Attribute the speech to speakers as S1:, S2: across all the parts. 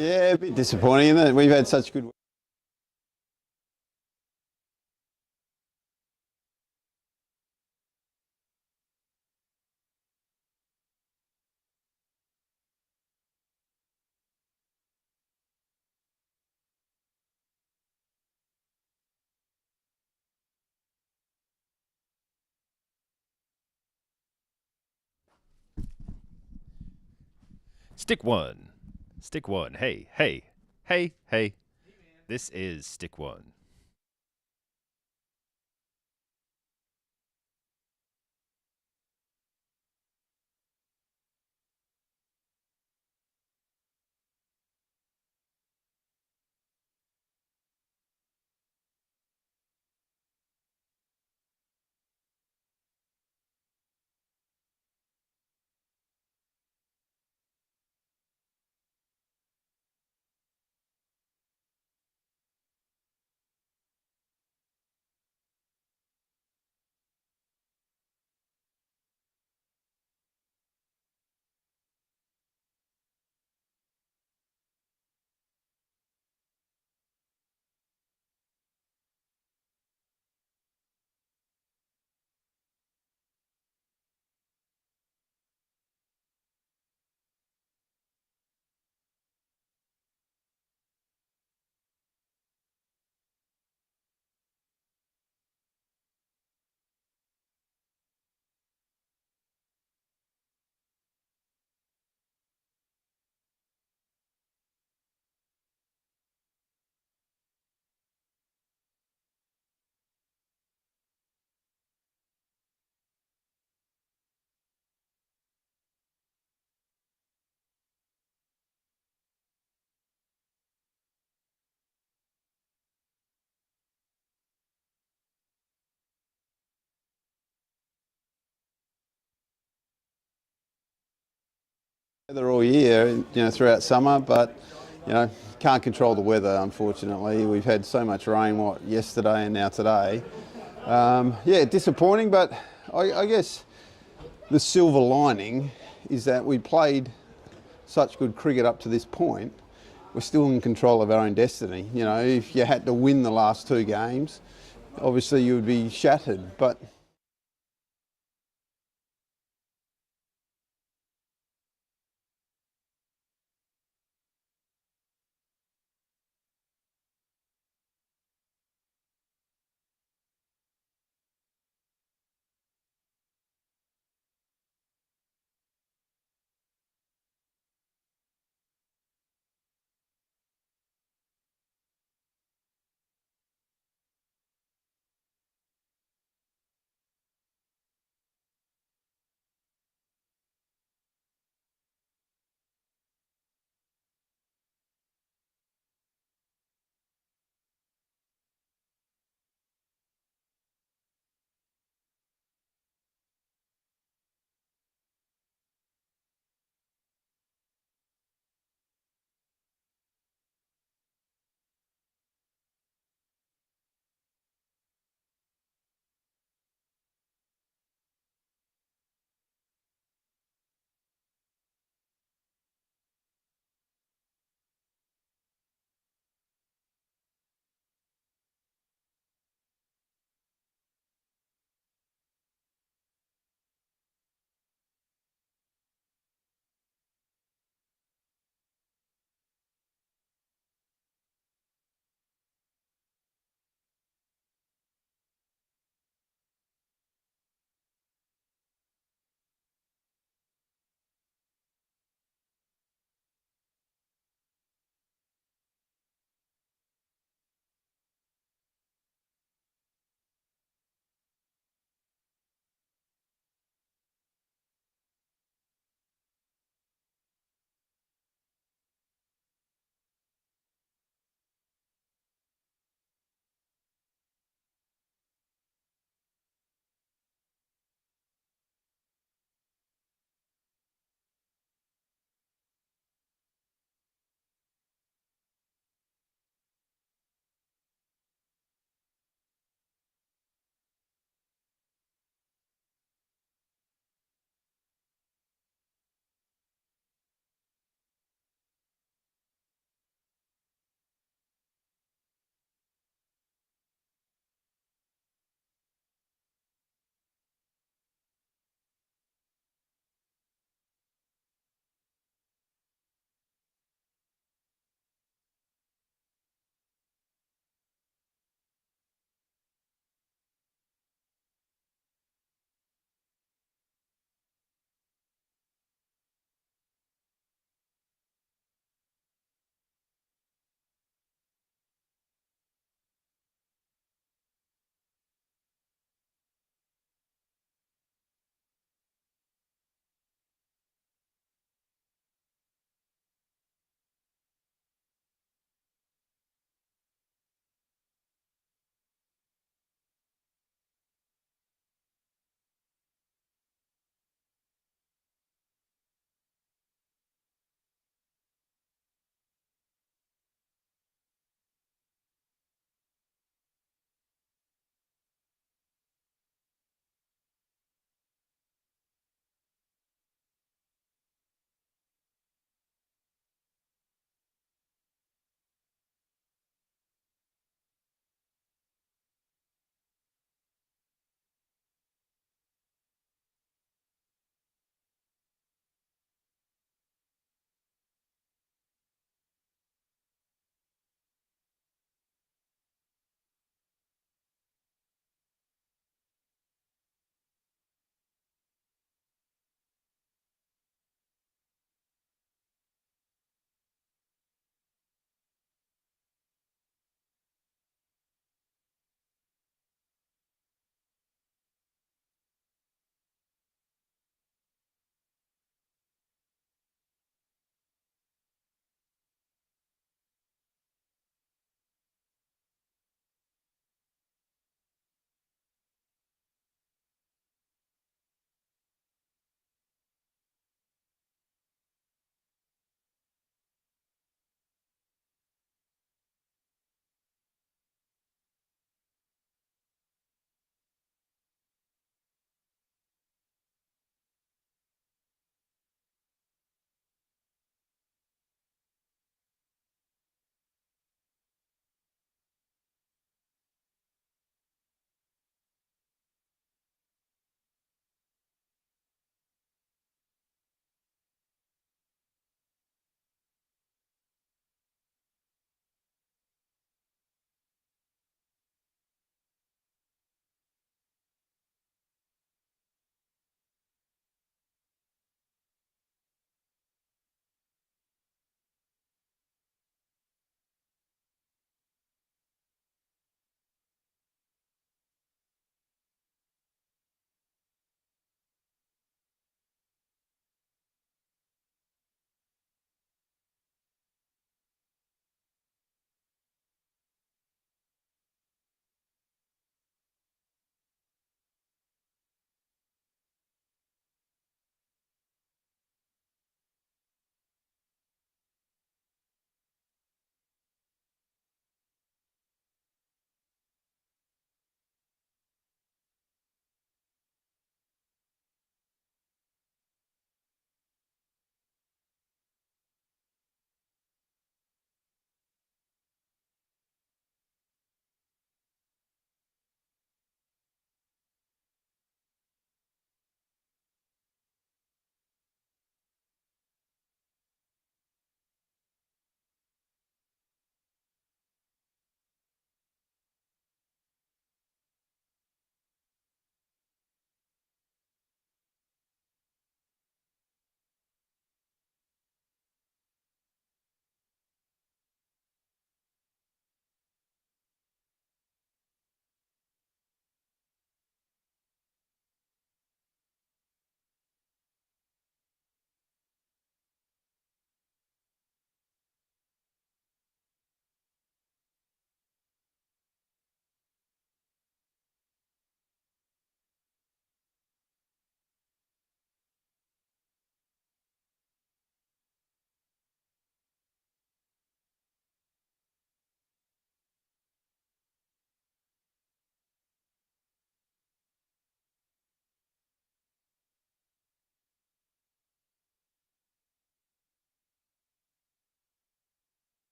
S1: Yeah, a bit disappointing, isn't it? We've had such good.
S2: Stick one. Stick one. Hey, hey, hey, hey. This is Stick One.
S1: Weather all year, throughout summer, but can't control the weather. Unfortunately, we've had so much rain. Yesterday and now today. Yeah, disappointing, but I guess the silver lining is that we played such good cricket up to this point. We're still in control of our own destiny. If you had to win the last two games, obviously you would be shattered, but.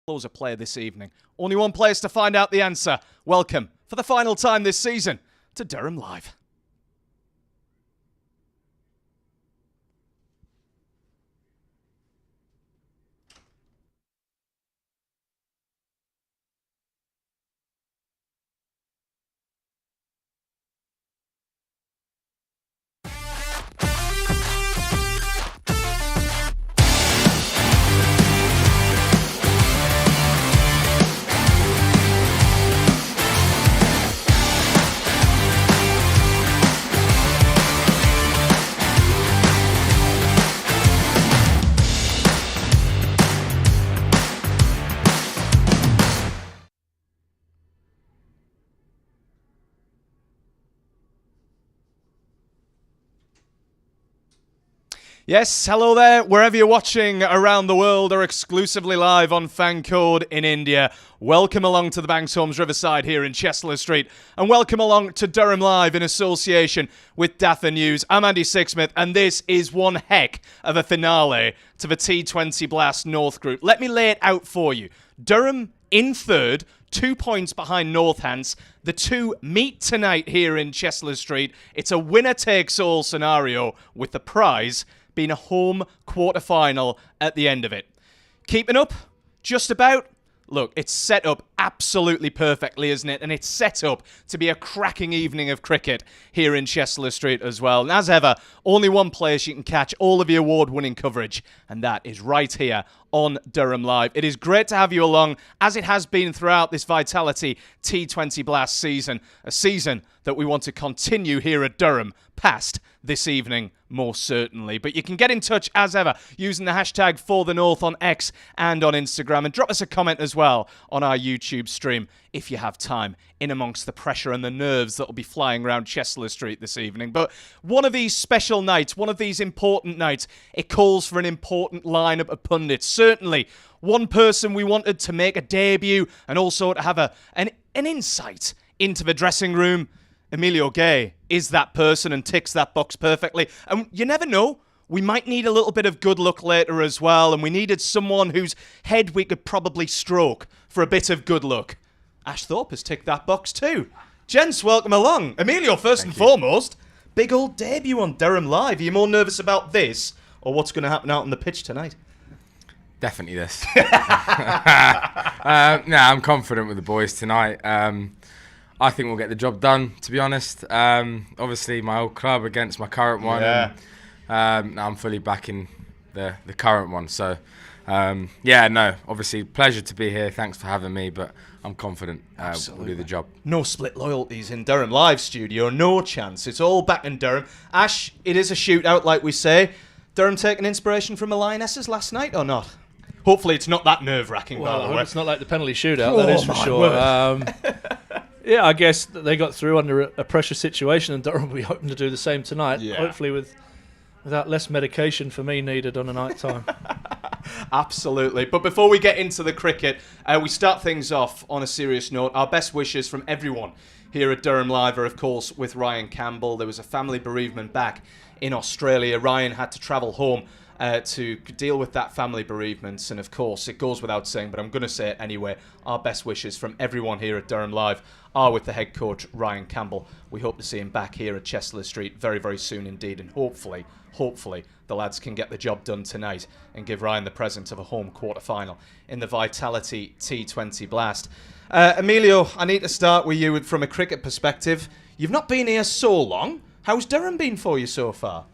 S3: closer player this evening? Only one place to find out the answer. Welcome, for the final time this season, to Durham Live. Yes, hello there, wherever you're watching around the world or exclusively live on Fancode in India. Welcome along to the Banks Homes Riverside here in Chestler Street, and welcome along to Durham Live in association with Datha News. I'm Andy Sixsmith, and this is one heck of a finale to the T20 Blast North Group. Let me lay it out for you. Durham in third, 2 points behind Northants. The two meet tonight here in Chestler Street. It's a winner-takes-all scenario with the prize being a home quarter-final at the end of it. Keeping up? Just about? Look, it's set up absolutely perfectly, isn't it? And it's set up to be a cracking evening of cricket here in Chestler Street as well. And as ever, only one place you can catch all of the award-winning coverage, and that is right here on Durham Live. It is great to have you along, as it has been throughout this Vitality T20 Blast season, a season that we want to continue here at Durham past this evening, most certainly. But you can get in touch, as ever, using the hashtag #ForTheNorth on X and on Instagram, and drop us a comment as well on our YouTube stream if you have time, in amongst the pressure and the nerves that will be flying around Chestler Street this evening. But one of these special nights, one of these important nights, it calls for an important lineup of pundits. Certainly, one person we wanted to make a debut and also to have an insight into the dressing room. Emilio Gay is that person and ticks that box perfectly. And you never know, we might need a little bit of good luck later as well, and we needed someone whose head we could probably stroke for a bit of good luck. Ash Thorpe has ticked that box too. Gents, welcome along. Emilio, first and foremost, big old debut on Durham Live. Are you more nervous about this or what's going to happen out on the pitch tonight?
S4: Definitely this. I'm confident with the boys tonight. I think we'll get the job done, to be honest. Obviously, my old club against my current one.
S3: Yeah.
S4: And, I'm fully backing the current one. So, obviously, pleasure to be here. Thanks for having me, but I'm confident we'll do the job.
S3: No split loyalties in Durham Live studio, no chance. It's all back in Durham. Ash, it is a shootout, like we say. Durham taking inspiration from the Lionesses last night or not? Hopefully it's not that nerve-wracking, by the way.
S5: It's not like the penalty shootout, that is for sure. Yeah, I guess they got through under a pressure situation, and Durham will be hoping to do the same tonight. Yeah. Hopefully without less medication for me needed on a night time.
S3: Absolutely. But before we get into the cricket, we start things off on a serious note. Our best wishes from everyone here at Durham Live are, of course, with Ryan Campbell. There was a family bereavement back in Australia. Ryan had to travel home to deal with that family bereavement, and of course it goes without saying, but I'm going to say it anyway, our best wishes from everyone here at Durham Live are with the head coach Ryan Campbell. We hope to see him back here at Chestler Street very, very soon indeed, and hopefully the lads can get the job done tonight and give Ryan the present of a home quarter-final in the Vitality T20 Blast. Emilio, I need to start with you from a cricket perspective. You've not been here so long. How's Durham been for you so far?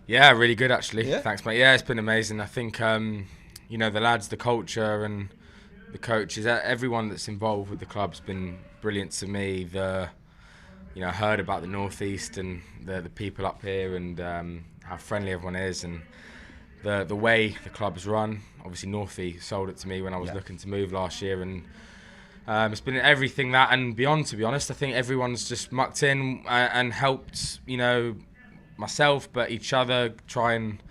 S4: Yeah, really good actually.
S3: Yeah?
S4: Thanks, mate. Yeah, it's been amazing. I think, the lads, the culture and the coaches, everyone that's involved with the club's been brilliant to me. I heard about the Northeast and the people up here and how friendly everyone is and the way the club's run. Obviously, Northie sold it to me when I was looking to move last year, and it's been everything that and beyond, to be honest. I think everyone's just mucked in and helped, myself, but each other try and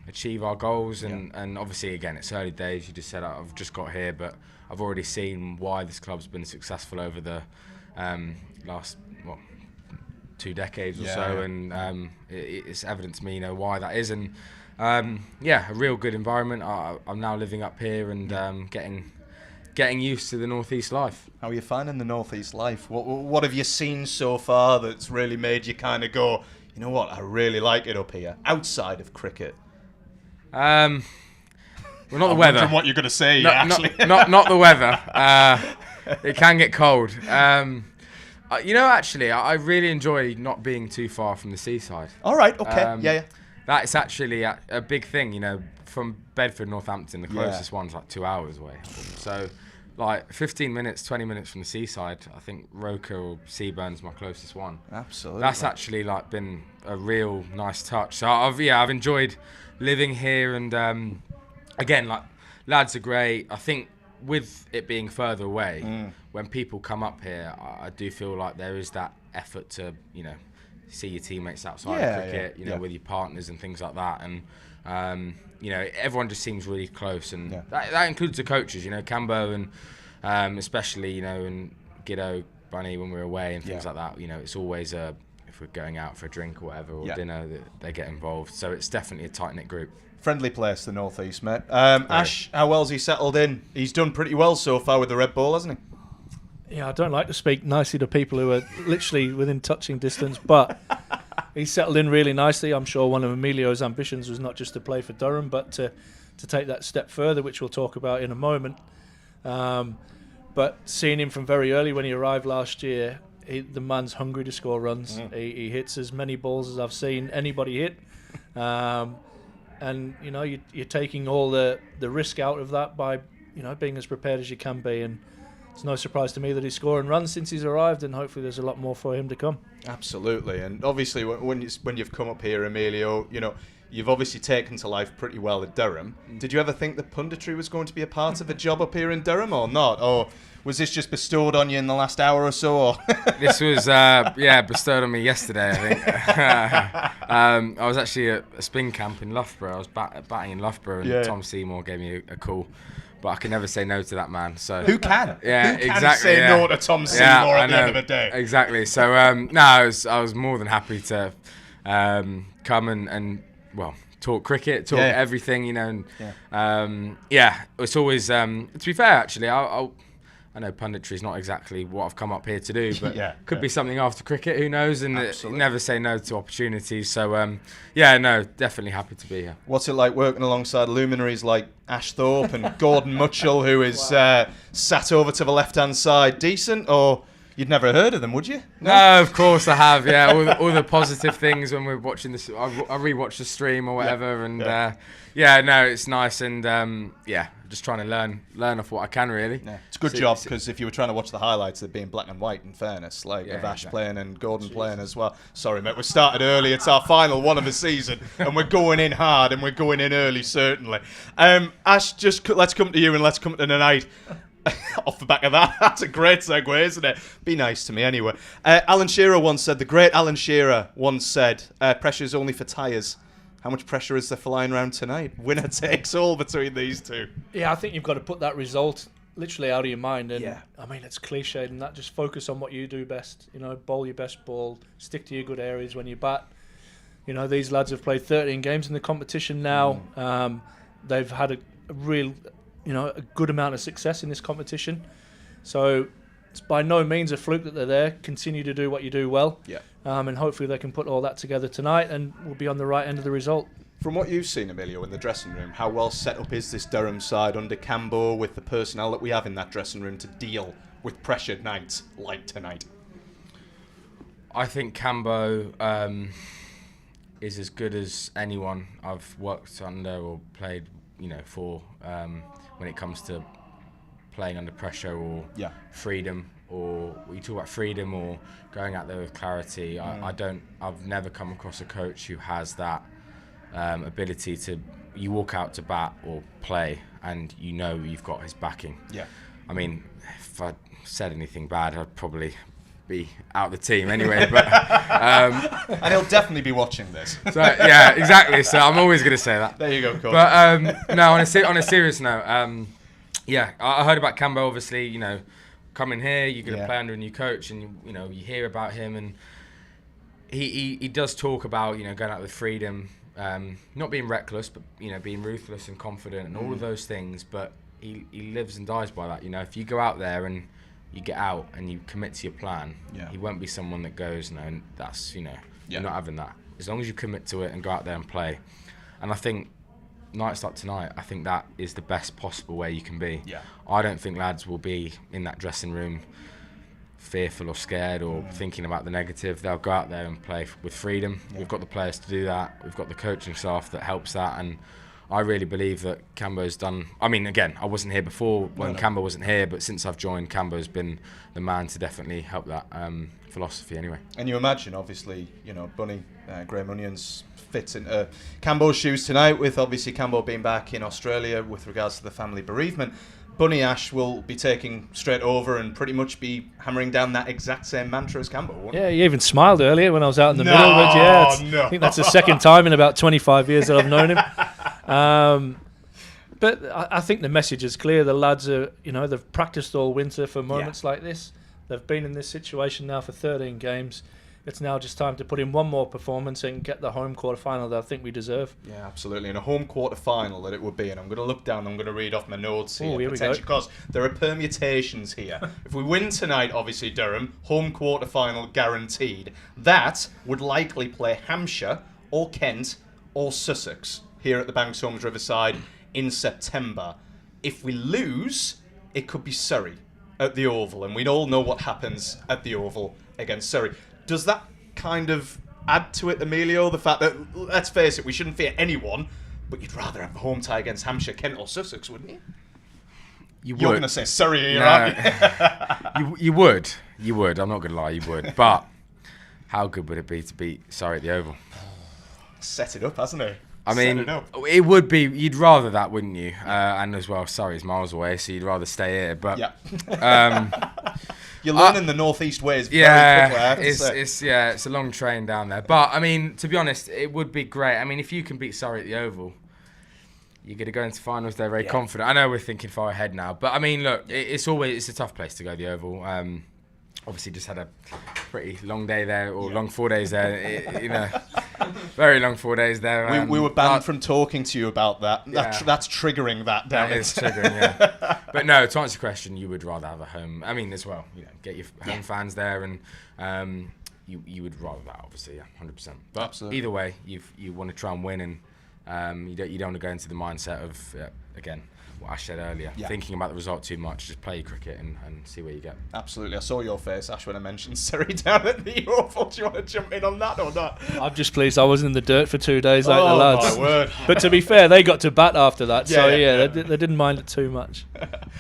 S4: achieve our goals. And obviously, again, it's early days. You just said I've just got here, but I've already seen why this club's been successful over the last 2 decades or
S3: Yeah,
S4: so,
S3: yeah.
S4: and it's evident to me, why that is. And a real good environment. I'm now living up here and getting used to the Northeast life.
S3: How are you finding the Northeast life? What have you seen so far that's really made you kind of go, you know what, I really like it up here, outside of cricket?
S4: Well, not the
S3: I'm
S4: weather.
S3: wondering what you're going to say,
S4: No,
S3: actually.
S4: not the weather. It can get cold. Actually, I really enjoy not being too far from the seaside.
S3: All right, okay, yeah.
S4: That's actually a big thing, from Bedford, Northampton, the closest one's like 2 hours away. So, like 15 minutes, 20 minutes from the seaside, I think Roker or Seaburn's my closest one.
S3: Absolutely.
S4: That's actually like been a real nice touch. So I've enjoyed living here, and again, like, lads are great. I think with it being further away, when people come up here, I do feel like there is that effort to, see your teammates outside of cricket, with your partners and things like that. And, everyone just seems really close. And that includes the coaches, Campbell and especially, and Giddo, Bunny, when we're away and things like that. It's always if we're going out for a drink or whatever, or dinner, they get involved. So it's definitely a tight-knit group.
S3: Friendly place, the Northeast, mate. Ash, how well's he settled in? He's done pretty well so far with the red ball, hasn't he?
S5: Yeah, I don't like to speak nicely to people who are literally within touching distance, but he's settled in really nicely. I'm sure one of Emilio's ambitions was not just to play for Durham, but to take that step further, which we'll talk about in a moment. But seeing him from very early when he arrived last year, the man's hungry to score runs. He hits as many balls as I've seen anybody hit. And, you're taking all the risk out of that by, being as prepared as you can be. And it's no surprise to me that he's scoring runs since he's arrived, and hopefully there's a lot more for him to come.
S3: Absolutely. And obviously when you've come up here, Emilio, you've obviously taken to life pretty well at Durham. Did you ever think that punditry was going to be a part of the job up here in Durham or not? Or was this just bestowed on you in the last hour or so? Or
S4: This was, bestowed on me yesterday, I think. I was actually at a spin camp in Loughborough. I was batting in Loughborough, and Tom Seymour gave me a call. But I can never say no to that man. So
S3: who can?
S4: Yeah,
S3: who can
S4: exactly.
S3: say no to Tom Seymour at the end of the day?
S4: Exactly. So I was more than happy to come and talk cricket, talk everything, and it's always to be fair, actually, I know punditry is not exactly what I've come up here to do, but could be something after cricket, who knows, and never say no to opportunities. So, definitely happy to be here.
S3: What's it like working alongside luminaries like Ash Thorpe and Gordon Mutchell, who is sat over to the left-hand side? Decent, or you'd never heard of them, would you?
S4: No, of course I have, all the positive things when we're watching this. I rewatch the stream or whatever, and it's nice, and just trying to learn off what I can, really.
S3: Yeah. It's a good job, because if you were trying to watch the highlights, they'd be in black and white, in fairness, of Ash playing and Gordon playing as well. Sorry, mate, we started early. It's our final one of the season, and we're going in hard, and we're going in early, certainly. Ash, let's come to you, and let's come to tonight. Off the back of that, that's a great segue, isn't it? Be nice to me anyway. The great Alan Shearer once said, pressure's only for tyres. How much pressure is there flying around tonight? Winner takes all between these two.
S5: Yeah, I think you've got to put that result literally out of your mind. And I mean, it's cliched and that. Just focus on what you do best. Bowl your best ball. Stick to your good areas when you bat. These lads have played 13 games in the competition now. They've had a real, a good amount of success in this competition. So it's by no means a fluke that they're there. Continue to do what you do well.
S3: Yeah.
S5: And hopefully they can put all that together tonight, and we'll be on the right end of the result.
S3: From what you've seen, Emilio, in the dressing room, how well set up is this Durham side under Campbell with the personnel that we have in that dressing room to deal with pressured nights like tonight?
S4: I think Campbell is as good as anyone I've worked under or played, for when it comes to playing under pressure or freedom, or you talk about freedom or going out there with clarity. I've never come across a coach who has that ability to, you walk out to bat or play and you've got his backing. Yeah. I mean, if I said anything bad, I'd probably be out the team anyway, but
S3: and he'll definitely be watching this.
S4: So yeah, exactly. So I'm always going to say that.
S3: There you go, coach.
S4: But no, on a serious note, I heard about Campbell. Obviously, coming here, you're going to play under a new coach, and you hear about him, and he does talk about, going out with freedom, not being reckless, but being ruthless and confident and all of those things. But he lives and dies by that. If you go out there and you get out and you commit to your plan, he won't be someone that goes, no, that's you're not having that. As long as you commit to it and go out there and play. And I think nights like tonight, I think that is the best possible way you can be.
S3: Yeah.
S4: I don't think lads will be in that dressing room fearful or scared or thinking about the negative. They'll go out there and play with freedom. We've got the players to do that. We've got the coaching staff that helps that. And I really believe that Campbell's done. I mean, again, I wasn't here before when Campbell wasn't here, but since I've joined, Campbell's been the man to definitely help that philosophy anyway.
S3: And you imagine, obviously, Bunny, Graham Onions fits into Campbell's shoes tonight, with obviously Campbell being back in Australia with regards to the family bereavement. Bunny Ash will be taking straight over and pretty much be hammering down that exact same mantra as Campbell, won't he?
S5: Yeah, he even smiled earlier when I was out in the middle. But I think that's the second time in about 25 years that I've known him. But I think the message is clear. The lads are, they've practiced all winter for moments like this. They've been in this situation now for 13 games. It's now just time to put in one more performance and get the home quarter final that I think we deserve.
S3: Yeah, absolutely. And a home quarter final that it would be. And I'm going to look down, I'm going to read off my notes here.
S5: Here we go.
S3: Because there are permutations here. If we win tonight, obviously, Durham, home quarter final guaranteed. That would likely play Hampshire or Kent or Sussex here at the Banks Homes Riverside in September. If we lose, it could be Surrey at the Oval. And we all know what happens at the Oval against Surrey. Does that kind of add to it, Emilio? The fact that, let's face it, we shouldn't fear anyone, but you'd rather have a home tie against Hampshire, Kent or Sussex, wouldn't you? You're going to say Surrey here, aren't you?
S4: You would. You would. I'm not going to lie, you would. But how good would it be to beat Surrey at the Oval?
S3: Set it up, hasn't it?
S4: I mean, it would be. You'd rather that, wouldn't you? And as well, Surrey's miles away, so you'd rather stay here. But
S3: you're learning the northeast ways very quickly.
S4: It's a long train down there. But I mean, to be honest, it would be great. I mean, if you can beat Surrey at the Oval, you're going to go into finals there very confident. I know we're thinking far ahead now, but I mean, look, it's a tough place to go, the Oval. Obviously, just had a pretty long day there, or long 4 days there. Very long 4 days there.
S3: We were banned from talking to you about that. That's triggering that.
S4: That is triggering, yeah. But no, to answer your question, you would rather have a home. I mean, as well, get your home fans there, and you would rather that, obviously, 100%. But
S3: absolutely.
S4: Either way, you want to try and win, and you don't want to go into the mindset of again, what I said earlier, thinking about the result too much. Just play your cricket and see where you get.
S3: Absolutely. I saw your face, Ash, when I mentioned Surrey down at the Oval. Do you want to jump in on that or not?
S5: I'm just pleased I wasn't in the dirt for 2 days like the lads.
S3: My word.
S5: But to be fair, they got to bat after that, they didn't mind it too much.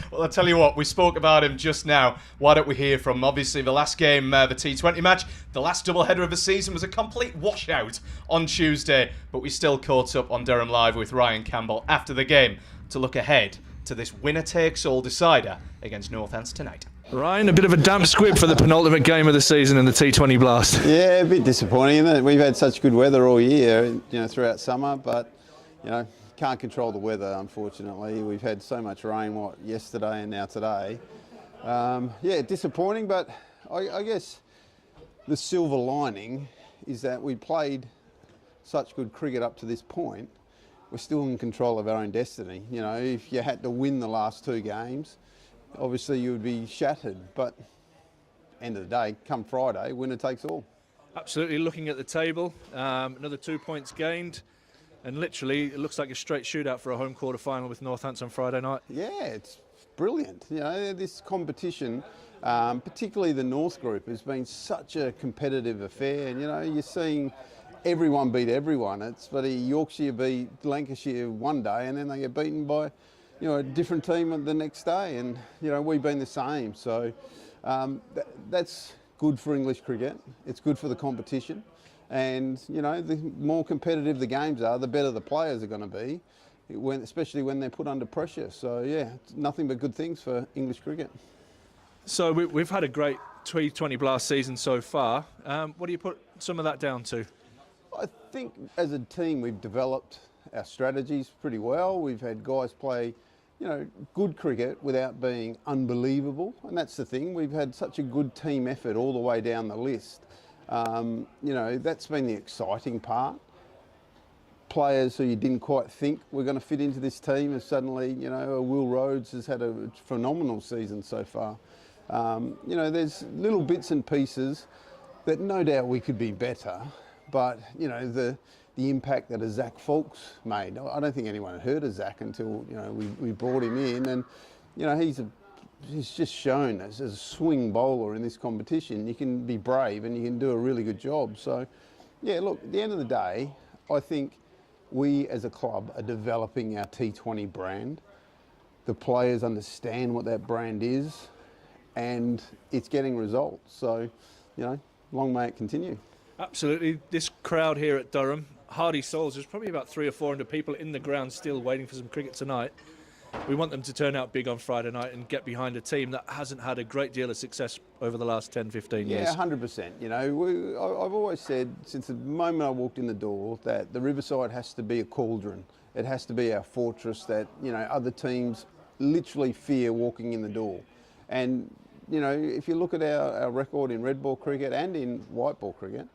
S3: Well, I'll tell you what, we spoke about him just now. Why don't we hear from, obviously, the last game, the T20 match, the last doubleheader of the season was a complete washout on Tuesday, but we still caught up on Durham Live with Ryan Campbell after the game to look ahead to this winner-takes-all decider against Northants tonight.
S5: Ryan, a bit of a damp squib for the penultimate game of the season in the T20 Blast.
S1: Yeah, a bit disappointing, isn't it? We've had such good weather all year, throughout summer, but, can't control the weather, unfortunately. We've had so much rain, yesterday and now today. Disappointing, but I guess the silver lining is that we played such good cricket up to this point. We're still in control of our own destiny. If you had to win the last 2 games, obviously you would be shattered. But end of the day, come Friday, winner takes all.
S5: Absolutely. Looking at the table, another 2 points gained, and literally it looks like a straight shootout for a home quarter final with Northampton on Friday night. Yeah,
S1: it's brilliant. This competition, particularly the North group, has been such a competitive affair. And you're seeing everyone beat everyone. It's bloody Yorkshire beat Lancashire one day and then they get beaten by, a different team the next day. And, we've been the same. So that's good for English cricket. It's good for the competition. And, the more competitive the games are, the better the players are going to be, especially when they're put under pressure. So, it's nothing but good things for English cricket.
S5: So we've had a great T20 Blast season so far. What do you put some of that down to?
S1: I think as a team we've developed our strategies pretty well. We've had guys play, good cricket without being unbelievable, and that's the thing. We've had such a good team effort all the way down the list. You know, that's been the exciting part. Players who you didn't quite think were going to fit into this team have suddenly, you know, Will Rhodes has had a phenomenal season so far. You know, there's little bits and pieces that no doubt we could be better, but, you know, the impact that a Zach Fulks made, I don't think anyone had heard of Zach until, you know, we brought him in, and, you know, he's just shown as a swing bowler in this competition, you can be brave and you can do a really good job. So, yeah, look, at the end of the day, I think we as a club are developing our T20 brand. The players understand what that brand is, and it's getting results. So, you know, long may it continue.
S5: Absolutely. This crowd here at Durham, hardy souls, there's probably about 300 or 400 people in the ground still waiting for some cricket tonight. We want them to turn out big on Friday night and get behind a team that hasn't had a great deal of success over the last 10, 15 years.
S1: Yeah, 100%. You know, I've always said since the moment I walked in the door that the Riverside has to be a cauldron. It has to be our fortress that, you know, other teams literally fear walking in the door. And, you know, if you look at our record in red ball cricket and in white ball cricket,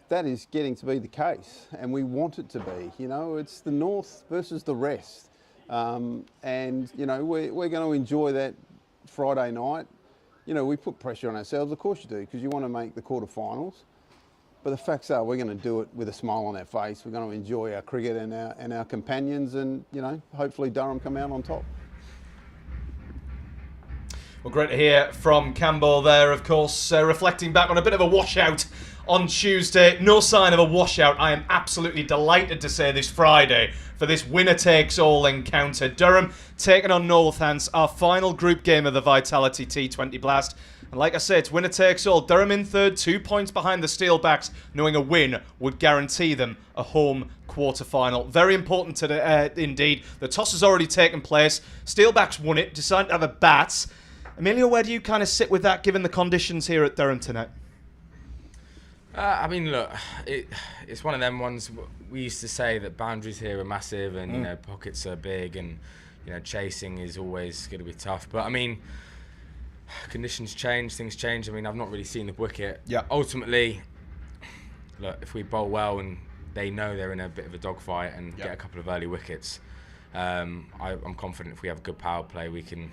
S1: that is getting to be the case, and we want it to be. You know, it's the north versus the rest. And, you know, we're going to enjoy that Friday night. You know, we put pressure on ourselves, of course you do, because you want to make the quarterfinals. But the facts are we're going to do it with a smile on our face. We're going to enjoy our cricket and our companions, and, you know, hopefully Durham come out on top.
S3: Well, great to hear from Campbell there, of course, reflecting back on a bit of a washout on Tuesday. No sign of a washout. I am absolutely delighted to say this Friday for this winner-takes-all encounter. Durham taking on Northants, our final group game of the Vitality T20 Blast. And like I say, it's winner-takes-all. Durham in third, 2 points behind the Steelbacks, knowing a win would guarantee them a home quarter-final. Very important indeed. The toss has already taken place. Steelbacks won it, decided to have a bat. Emilio, where do you kind of sit with that, given the conditions here at Durham tonight?
S4: I mean, look, it's one of them ones. We used to say that boundaries here are massive, and you know, pockets are big, and you know, chasing is always going to be tough. But I mean, conditions change, things change. I mean, I've not really seen the wicket.
S3: Yeah.
S4: Ultimately, look, if we bowl well and they know they're in a bit of a dogfight and get a couple of early wickets, I'm confident if we have a good power play, we can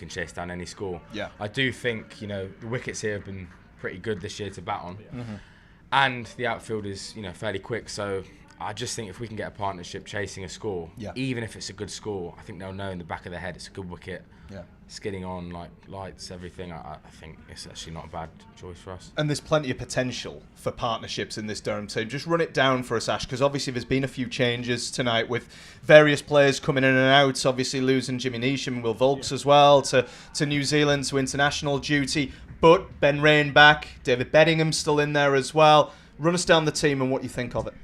S4: chase down any score.
S3: Yeah.
S4: I do think, you know, the wickets here have been pretty good this year to bat on. And the outfield is, you know, fairly quick. So I just think if we can get a partnership chasing a score, even if it's a good score, I think they'll know in the back of their head it's a good wicket. Skidding on like lights, everything. I think it's actually not a bad choice for us.
S3: And there's plenty of potential for partnerships in this Durham team. Just run it down for us, Ash, because obviously there's been a few changes tonight with various players coming in and out. Obviously losing Jimmy Neesham and Will Volks as well to New Zealand, to international duty. But Ben Rain back, David Bedingham still in there as well. Run us down the team and what you think of it.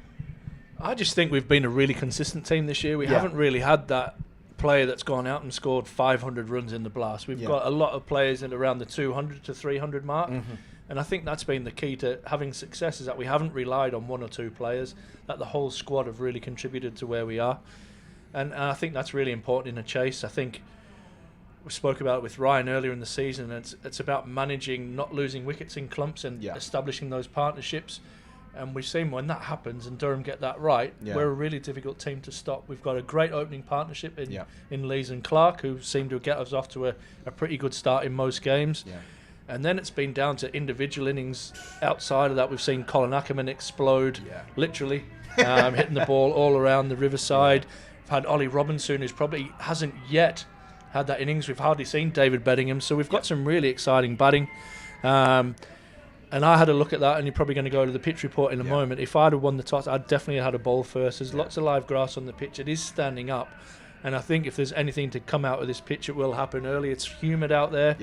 S5: I just think we've been a really consistent team this year. We haven't really had that player that's gone out and scored 500 runs in the Blast. We've got a lot of players at around the 200 to 300 mark. And I think that's been the key to having success, is that we haven't relied on one or two players, that the whole squad have really contributed to where we are. And I think that's really important in a chase. I think we spoke about it with Ryan earlier in the season. It's about managing, not losing wickets in clumps, and establishing those partnerships. And we've seen when that happens and Durham get that right, we're a really difficult team to stop. We've got a great opening partnership in Lees and Clark, who seem to get us off to a pretty good start in most games. And then it's been down to individual innings outside of that. We've seen Colin Ackerman explode, literally, hitting the ball all around the Riverside. We've had Ollie Robinson, who's probably hasn't yet had that innings. We've hardly seen David Bedingham. So we've got some really exciting batting. And I had a look at that, and you're probably going to go to the pitch report in a moment. If I'd have won the toss, I'd definitely had a bowl first. There's lots of live grass on the pitch. It is standing up. And I think if there's anything to come out of this pitch, it will happen early. It's humid out there.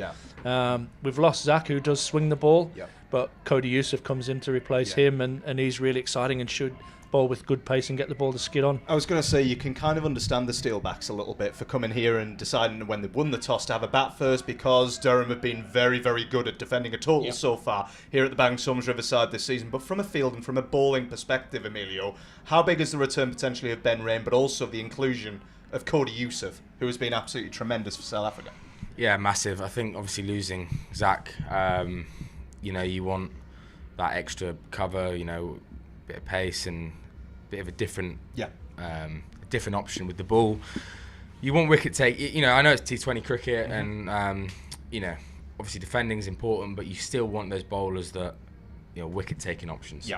S5: We've lost Zach, who does swing the ball. But Cody Youssef comes in to replace him, and he's really exciting and should bowl with good pace and get the ball to skid on.
S3: I was going to say, you can kind of understand the Steelbacks a little bit for coming here and deciding when they've won the toss to have a bat first, because Durham have been very, very good at defending a total so far here at the Banks Homes Riverside this season. But from a field and from a bowling perspective, Emilio, how big is the return potentially of Ben Rain, but also the inclusion of Cody Youssef, who has been absolutely tremendous for South Africa?
S4: Yeah, massive. I think obviously losing Zach, you know, you want that extra cover, bit of pace and a bit of a different option with the ball. You want wicket take. I know it's T20 cricket, and obviously defending is important, but you still want those bowlers that wicket taking options.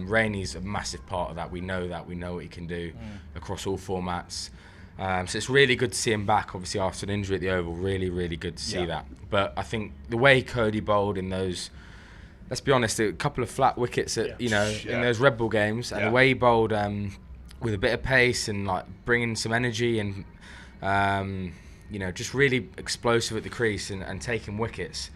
S4: Rainey's a massive part of that. We know what he can do across all formats. So it's really good to see him back, obviously after an injury at the Oval. Really, really good to see that. But I think the way Cody bowled in those, let's be honest, a couple of flat wickets at in those Red Bull games, and the way he bowled with a bit of pace and like bringing some energy and just really explosive at the crease and taking wickets.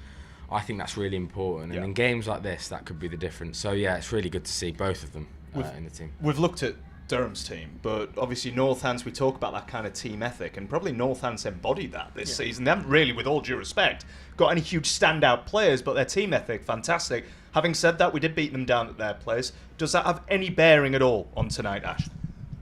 S4: I think that's really important, and in games like this, that could be the difference. So it's really good to see both of them in the team.
S3: We've looked at Durham's team, but obviously Northants, we talk about that kind of team ethic, and probably Northants embodied that this season. They haven't really, with all due respect, got any huge standout players, but their team ethic, fantastic. Having said that, we did beat them down at their place. Does that have any bearing at all on tonight, Ash?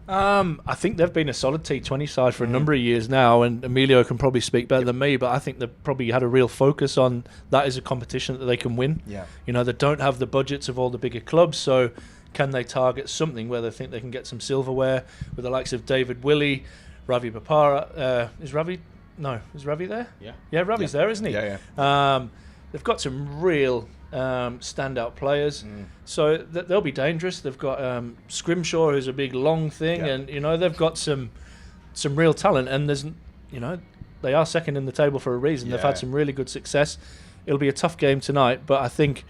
S5: I think they've been a solid T20 side for a number of years now, and Emilio can probably speak better than me, but I think they've probably had a real focus on that as a competition that they can win. They don't have the budgets of all the bigger clubs, so can they target something where they think they can get some silverware with the likes of David Willey, Ravi Bapara? Is Ravi there? Yeah, Ravi's there, isn't he? They've got some real standout players, so they'll be dangerous. They've got Scrimshaw, who's a big long thing, and they've got some real talent. And there's they are second in the table for a reason. They've had some really good success. It'll be a tough game tonight, but I think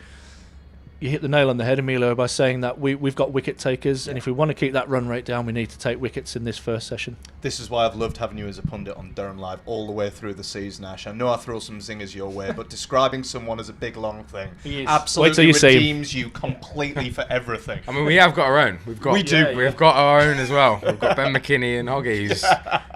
S5: you hit the nail on the head, Emilio, by saying that we've got wicket takers, and if we want to keep that run rate down, we need to take wickets in this first session.
S3: This is why I've loved having you as a pundit on Durham Live all the way through the season, Ash. I know I throw some zingers your way, but describing someone as a big long thing absolutely redeems you completely for everything.
S4: I mean, we have got our own. We've got our own as well. We've got Ben McKinney and Hoggy, who's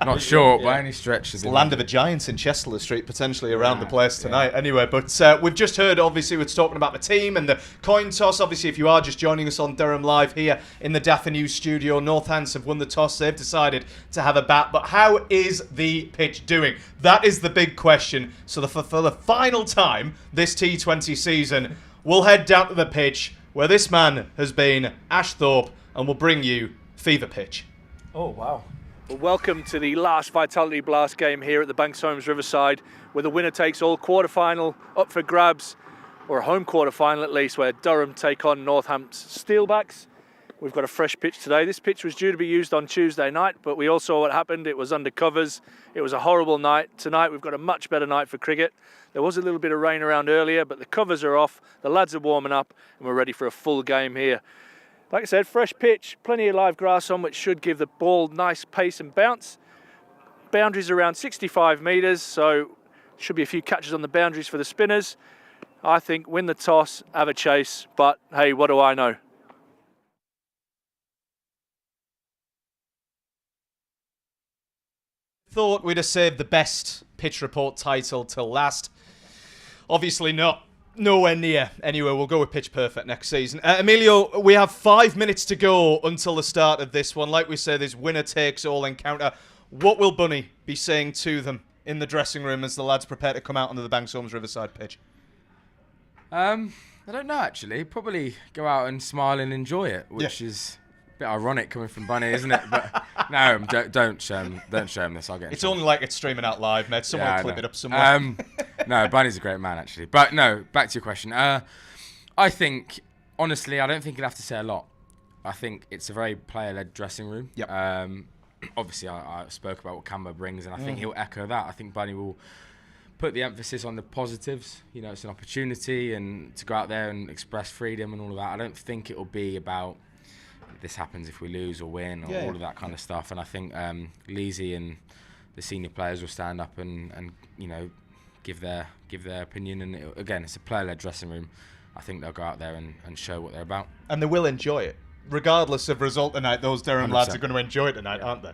S4: not short by any stretch.
S3: It's the land of the giants in Chester Street, potentially around the place tonight. Anyway, but we've just heard, obviously, we're talking about the team and the coin toss. Obviously, if you are just joining us on Durham Live here in the Daffa News studio, Northants have won the toss. They've decided to have a bat. But how is the pitch doing? That is the big question. So for the final time this T20 season, we'll head down to the pitch where this man has been, Ash Thorpe, and we'll bring you Fever Pitch.
S5: Oh, wow. Well, welcome to the last Vitality Blast game here at the Banks Homes Riverside, where the winner takes all quarter-final up for grabs, or a home quarter-final at least, where Durham take on Northamptonshire Steelbacks. We've got a fresh pitch today. This pitch was due to be used on Tuesday night, but we all saw what happened. It was under covers. It was a horrible night. Tonight we've got a much better night for cricket. There was a little bit of rain around earlier, but the covers are off. The lads are warming up, and we're ready for a full game here. Like I said, fresh pitch, plenty of live grass on, which should give the ball nice pace and bounce. Boundaries around 65 metres, so should be a few catches on the boundaries for the spinners. I think win the toss, have a chase, but hey, what do I know?
S3: Thought we'd have saved the best pitch report title till last. Obviously not. Nowhere near. Anyway, we'll go with Pitch Perfect next season. Emilio, we have 5 minutes to go until the start of this one. Like we say, this winner-takes-all encounter. What will Bunny be saying to them in the dressing room as the lads prepare to come out onto the Banks Homes Riverside pitch?
S4: I don't know, actually. Probably go out and smile and enjoy it, which is a bit ironic coming from Bunny, isn't it? But no, don't show him this. I'll get.
S3: It's only like it's streaming out live, mate. Someone will clip it up somewhere.
S4: No, Bunny's a great man, actually. But no, back to your question. I think, honestly, I don't think you'll have to say a lot. I think it's a very player-led dressing room.
S3: Yep.
S4: Obviously, I spoke about what Campbell brings, and I think he'll echo that. I think Bunny will put the emphasis on the positives. It's an opportunity and to go out there and express freedom and all of that. I don't think it will be about this happens if we lose or win or all of that kind of stuff. And I think Leesy and the senior players will stand up and give their opinion. And again, it's a player-led dressing room. I think they'll go out there and show what they're about. And
S3: they will enjoy it. Regardless of result tonight, those Durham
S4: 100%.
S3: lads are going to enjoy it tonight, aren't they?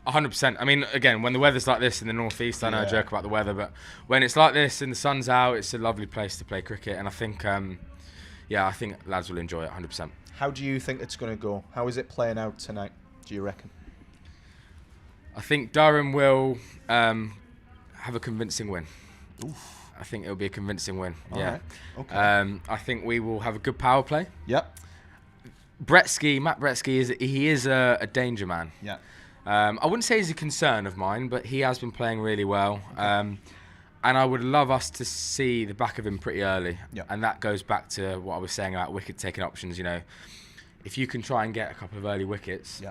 S4: 100%. I mean, again, when the weather's like this in the northeast, I know I joke about the weather, but when it's like this and the sun's out, it's a lovely place to play cricket. And I think, I think lads will enjoy it 100%.
S3: How do you think it's going to go? How is it playing out tonight, do you reckon?
S4: I think Durham will have a convincing win.
S3: Oof.
S4: I think it'll be a convincing win.
S3: All
S4: yeah.
S3: right. Okay.
S4: I think we will have a good power play.
S3: Yep.
S4: Matt Bretsky is a danger man.
S3: Yeah.
S4: I wouldn't say he's a concern of mine, but he has been playing really well. And I would love us to see the back of him pretty early.
S3: Yep.
S4: And that goes back to what I was saying about wicket taking options. You know, if you can try and get a couple of early wickets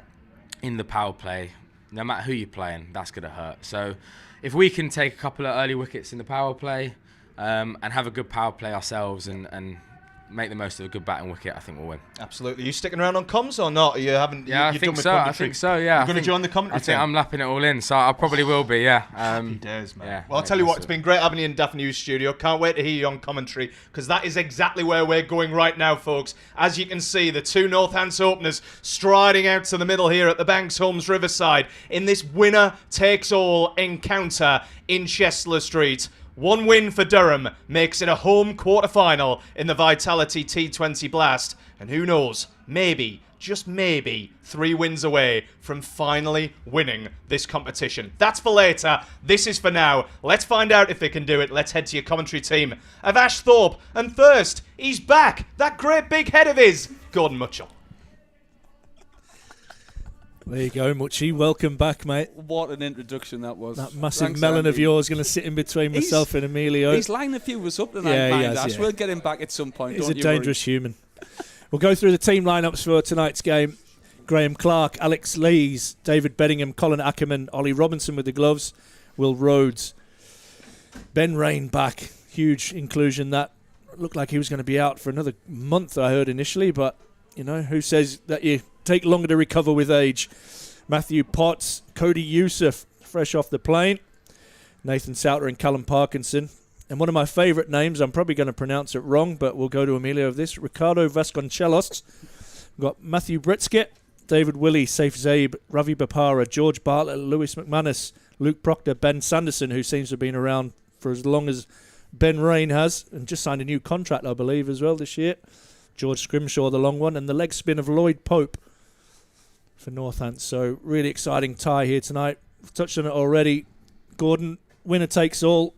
S4: in the power play, no matter who you're playing, that's going to hurt. So if we can take a couple of early wickets in the power play and have a good power play ourselves and make the most of a good batting wicket, I think we'll win.
S3: Absolutely. Are you sticking around on comms or not? You haven't?
S4: Yeah, I think so. I think so. Yeah.
S3: You're going to join the commentary
S4: I think
S3: team?
S4: I'm lapping it all in, so I probably will be. Yeah.
S3: Happy days, man.
S4: Yeah,
S3: well, I'll tell you what, it's been great having you in Daft News Studio. Can't wait to hear you on commentary, because that is exactly where we're going right now, folks. As you can see, the two Northants openers striding out to the middle here at the Banks Homes Riverside in this winner-takes-all encounter in Chester Street. One win for Durham makes it a home quarter-final in the Vitality T20 Blast. And who knows, maybe, just maybe, 3 wins away from finally winning this competition. That's for later. This is for now. Let's find out if they can do it. Let's head to your commentary team of Ash Thorpe. And first, he's back. That great big head of his, Gordon Mitchell.
S5: There you go, Muchie. Welcome back, mate.
S6: What an introduction that was.
S5: That massive
S6: Thanks,
S5: melon
S6: Andy.
S5: of yours going to sit in between myself and Emilio.
S6: He's lining a few of us up tonight,
S5: Yeah, he
S6: mind
S5: has,
S6: Ash.
S5: yeah.
S6: We'll get him back at some point.
S5: He's
S6: don't
S5: a
S6: you
S5: dangerous human. We'll go through the team lineups for tonight's game. Graham Clark, Alex Lees, David Bedingham, Colin Ackerman, Ollie Robinson with the gloves, Will Rhodes. Ben Rain back. Huge inclusion. That looked like he was going to be out for another month, I heard initially, but, you know, who says that you take longer to recover with age? Matthew Potts, Cody Youssef, fresh off the plane. Nathan Souter and Callum Parkinson. And one of my favourite names, I'm probably going to pronounce it wrong, but we'll go to Emilio of this, Ricardo Vasconcelos. We've got Matthew Britsket, David Willey, Saif Zaib, Ravi Bapara, George Bartlett, Lewis McManus, Luke Proctor, Ben Sanderson, who seems to have been around for as long as Ben Rain has, and just signed a new contract, I believe, as well this year. George Scrimshaw, the long one, and the leg spin of Lloyd Pope for Northants. So really exciting tie here tonight. We've touched on it already. Gordon, winner takes all.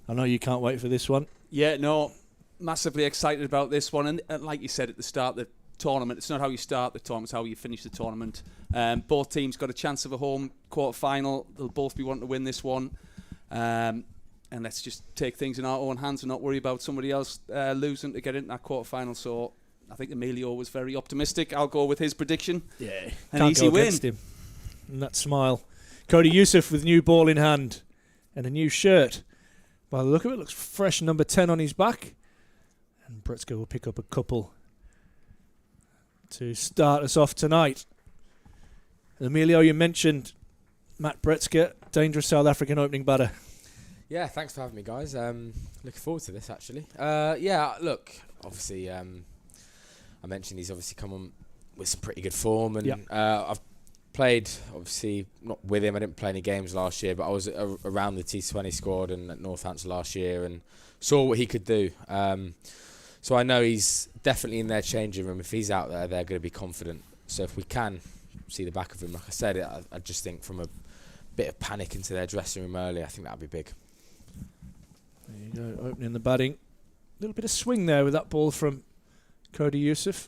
S5: I know you can't wait for this one.
S6: Yeah, no, massively excited about this one. And like you said at the start of the tournament, it's not how you start the tournament, it's how you finish the tournament. Both teams got a chance of a home quarter-final. They'll both be wanting to win this one. And let's just take things in our own hands and not worry about somebody else losing to get into that quarter-final. So I think Emilio was very optimistic. I'll go with his prediction.
S5: Yeah,
S6: An
S5: can't
S6: easy
S5: go
S6: win.
S5: against him. And that smile. Cody Youssef with new ball in hand and a new shirt. By the look of it, looks fresh, number 10 on his back. And Bretsky will pick up a couple to start us off tonight. Emilio, you mentioned Matt Bretsky, dangerous South African opening batter.
S4: Yeah, thanks for having me, guys. Looking forward to this, actually. Yeah, look, obviously, I mentioned he's obviously come on with some pretty good form, and I've played, obviously, not with him. I didn't play any games last year, but I was around the T20 squad and at Northampton last year and saw what he could do. So I know he's definitely in their changing room. If he's out there, they're going to be confident. So if we can see the back of him, like I said, I just think from a bit of panic into their dressing room early, I think that would be big.
S5: There you go, opening the batting. A little bit of swing there with that ball from Cody Youssef.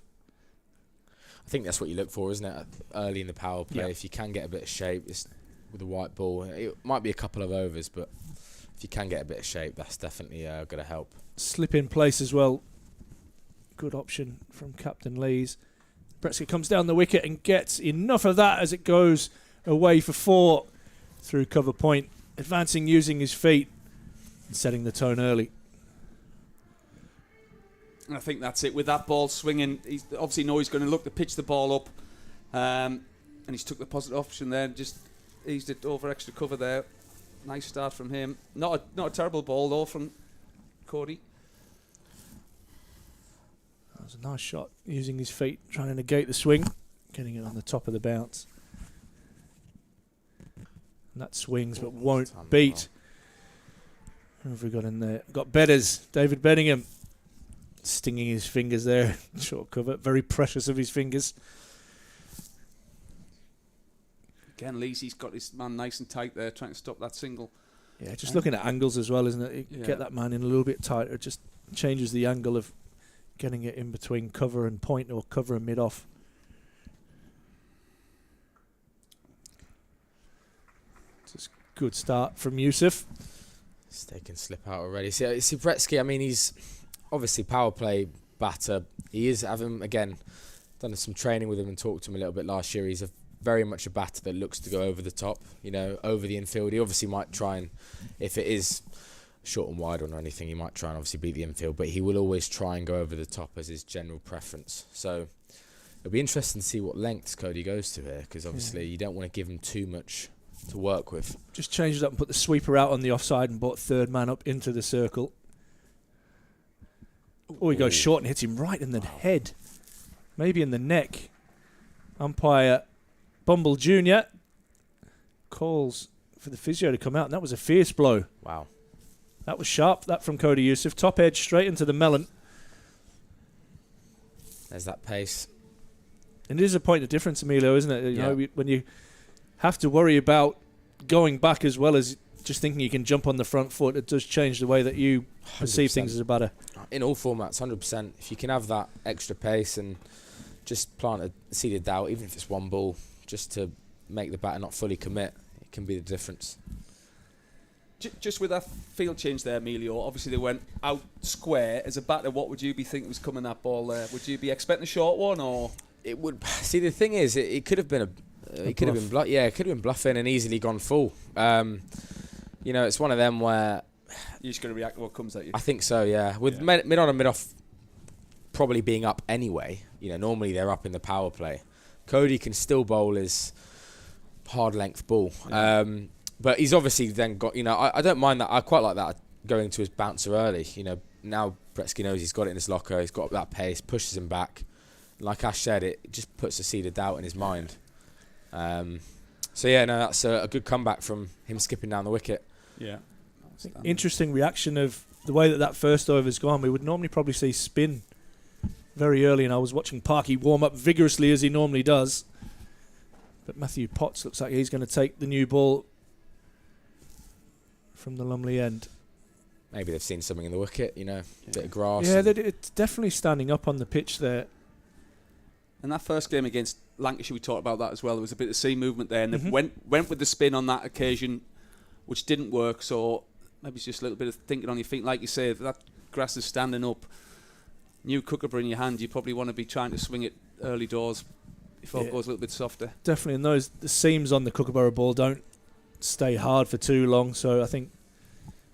S4: I think that's what you look for, isn't it? Early in the power play, if you can get a bit of shape with the white ball, it might be a couple of overs, but if you can get a bit of shape, that's definitely going to help.
S5: Slip in place as well. Good option from Captain Lees. Bretsky comes down the wicket and gets enough of that as it goes away for 4 through cover point, advancing using his feet and setting the tone early.
S6: And I think that's it. With that ball swinging, he's obviously know he's going to look to pitch the ball up. And he's took the positive option there and just eased it over extra cover there. Nice start from him. Not a terrible ball, though, from Cody.
S5: That was a nice shot, using his feet, trying to negate the swing, getting it on the top of the bounce. And that swings, but won't beat. Who have we got in there? Got Bedders, David Bedingham, stinging his fingers there. Short cover, very precious of his fingers.
S6: Again, Leesy's got his man nice and tight there, trying to stop that single.
S5: Yeah, just looking at angles as well, isn't it? You get that man in a little bit tighter. It just changes the angle of getting it in between cover and point or cover and mid-off. It's a good start from Yusuf.
S4: He's taking slip out already. See, Bretsky, I mean, he's obviously power play batter. He is having, again, done some training with him and talked to him a little bit last year. He's very much a batter that looks to go over the top, over the infield. He obviously might try and, if it is short and wide or anything, he might try and obviously beat the infield, but he will always try and go over the top as his general preference. So it'll be interesting to see what lengths Cody goes to here, because obviously you don't want to give him too much to work with.
S5: Just changed it up and put the sweeper out on the offside and brought third man up into the circle. Oh, he goes short and hits him right in the head. Maybe in the neck. Umpire Bumble Jr. calls for the physio to come out, and that was a fierce blow.
S4: Wow.
S5: That was sharp, that from Cody Yusuf. Top edge straight into the melon.
S4: There's that pace.
S5: And it is a point of difference, Emilio, isn't it? You know, when you have to worry about going back as well as just thinking you can jump on the front foot, it does change the way that you perceive
S4: 100%.
S5: things as a batter.
S4: In all formats, 100%. If you can have that extra pace and just plant a seed of doubt, even if it's one ball, just to make the batter not fully commit, it can be the difference.
S6: Just with that field change there, Emilio, obviously they went out square. As a batter, what would you be thinking was coming that ball there? Would you be expecting a short one, or...?
S4: It would. See, the thing is, it could have been it could have been it could have been bluffing and easily gone full. It's one of them where
S6: you're just going to react to what comes at you.
S4: I think so, yeah. With mid on and mid off probably being up anyway. Normally they're up in the power play. Cody can still bowl his hard length ball, but he's obviously then got. I don't mind that. I quite like that going to his bouncer early. Now Bretsky knows he's got it in his locker. He's got that pace, pushes him back. Like Ash said, it just puts a seed of doubt in his mind. That's a good comeback from him skipping down the wicket.
S6: Yeah.
S5: Interesting reaction of the way that first over's gone. We would normally probably see spin very early, and I was watching Parky warm up vigorously as he normally does. But Matthew Potts looks like he's going to take the new ball from the Lumley end.
S4: Maybe they've seen something in the wicket, a bit of grass.
S5: Yeah, it's definitely standing up on the pitch there.
S6: And that first game against Lancashire, we talked about that as well. There was a bit of seam movement there, and they went with the spin on that occasion, which didn't work. So maybe it's just a little bit of thinking on your feet. Like you say, if that grass is standing up, new Kookaburra in your hand, you probably want to be trying to swing it early doors before it goes a little bit softer.
S5: Definitely, and the seams on the Kookaburra ball don't stay hard for too long. So I think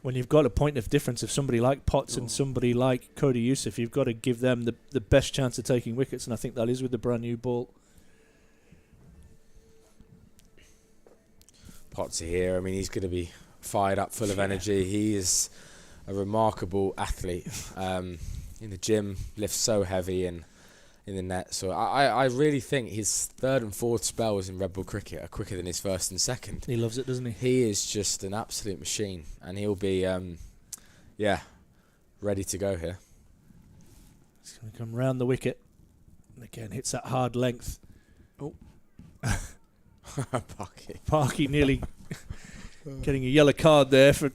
S5: when you've got a point of difference of somebody like Potts and somebody like Cody Yusuf, you've got to give them the best chance of taking wickets, and I think that is with the brand new ball.
S4: Potts here. I mean, he's going to be fired up, full of energy. He is a remarkable athlete. In the gym, lifts so heavy and in the net. So I really think his third and fourth spells in red ball cricket are quicker than his first and second.
S5: He loves it, doesn't he?
S4: He is just an absolute machine, and he'll be, ready to go here.
S5: He's going to come round the wicket, and again hits that hard length. Oh, Parky nearly getting a yellow card there for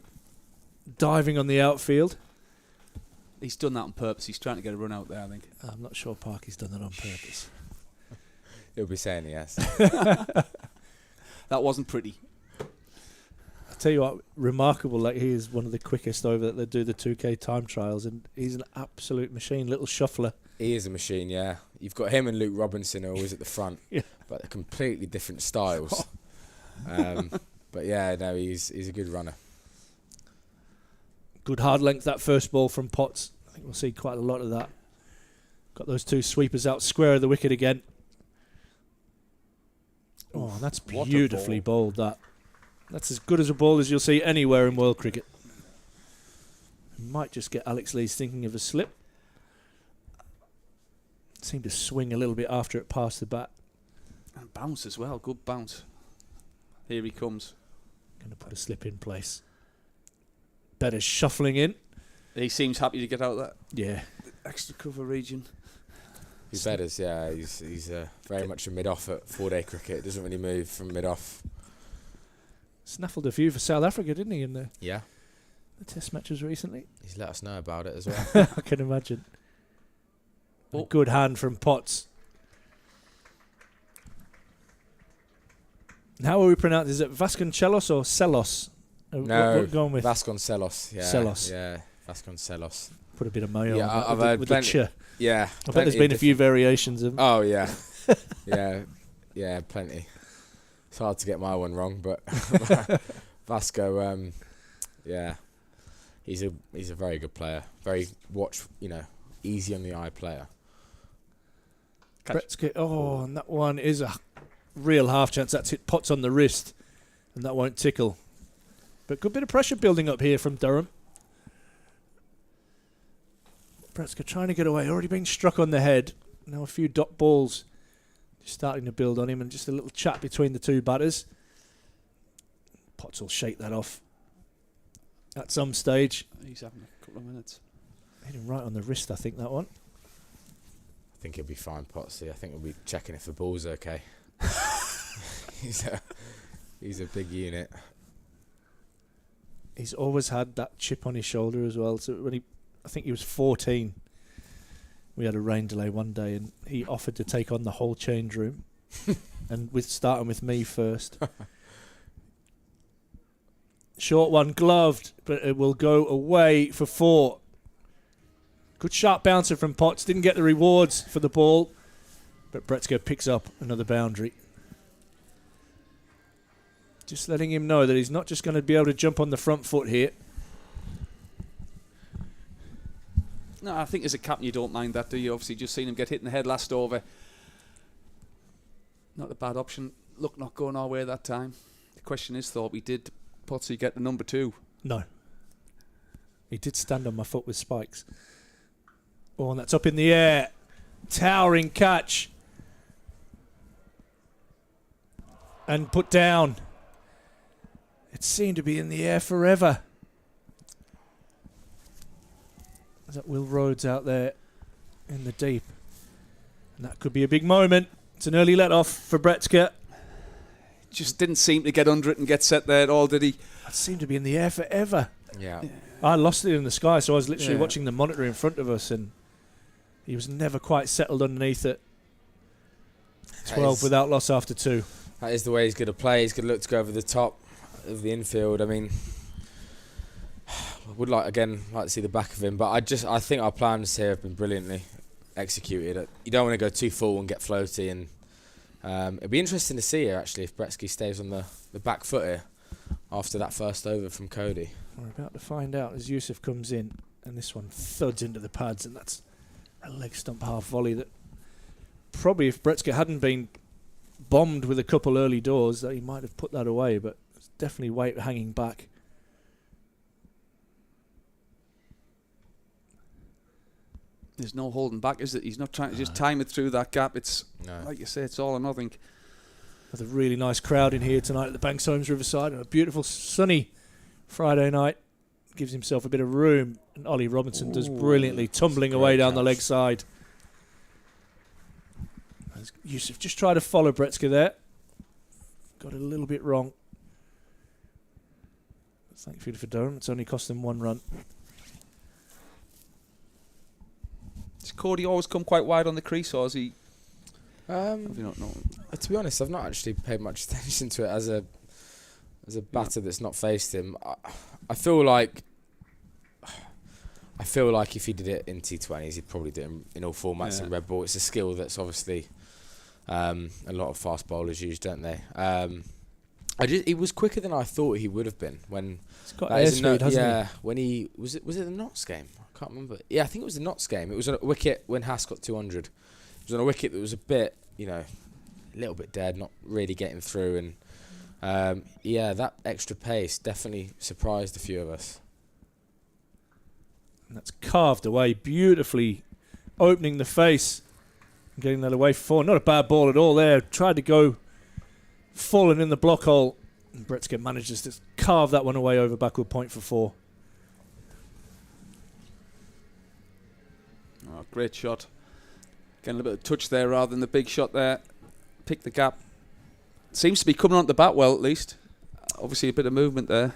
S5: diving on the outfield.
S6: He's done that on purpose. He's trying to get a run out there, I think.
S5: I'm not sure Parky's done that on purpose.
S4: He'll be saying yes.
S6: That wasn't pretty.
S5: I'll tell you what, remarkable. Like, he is one of the quickest over that they do the 2K time trials, and he's an absolute machine, little shuffler.
S4: He is a machine, yeah. You've got him and Luke Robinson, who are always at the front, but they're completely different styles. But yeah, no, he's a good runner.
S5: Good hard length, that first ball from Potts. I think we'll see quite a lot of that. Got those two sweepers out square of the wicket again. Oh, that's beautifully bowled, that. That's as good as a ball as you'll see anywhere in world cricket. Might just get Alex Lees thinking of a slip. Seemed to swing a little bit after it passed the bat.
S6: And bounce as well, good bounce. Here he comes.
S5: Going to put a slip in place. Better shuffling in.
S6: He seems happy to get out of that.
S5: Yeah.
S6: Extra cover region.
S4: He's better, yeah. He's very much a mid-off at 4-day cricket. Doesn't really move from mid-off.
S5: snaffled a few for South Africa, didn't he, in the
S4: Yeah,
S5: Test matches recently?
S4: he's let us know about it as well.
S5: I can imagine.
S6: Oh.
S5: A good hand from Potts. And how are we pronounced? Is it Vasconcelos or Celos? What we're going with?
S4: Vasconcelos. Yeah,
S5: Celos.
S4: Yeah, Vasconcelos.
S5: Put a bit of mayo
S4: Yeah,
S5: on that
S4: I've
S5: with
S4: heard
S5: the
S4: plenty.
S5: ch.
S4: Yeah,
S5: I bet there's been a few variations of.
S4: Oh yeah, yeah, plenty. It's hard to get my one wrong, but Vasco, yeah, he's a very good player. Very easy on the eye player.
S5: Bretzke, and that one is a real half chance. That's hit Potts on the wrist, and that won't tickle. But good bit of pressure building up here from Durham. Bretzke trying to get away, already been struck on the head. Now a few dot balls just starting to build on him, and just a little chat between the two batters. Potts will shake that off at some stage.
S6: He's having a couple of minutes.
S5: Hit him right on the wrist, I think, that one.
S4: I think he'll be fine, Potsy. I think we'll be checking if the ball's okay. He's a big unit.
S5: He's always had that chip on his shoulder as well. So when I think he was 14, we had a rain delay one day, and he offered to take on the whole change room, and starting with me first. Short one, gloved, but it will go away for 4. Good sharp bouncer from Potts. Didn't get the rewards for the ball, but Bretzke picks up another boundary. Just letting him know that he's not just going to be able to jump on the front foot here.
S6: No, I think as a captain you don't mind that, do you? Obviously just seen him get hit in the head last over. Not a bad option. Look, not going our way that time. The question is, thought we did Potsy get the number 2?
S5: No. He did stand on my foot with spikes. Oh, and that's up in the air. Towering catch. And put down. It seemed to be in the air forever. Is that Will Rhodes out there in the deep? And that could be a big moment. It's an early let-off for Bretzke.
S6: Just didn't seem to get under it and get set there at all, did he?
S5: It seemed to be in the air forever.
S4: Yeah.
S5: I lost it in the sky, so I was literally watching the monitor in front of us, and he was never quite settled underneath it. 12 without loss after 2.
S4: That is the way he's going to play. He's going to look to go over the top of the infield. I mean, I would like to see the back of him, but I think our plans here have been brilliantly executed. You don't want to go too full and get floaty, and it'd be interesting to see here actually if Bretzke stays on the back foot here after that first over from Cody.
S5: We're about to find out as Yusuf comes in, and this one thuds into the pads, and that's a leg stump half volley that probably, if Bretzke hadn't been bombed with a couple early doors, that he might have put that away, but it's definitely weight hanging back.
S6: There's no holding back, is it? He's not trying to just time it through that gap. It's, like you say, it's all or nothing.
S5: There's a really nice crowd in here tonight at the Banks Homes Riverside, and a beautiful sunny Friday night. Gives himself a bit of room, and Ollie Robinson does brilliantly, tumbling away down the leg side. As Yusuf just tried to follow Bretzke there. Got it a little bit wrong. Thankfully for Durham, it's only cost them 1 run.
S6: Does Cody always come quite wide on the crease, or is he? Have you not known?
S4: To be honest, I've not actually paid much attention to it as a batter that's not faced him. I feel like if he did it in T20s, he'd probably do it in all formats in red ball. It's a skill that's obviously a lot of fast bowlers use, don't they? He was quicker than I thought he would have been when.
S5: He's got airspeed, hasn't he?
S4: When he was it the Notts game? I can't remember. Yeah, I think it was the Notts game. It was on a wicket when Haas got 200. It was on a wicket that was a bit, a little bit dead, not really getting through, and that extra pace definitely surprised a few of us.
S5: And that's carved away beautifully, opening the face, and getting that away for 4. Not a bad ball at all there. Tried to go full and in the block hole, and Bretzke manages to carve that one away over backward point for 4.
S6: Oh, great shot. Getting a little bit of touch there rather than the big shot there. Pick the gap. Seems to be coming onto the bat well, at least. obviously a bit of movement there.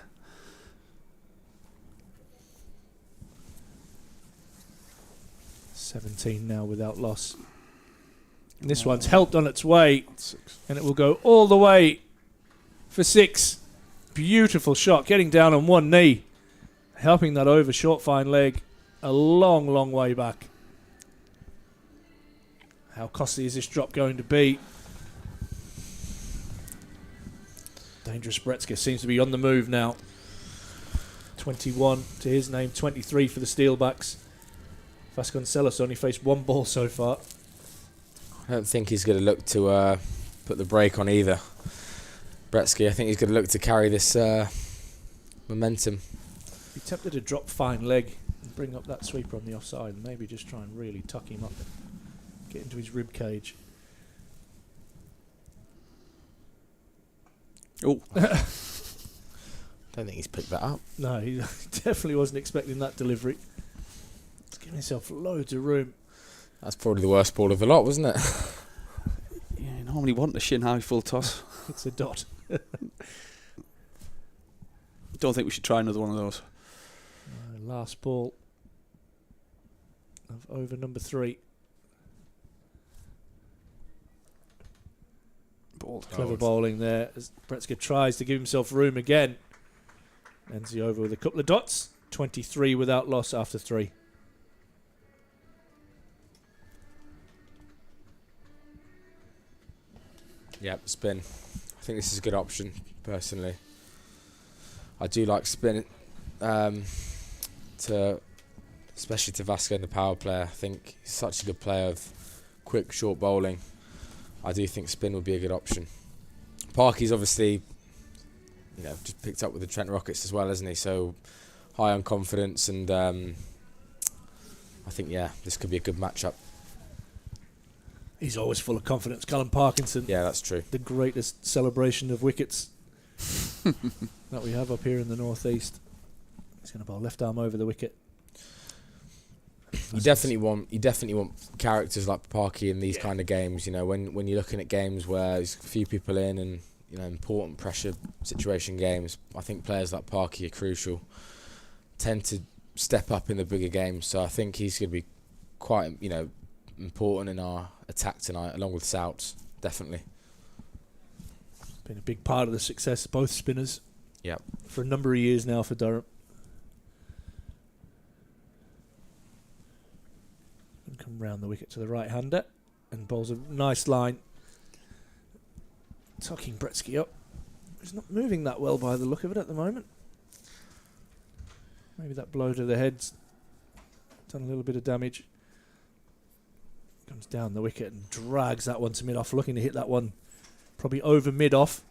S5: $17 now without loss. And this one's helped on its way, and it will go all the way for 6. Beautiful shot, getting down on one knee, helping that over short fine leg a long, long way back. How costly is this drop going to be? Dangerous Bretska seems to be on the move now. 21 to his name, 23 for the Steelbacks. Vasconcelos only faced 1 ball so far.
S4: I don't think he's going to look to put the brake on either. Bretsky, I think he's going to look to carry this momentum.
S5: He tempted to drop fine leg and bring up that sweeper on the offside and maybe just try and really tuck him up, get into his rib cage.
S6: Oh.
S4: Don't think he's picked that up.
S5: No, he definitely wasn't expecting that delivery. He's giving himself loads of room.
S4: That's probably the worst ball of the lot, wasn't it?
S6: Yeah, you normally want a shin high full toss.
S5: It's a dot.
S6: Don't think we should try another one of those.
S5: Last ball of over number 3. Clever bowling there as Bretska tries to give himself room again. Ends the over with a couple of dots. 23 without loss after 3.
S4: Yep, spin. I think this is a good option, personally. I do like spin, especially to Vasco in the power play. I think he's such a good player of quick, short bowling. I do think spin would be a good option. Parky's obviously, just picked up with the Trent Rockets as well, hasn't he? So high on confidence, and I think this could be a good matchup.
S5: He's always full of confidence. Callum Parkinson.
S4: Yeah, that's true.
S5: The greatest celebration of wickets that we have up here in the northeast. He's going to bowl left arm over the wicket.
S4: You definitely want characters like Parky in these kind of games. When you're looking at games where there's a few people in and important pressure situation games, I think players like Parky are crucial. Tend to step up in the bigger games, so I think he's going to be quite important in our attack tonight, along with Souts, definitely.
S5: Been a big part of the success of both spinners.
S4: Yep.
S5: For a number of years now for Durham. And come round the wicket to the right-hander and bowls a nice line. Tucking Bretsky up. He's not moving that well by the look of it at the moment. Maybe that blow to the head's done a little bit of damage. Comes down the wicket and drags that one to mid-off, looking to hit that one probably over mid-off.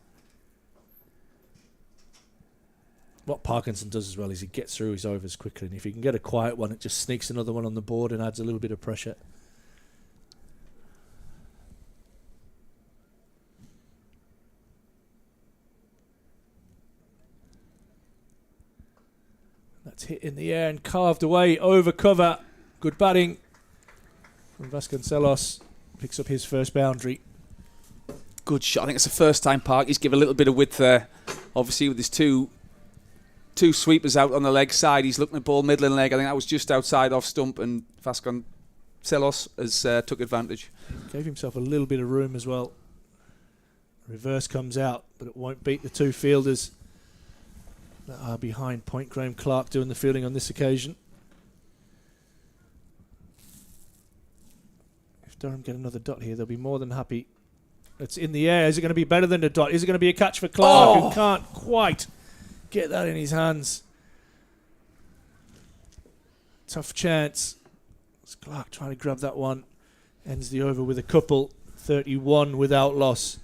S5: What Parkinson does as well is he gets through his overs quickly, and if he can get a quiet one, it just sneaks another one on the board and adds a little bit of pressure. That's hit in the air and carved away over cover. Good batting from Vasconcelos. Picks up his first boundary.
S6: Good shot. I think it's the first time Parky's given a little bit of width there. Obviously with his two sweepers out on the leg side, he's looking at ball middling leg. I think that was just outside off stump, and Vasconcelos has took advantage.
S5: Gave himself a little bit of room as well. Reverse comes out, but it won't beat the 2 fielders that are behind point. Graham Clark doing the fielding on this occasion. If Durham get another dot here, they'll be more than happy. It's in the air. Is it going to be better than a dot? Is it going to be a catch for Clark, who can't quite get that in his hands? Tough chance. It's Clark trying to grab that one. Ends the over with a couple. 31 without loss.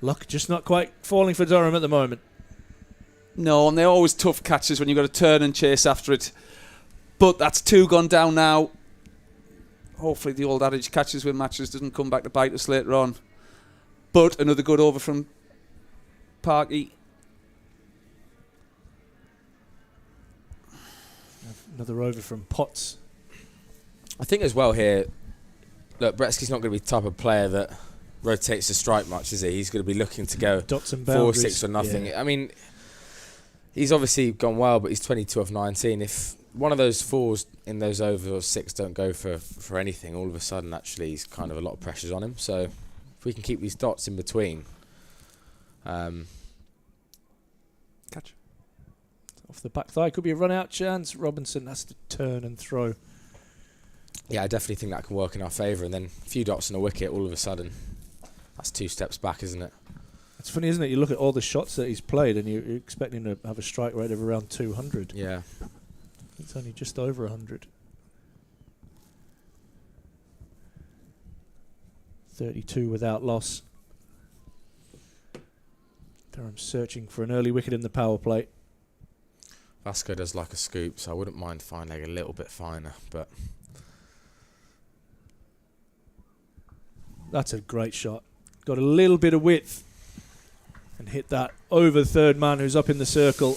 S5: Luck just not quite falling for Durham at the moment.
S6: No, and they're always tough catches when you've got to turn and chase after it. But that's 2 gone down now. Hopefully the old adage, catches win matches, doesn't come back to bite us later on. But another good over from Parky.
S5: Another over from Potts.
S4: I think as well here, look, Bretsky's not going to be the type of player that rotates the strike much, is he? He's going to be looking to go
S5: Dots and
S4: 4,
S5: boundaries.
S4: 6 or nothing.
S5: Yeah.
S4: I mean, he's obviously gone well, but he's 22 off 19. If one of those 4s in those overs or 6 don't go for anything, all of a sudden, actually, he's kind of a lot of pressures on him. So if we can keep these dots in between.
S6: Catch.
S5: Off the back thigh, could be a run-out chance. Robinson has to turn and throw.
S4: Yeah, I definitely think that can work in our favour. And then a few dots and a wicket, all of a sudden, that's 2 steps back, isn't it?
S5: It's funny, isn't it? You look at all the shots that he's played and you're expecting to have a strike rate of around 200.
S4: Yeah.
S5: It's only just over 100. 32 without loss. Durham searching for an early wicket in the power play.
S4: Vasco does like a scoop, so I wouldn't mind fine leg a little bit finer, but
S5: That's a great shot. Got a little bit of width and hit that over the third man who's up in the circle.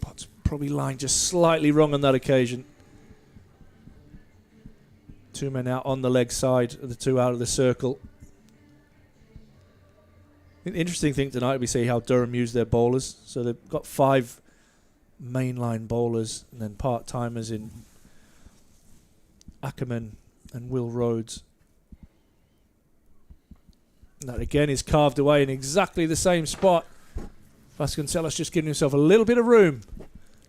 S5: Potts probably lying just slightly wrong on that occasion. 2 men out on the leg side, the 2 out of the circle. The interesting thing tonight will be see how Durham use their bowlers. So they've got 5 mainline bowlers and then part-timers in Ackerman and Will Rhodes. And that again is carved away in exactly the same spot. Vasconcelos just giving himself a little bit of room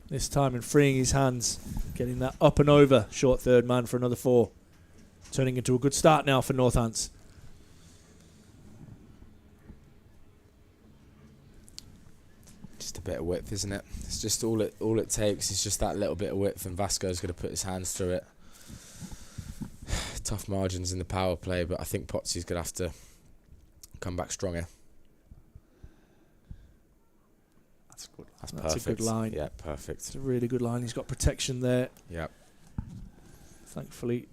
S5: this time and freeing his hands, getting that up and over short third man for another 4. Turning into a good start now for Northants.
S4: just a bit of width, isn't it? It's just all it takes is just that little bit of width, and Vasco's going to put his hands through it. Tough margins in the power play, but I think Potsy's going to have to come back stronger.
S6: That's good.
S4: That's
S5: a good line.
S4: Yeah, perfect.
S5: It's a really good line. He's got protection there.
S4: Yeah.
S5: Thankfully,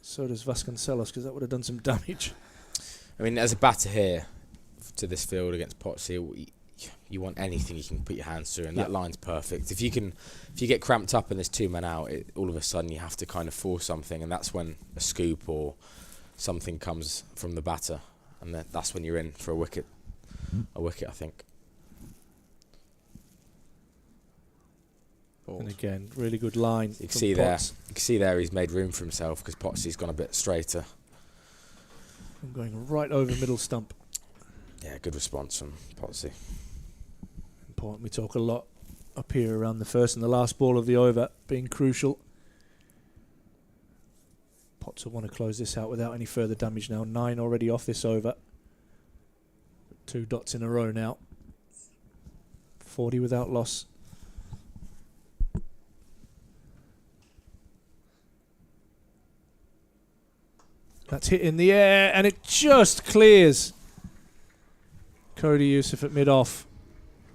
S5: so does Vasconcelos, because that would have done some damage.
S4: I mean, as a batter here to this field against Potsy, you want anything you can put your hands through, and that line's perfect. If you get cramped up and there's 2 men out, all of a sudden you have to kind of force something, and that's when a scoop or something comes from the batter, and that's when you're in for a wicket. A wicket, I think.
S5: And again, really good line.
S4: You can see there he's made room for himself because Potsy's gone a bit straighter.
S5: I'm going right over middle stump.
S4: Yeah, good response from Potsy.
S5: Important. We talk a lot up here around the first and the last ball of the over being crucial. Potts will want to close this out without any further damage now. 9 already off this over. 2 dots in a row now. 40 without loss. That's hit in the air, and it just clears. Cody Youssef at mid-off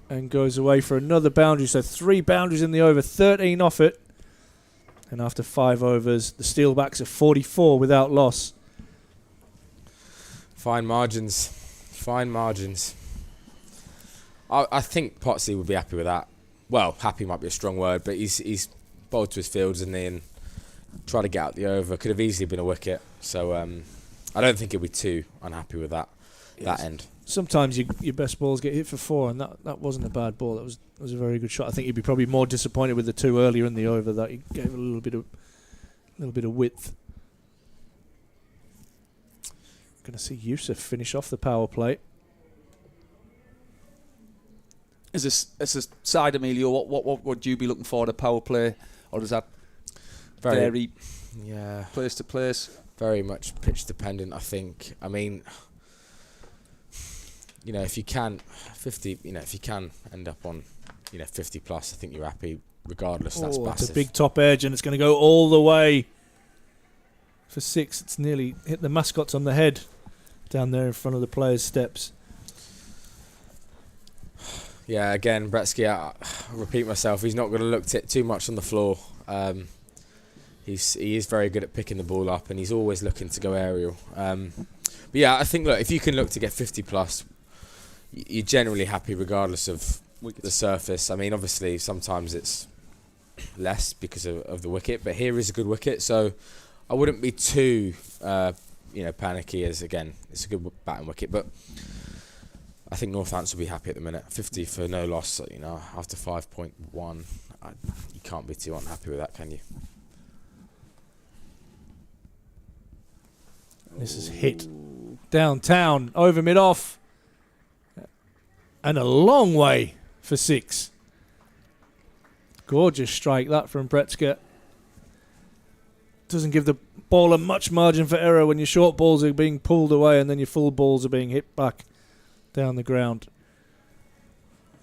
S5: and goes away for another boundary. So 3 boundaries in the over, 13 off it. And after 5 overs, the Steelbacks are 44 without loss.
S4: Fine margins. Fine margins. I think Potsy would be happy with that. Well, happy might be a strong word, but he's bowled to his fields and then tried to get out the over. Could have easily been a wicket. So I don't think he'll be too unhappy with that end. Sometimes
S5: your best balls get hit for 4, and that wasn't a bad ball. That was a very good shot. I think he'd be probably more disappointed with the 2 earlier in the over that he gave a little bit of width. Going to see Youssef finish off the power play.
S6: Is this side, Emilio? What would you be looking for at a power play, or does that vary?
S4: Yeah,
S6: place to place.
S4: Very much pitch dependent, I think. I mean, if you can 50, if you can end up on 50 plus, I think you're happy regardless. That's massive.
S5: It's a big top edge, and it's going to go all the way for 6. It's nearly hit the mascots on the head down there in front of the players' steps.
S4: Yeah, again, Bretsky, I'll repeat myself, he's not going to look too much on the floor. He is very good at picking the ball up, and he's always looking to go aerial. But yeah, I think, look, if you can look to get 50 plus, you're generally happy regardless of the surface. I mean, obviously, sometimes it's less because of the wicket, but here is a good wicket, so I wouldn't be too panicky, as again, it's a good batting wicket, but I think Northampton will be happy at the minute. 50 for no loss, after 5.1. You can't be too unhappy with that, can you?
S5: This is hit downtown, over mid-off. And a long way for 6. Gorgeous strike that from Bretzka. Doesn't give the bowler much margin for error when your short balls are being pulled away and then your full balls are being hit back down the ground.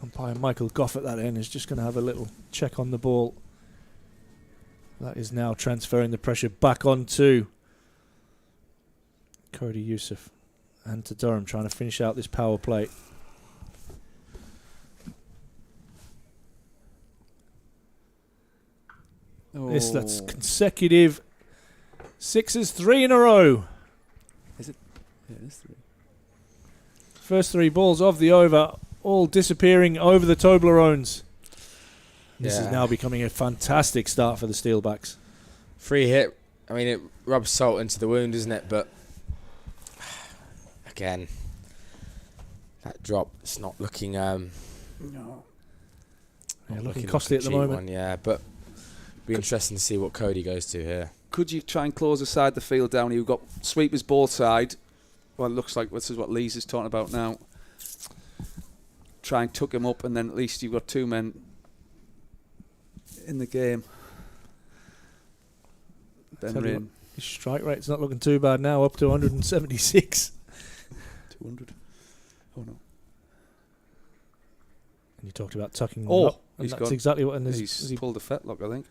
S5: Umpire Michael Goff at that end is just going to have a little check on the ball. That is now transferring the pressure back onto Cody Youssef and to Durham, trying to finish out this power play. That's consecutive 6s, 3 in a row.
S6: Is it? Yeah, it is 3.
S5: First 3 balls of the over, all disappearing over the Toblerones. This is now becoming a fantastic start for the Steelbacks.
S4: Free hit. I mean, it rubs salt into the wound, isn't it? But again, that drop, it's not looking.
S6: No.
S5: Yeah, looking costly at the moment.
S4: One, yeah, but be interesting to see what Cody goes to here.
S6: Could you try and close the side of the field down? You've got sweepers both side. Well, it looks like this is what Lees is talking about now. Try and tuck him up, and then at least you've got 2 men in the game. Ben Rain.
S5: His strike rate's not looking too bad now, up to 176.
S6: 200. Oh, no.
S5: And you talked about tucking them
S6: Oh,
S5: up. And that's
S6: gone.
S5: exactly what... And
S6: He's pulled a fetlock, I think.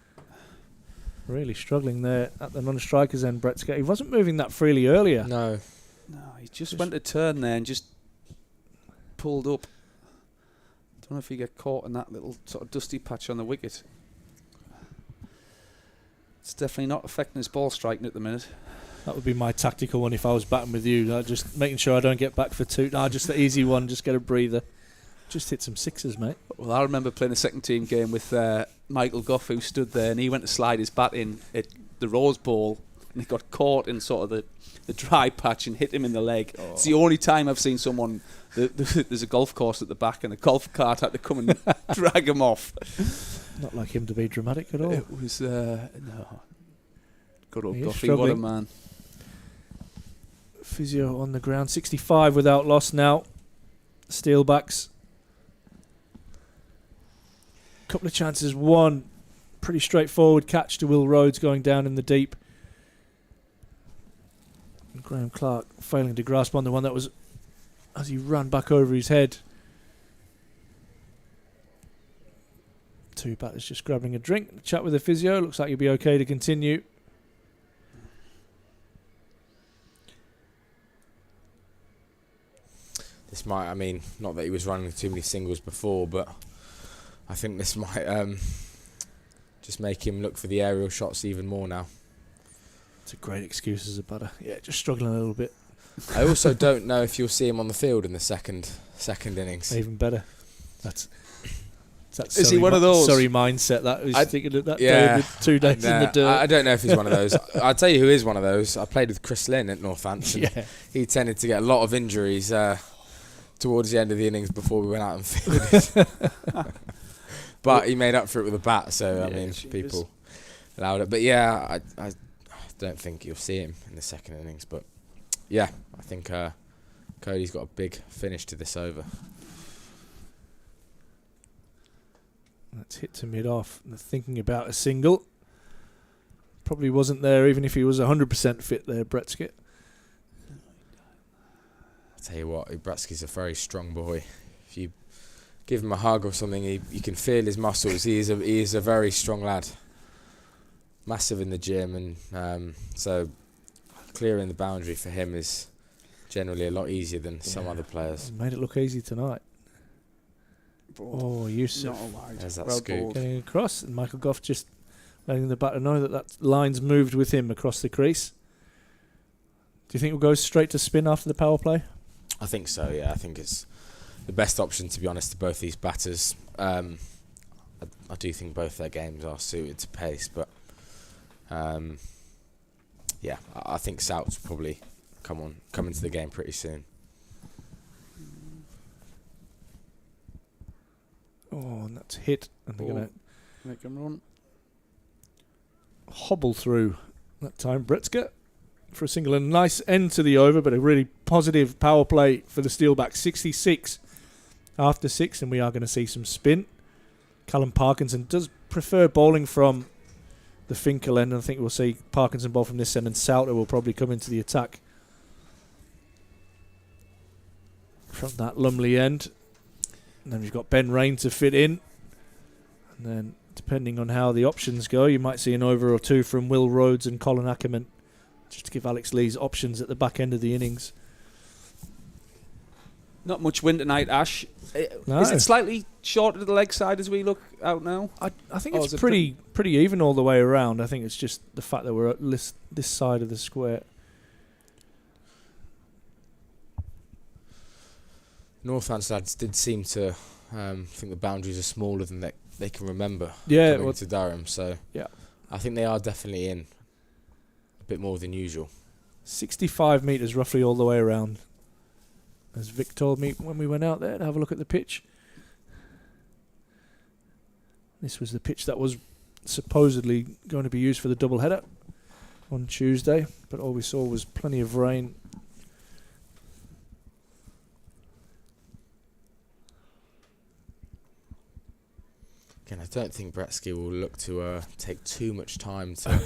S5: Really struggling there at the non-strikers end, Bretzka. He wasn't moving that freely earlier.
S4: No,
S6: he just went to turn there and just pulled up. Don't know if he got caught in that little sort of dusty patch on the wicket. It's definitely not affecting his ball striking at the minute.
S5: That would be my tactical one if I was batting with you. Just making sure I don't get back for 2. No, just the easy one. Just get a breather. Just hit some 6s, mate.
S6: Well, I remember playing a second team game with Michael Goff, who stood there, and he went to slide his bat in at the Rose Bowl, and he got caught in sort of the dry patch and hit him in the leg. Oh. It's the only time I've seen someone... There's a golf course at the back, and a golf cart had to come and drag him off.
S5: Not like him to be dramatic at all.
S6: It was... no. Good old Goffy,
S5: struggling.
S6: what a man.
S5: Physio on the ground, 65 without loss now. Steelbacks. Couple of chances. One pretty straightforward catch to Will Rhodes going down in the deep. And Graham Clark failing to grasp on the one that was as he ran back over his head. 2 batters just grabbing a drink. Chat with the physio. Looks like you'll be okay to continue.
S4: this might, I mean, not that he was running too many singles before, but I think this might just make him look for the aerial shots even more now.
S5: It's a great excuse as a batter. Yeah, just struggling a little bit.
S4: I also don't know if you'll see him on the field in the second innings.
S5: Even better. That's
S6: is he one of those?
S5: Surrey mindset that was thinking of that
S4: yeah,
S5: day with 2 days in the dirt.
S4: I don't know if he's one of those. I'll tell you who is one of those. I played with Chris Lynn at Northampton.
S5: Yeah.
S4: He tended to get a lot of injuries towards the end of the innings before we went out and fielded. But he made up for it with a bat, so I mean, people allowed it. But yeah, I don't think you'll see him in the second innings. But yeah, I think Cody's got a big finish to this over.
S5: That's hit to mid-off. Thinking about a single. Probably wasn't there even if he was 100% fit there, Bretzka.
S4: I'll tell you what, Bretzky's a very strong boy. If you give him a hug or something, you can feel his muscles. He is a very strong lad. Massive in the gym, and so clearing the boundary for him is generally a lot easier than some other players.
S5: Made it look easy tonight. Oh, Yusuf.
S4: There's that
S6: well
S4: scoop.
S5: Getting across, and Michael Goff just letting the batter know that line's moved with him across the crease. Do you think we'll go straight to spin after the power play?
S4: I think so, yeah. I think it's the best option, to be honest, to both these batters. I do think both their games are suited to pace, but yeah, I think South's probably come into the game pretty soon.
S5: Oh, and that's hit. And they're going to
S6: make him run.
S5: Hobble through that time. Bretzka for a single, and a nice end to the over, but a really positive power play for the Steelbacks. 66 after 6, and we are going to see some spin. Callum Parkinson does prefer bowling from the Finkel end, and I think we'll see Parkinson bowl from this end, and Souter will probably come into the attack from that Lumley end. And then we've got Ben Rain to fit in, and then depending on how the options go, you might see an over or two from Will Rhodes and Colin Ackerman, just to give Alex Lees options at the back end of the innings.
S6: Not much wind tonight, Ash.
S5: No.
S6: Is it slightly short to the leg side as we look out now?
S5: I think it's pretty even all the way around. I think it's just the fact that we're at this side of the square.
S4: Northampton lads did seem to think the boundaries are smaller than they can remember coming to Durham. So
S5: yeah,
S4: I think they are definitely in a bit more than usual.
S5: 65 metres roughly all the way around, as Vic told me when we went out there to have a look at the pitch. This was the pitch that was supposedly going to be used for the double header on Tuesday, but all we saw was plenty of rain.
S4: Again, I don't think Bretzky will look to take too much time to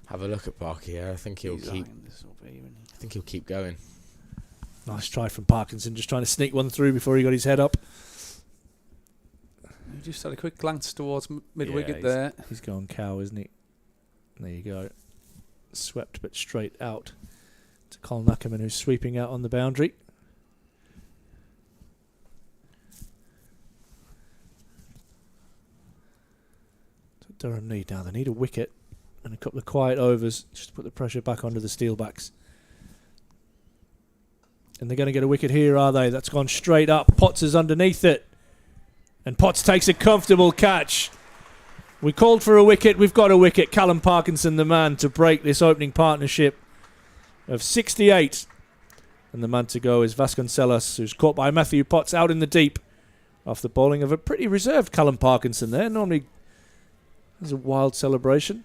S4: have a look at Parky here. I think he'll keep going.
S5: Nice try from Parkinson, just trying to sneak one through before he got his head up.
S6: He just had a quick glance towards mid-wicket there.
S5: He's going cow, isn't he? There you go. Swept but straight out to Colin Ackerman, who's sweeping out on the boundary. Durham need now. They need a wicket and a couple of quiet overs just to put the pressure back onto the Steelbacks. And they're going to get a wicket here, are they? That's gone straight up. Potts is underneath it. And Potts takes a comfortable catch. We called for a wicket. We've got a wicket. Callum Parkinson, the man to break this opening partnership of 68. And the man to go is Vasconcelos, who's caught by Matthew Potts out in the deep off the bowling of a pretty reserved Callum Parkinson there. Normally there's a wild celebration.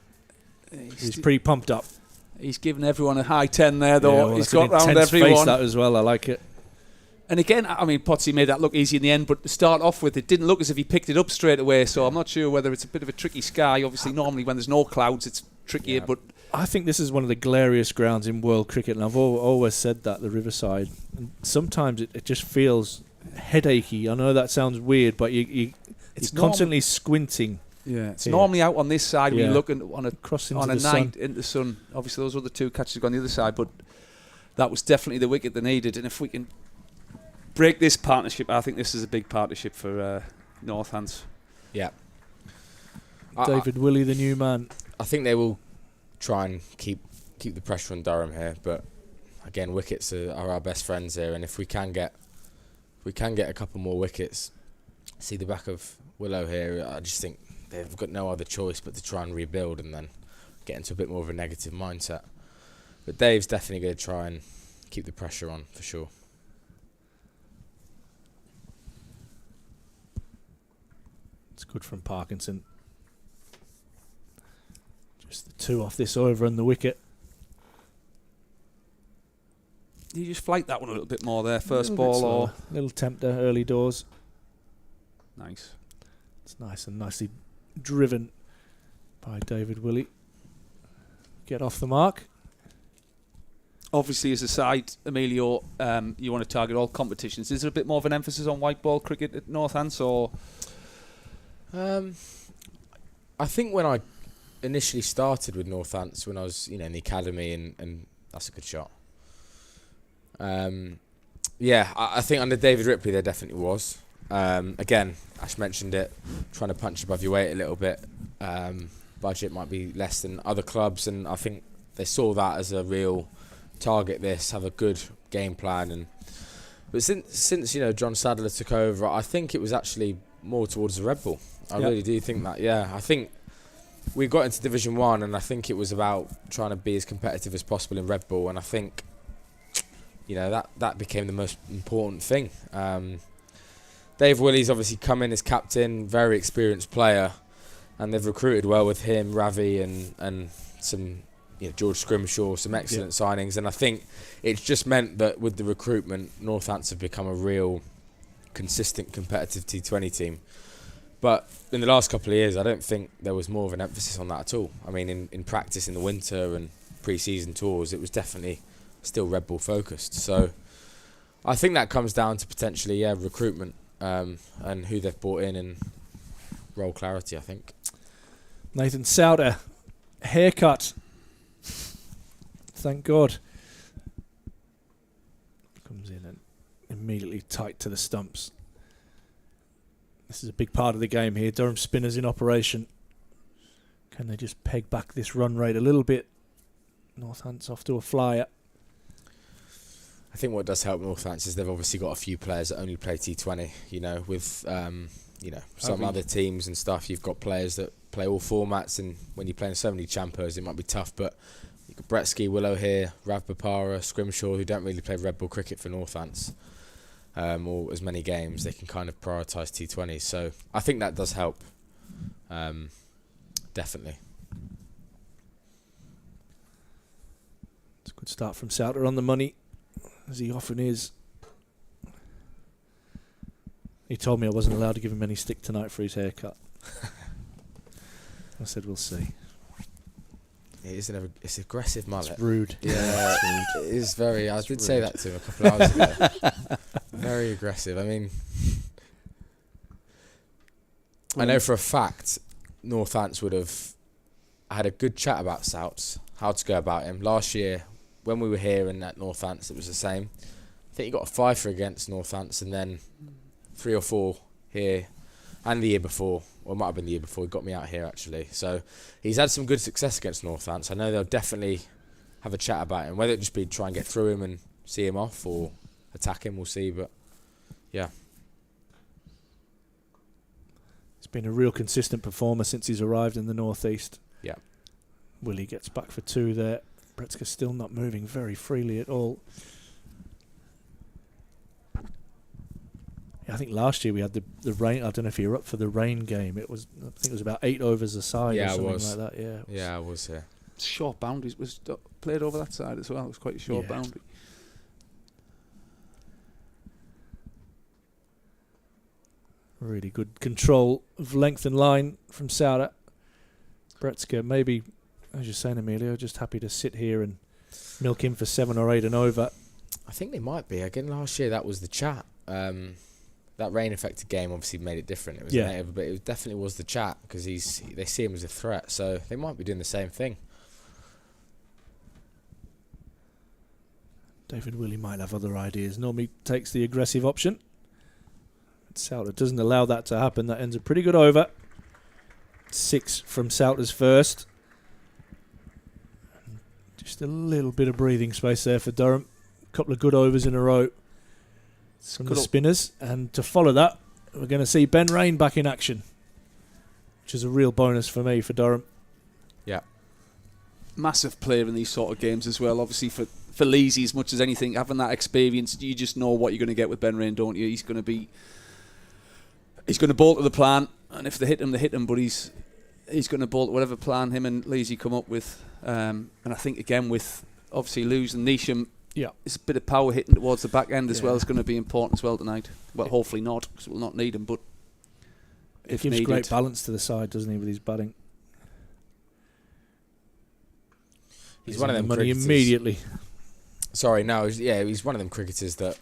S5: He's pretty pumped up.
S6: He's given everyone a high 10 there, though.
S5: Yeah, well,
S6: he's got round
S5: face
S6: everyone.
S5: That as well. I like it.
S6: And again, I mean, Potsy made that look easy in the end, but to start off with, it didn't look as if he picked it up straight away. So I'm not sure whether it's a bit of a tricky sky. Obviously, normally when there's no clouds, it's trickier. Yeah. But
S5: I think this is one of the glariest grounds in world cricket, and I've always said that, the Riverside. And sometimes it just feels headachy. I know that sounds weird, but you're constantly squinting.
S6: Yeah, it's normally out on this side when you look on a night
S5: sun.
S6: into the sun. Obviously, those other two catches go on the other side, but that was definitely the wicket they needed. And if we can break this partnership, I think this is a big partnership for Northants.
S4: Yeah.
S5: David Willey, the new man.
S4: I think they will try and keep the pressure on Durham here, but again, wickets are our best friends here, and if we can get a couple more wickets, see the back of Willow here, I just think they've got no other choice but to try and rebuild and then get into a bit more of a negative mindset. But Dave's definitely going to try and keep the pressure on for sure.
S5: It's good from Parkinson. Just the two off this over and the wicket.
S6: You just flight that one a little bit more there, first ball or
S5: little tempter early doors.
S6: Nice.
S5: It's nice and nicely driven by David Willey. Get off the mark.
S6: Obviously, as a side, Emilio, you want to target all competitions. Is there a bit more of an emphasis on white ball cricket at Northants, or?
S4: I think when I initially started with Northants, when I was in the academy, and that's a good shot. I think under David Ripley there definitely was. Again, Ash mentioned it, trying to punch above your weight a little bit. Budget might be less than other clubs, and I think they saw that as a real target. Have a good game plan, but since John Sadler took over, I think it was actually more towards the red ball. I really do think that. Yeah, I think we got into Division 1, and I think it was about trying to be as competitive as possible in red ball, and I think that became the most important thing. Dave Willey's obviously come in as captain, very experienced player, and they've recruited well with him, Ravi, and some George Scrimshaw, some excellent signings. And I think it's just meant that with the recruitment, Northants have become a real consistent competitive T20 team. But in the last couple of years, I don't think there was more of an emphasis on that at all. I mean, in practice in the winter and pre-season tours, it was definitely still Red Bull focused. So I think that comes down to potentially recruitment and who they've brought in and role clarity, I think.
S5: Nathan Souter, haircut. Thank God. Comes in and immediately tight to the stumps. This is a big part of the game here. Durham spinners in operation. Can they just peg back this run rate a little bit? Northants off to a flyer.
S4: I think what does help Northants is they've obviously got a few players that only play T20. With some other teams and stuff, you've got players that play all formats, and when you're playing so many champers, it might be tough. But you've got Bretsky, Willow here, Rav Bapara, Scrimshaw, who don't really play Red Bull cricket for Northants. Or as many games, they can kind of prioritise T20s. So I think that does help. Definitely.
S5: It's a good start from Souter on the money, as he often is. He told me I wasn't allowed to give him any stick tonight for his haircut. I said, we'll see.
S4: It's aggressive mullet.
S5: It's rude.
S4: Yeah, it is very. I did say that to him a couple of hours ago. Very aggressive. I mean, I know for a fact Northants would have had a good chat about Souts, how to go about him. Last year, when we were here and at Northants, it was the same. I think he got a 5 for against Northants, and then 3 or 4 here, and the year before. Or it might have been the year before. He got me out here, actually. So he's had some good success against Northants. I know they'll definitely have a chat about him. Whether it just be try and get through him and see him off, or attack him, we'll see. But, yeah.
S5: It's been a real consistent performer since he's arrived in the Northeast.
S4: Yeah.
S5: Willie gets back for 2 there. Bretska's still not moving very freely at all. I think last year we had the rain. I don't know if you were up for the rain game. I think it was about 8 overs a side or something like that.
S4: Yeah, I was here.
S6: Short boundaries was played over that side as well. It was quite a short boundary.
S5: Really good control of length and line from Souter. Bretska, maybe, as you're saying, Emilio, just happy to sit here and milk him for 7 or 8 and over.
S4: I think they might be. Again, last year that was the chat. That rain-affected game obviously made it different. It was negative, but it definitely was the chat because they see him as a threat. So they might be doing the same thing.
S5: David Willey might have other ideas. Normally takes the aggressive option. Souter doesn't allow that to happen. That ends a pretty good over. 6 from Souter's first. Just a little bit of breathing space there for Durham. A couple of good overs in a row from the spinners. And to follow that, we're going to see Ben Rain back in action, which is a real bonus for me for Durham.
S4: Yeah.
S6: Massive player in these sort of games as well. Obviously for Leesy, as much as anything, having that experience, you just know what you're going to get with Ben Rain, don't you? He's going to bolt to the plan, and if they hit him, they hit him. But he's going to bolt to whatever plan him and Leesy come up with. And I think again with obviously losing Neesham, it's a bit of power hitting towards the back end as well. It's going to be important as well tonight. Well, hopefully not, because we'll not need him. But
S5: it gives great balance to the side, doesn't he, with his batting?
S4: He's one of them
S5: money
S4: cricketers.
S5: Immediately.
S4: Sorry, no, he's one of them cricketers that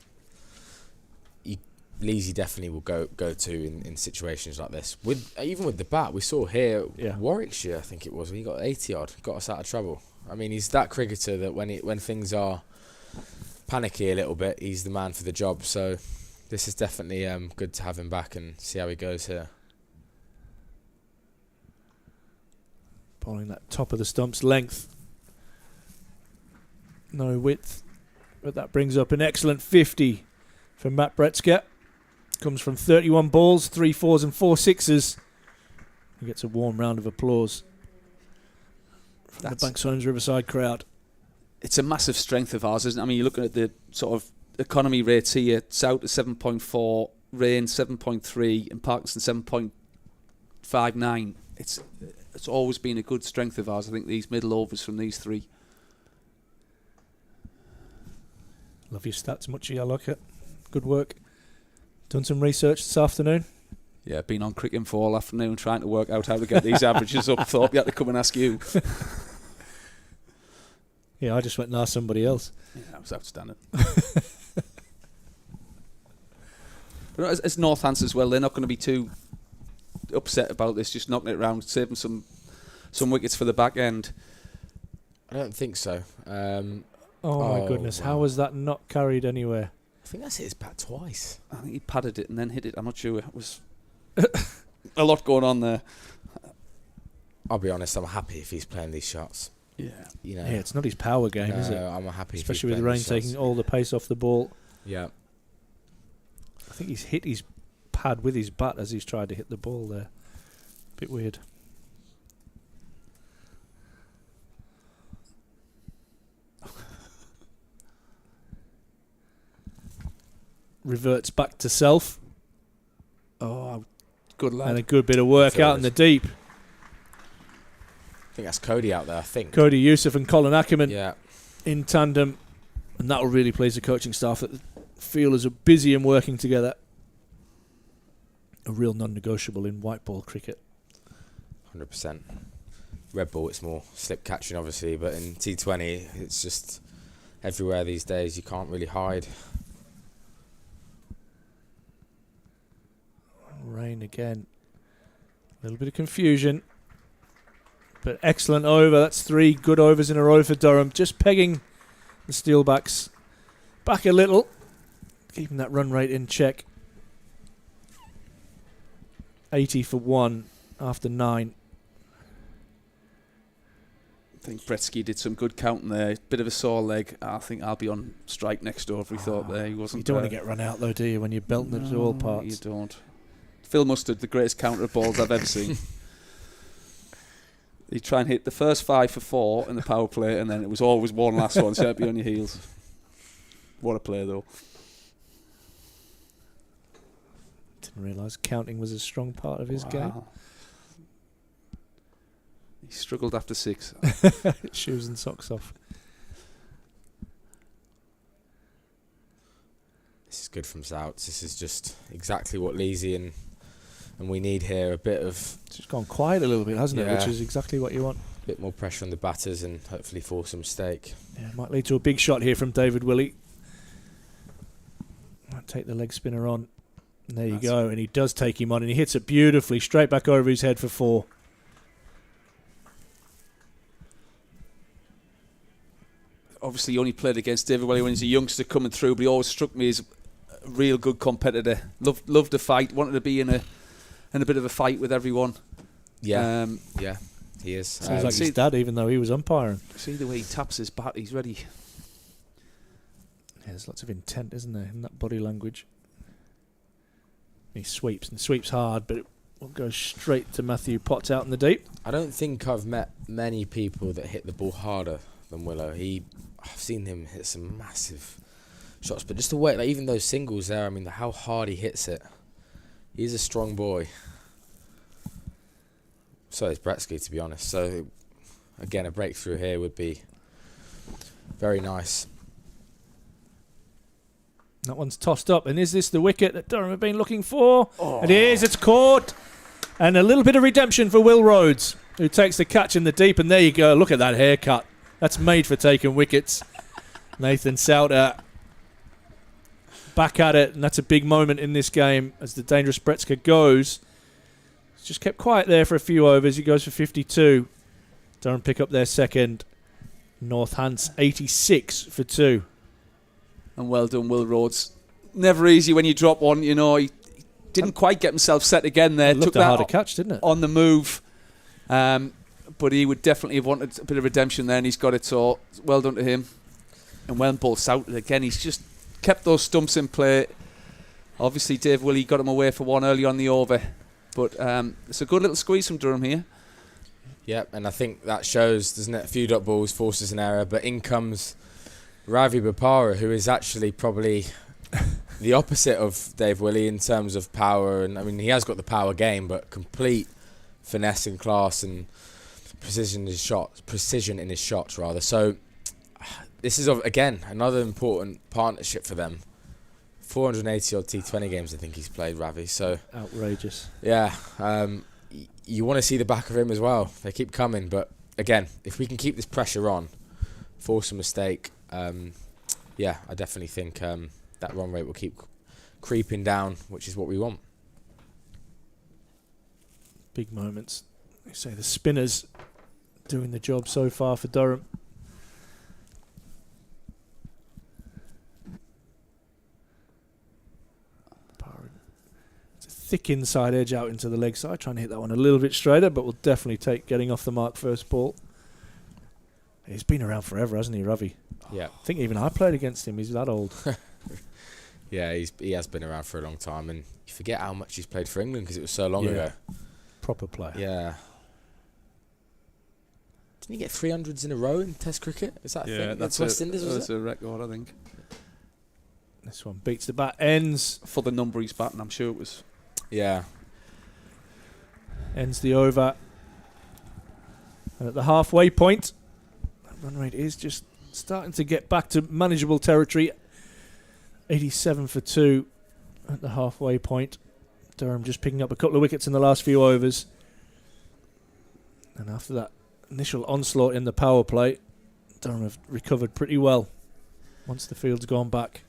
S4: Leesy definitely will go to in situations like this. Even with the bat, we saw here Warwickshire, I think it was, when he got 80 odd, got us out of trouble. I mean, he's that cricketer that when things are panicky a little bit, he's the man for the job. So this is definitely good to have him back and see how he goes here.
S5: Bowling that top of the stumps length. No width, but that brings up an excellent 50 from Matt Bretska. Comes from 31 balls, 3 4s and 4 6s. He gets a warm round of applause from the Banks Homes Riverside crowd.
S6: it's a massive strength of ours, isn't it? I mean, you're looking at the sort of economy rates here. South is 7.4, Rain 7.3, and Parkinson 7.59. It's always been a good strength of ours. I think these middle overs from these three.
S5: Love your stats, Muchy. I like it. Good work. Done some research this afternoon.
S6: Yeah, been on Cricket Info all afternoon trying to work out how to get these averages up. Thought we had to come and ask you.
S5: Yeah, I just went and asked somebody else.
S6: Yeah, that was outstanding. But as Northants as well, they're not going to be too upset about this, just knocking it around, saving some wickets for the back end.
S4: I don't think so.
S5: Oh my goodness, how was that not carried anywhere?
S4: I think that's hit his bat twice.
S6: I think he padded it and then hit it. I'm not sure. It was a lot going on there.
S4: I'll be honest, I'm happy if he's playing these shots.
S6: Yeah.
S4: You know,
S5: Yeah, it's not his power game, is it?
S4: I'm happy,
S5: Especially
S4: if
S5: with
S4: he's
S5: Rain
S4: playing these
S5: taking
S4: shots.
S5: all the pace off the ball.
S4: Yeah.
S5: I think he's hit his pad with his bat as he's tried to hit the ball there. Bit weird. Reverts back to self.
S6: Oh, good lad.
S5: And a good bit of work
S4: So
S5: out in the deep.
S4: I think that's Cody out there, I think.
S5: Cody Youssef and Colin Ackerman
S4: Yeah.
S5: in tandem. And that will really please the coaching staff that the fielders are busy and working together. A real non-negotiable in white ball cricket.
S4: 100%. Red ball, it's more slip catching, obviously, but in T20, it's just everywhere these days. You can't really hide.
S5: Rain again. A little bit of confusion. But excellent over. That's 3 good overs in a row for Durham. Just pegging the Steelbacks back a little. Keeping that run rate in check. 80 for 1 after 9.
S6: I think Bretsky did some good counting there. Bit of a sore leg. I think I'll be on strike next over. He thought there. He wasn't.
S5: You don't want to get run out though, do you, when you're belting it to all parts?
S6: You don't. Phil Mustard, the greatest counter of balls I've ever seen. He'd try and hit the first 5 for 4 in the power play, and then it was always one last one, so you'd be on your heels. What a play, though.
S5: Didn't realise counting was a strong part of his game.
S6: He struggled after 6.
S5: Shoes and socks off.
S4: This is good from Zouts. This is just exactly what Leesy and we need here. A bit of...
S5: It's just gone quiet a little bit, hasn't it?
S4: Yeah.
S5: Which is exactly what you want.
S4: A bit more pressure on the batters and hopefully force a mistake.
S5: Yeah, might lead to a big shot here from David Willey. Might take the leg spinner on. And there you go. And he does take him on, and he hits it beautifully straight back over his head for 4.
S6: Obviously, he only played against David Willey when he was a youngster coming through, but he always struck me as a real good competitor. Loved to fight, wanted to be in a bit of a fight with everyone.
S4: Yeah, yeah, he is.
S5: Sounds like his dad, even though he was umpiring.
S6: See the way he taps his bat, he's ready.
S5: Yeah, there's lots of intent, isn't there, in that body language. He sweeps, and sweeps hard, but it will go straight to Matthew Potts out in the deep.
S4: I don't think I've met many people that hit the ball harder than Willow. I've seen him hit some massive shots, but just the way, like even those singles there, I mean, how hard he hits it. He's a strong boy. So is Bretsky, to be honest. So, again, a breakthrough here would be very nice.
S5: That one's tossed up, and is this the wicket that Durham have been looking for? Oh. It is, it's caught. And a little bit of redemption for Will Rhodes, who takes the catch in the deep, and there you go. Look at that haircut. That's made for taking wickets. Nathan Souter back at it, and that's a big moment in this game as the dangerous Bretska goes. He's just kept quiet there for a few overs. He goes for 52. Durham pick up their second. Northants 86 for 2.
S6: And well done, Will Rhodes. Never easy when you drop one, you know. He didn't quite get himself set again there.
S5: Looked a harder catch, didn't it?
S6: On the move. But he would definitely have wanted a bit of redemption there, and he's got it, so well done to him. And well ball South again. He's just kept those stumps in play. Obviously, Dave Willey got him away for 1 early on the over. But it's a good little squeeze from Durham here.
S4: Yep, and I think that shows, doesn't it? A few dot balls, forces an error, but in comes Ravi Bopara, who is actually probably the opposite of Dave Willey in terms of power. And I mean, he has got the power game, but complete finesse and class and precision in his shots rather. So this is, again, another important partnership for them. 480 odd T20 games I think he's played, Ravi. So
S5: outrageous.
S4: Yeah, you want to see the back of him as well. They keep coming, but again, if we can keep this pressure on, force a mistake, I definitely think that run rate will keep creeping down, which is what we want.
S5: Big moments. They say the spinners doing the job so far for Durham. Thick inside edge out into the leg side, trying to hit that one a little bit straighter, but will definitely take getting off the mark first ball. He's been around forever, hasn't he, Ravi?
S4: Yeah.
S5: I think even I played against him. He's that old.
S4: Yeah, he has been around for a long time, and you forget how much he's played for England because it was so long ago.
S5: Proper player.
S4: Yeah. Didn't he get 300s in a row in Test cricket? Is that a thing? That's West Indies, was
S6: That's a record, I think.
S5: This one beats the bat, ends.
S6: For the number he's batting, I'm sure it was.
S4: Yeah.
S5: Ends the over. And at the halfway point, that run rate is just starting to get back to manageable territory. 87 for 2 at the halfway point. Durham just picking up a couple of wickets in the last few overs. And after that initial onslaught in the power play, Durham have recovered pretty well once the field's gone back.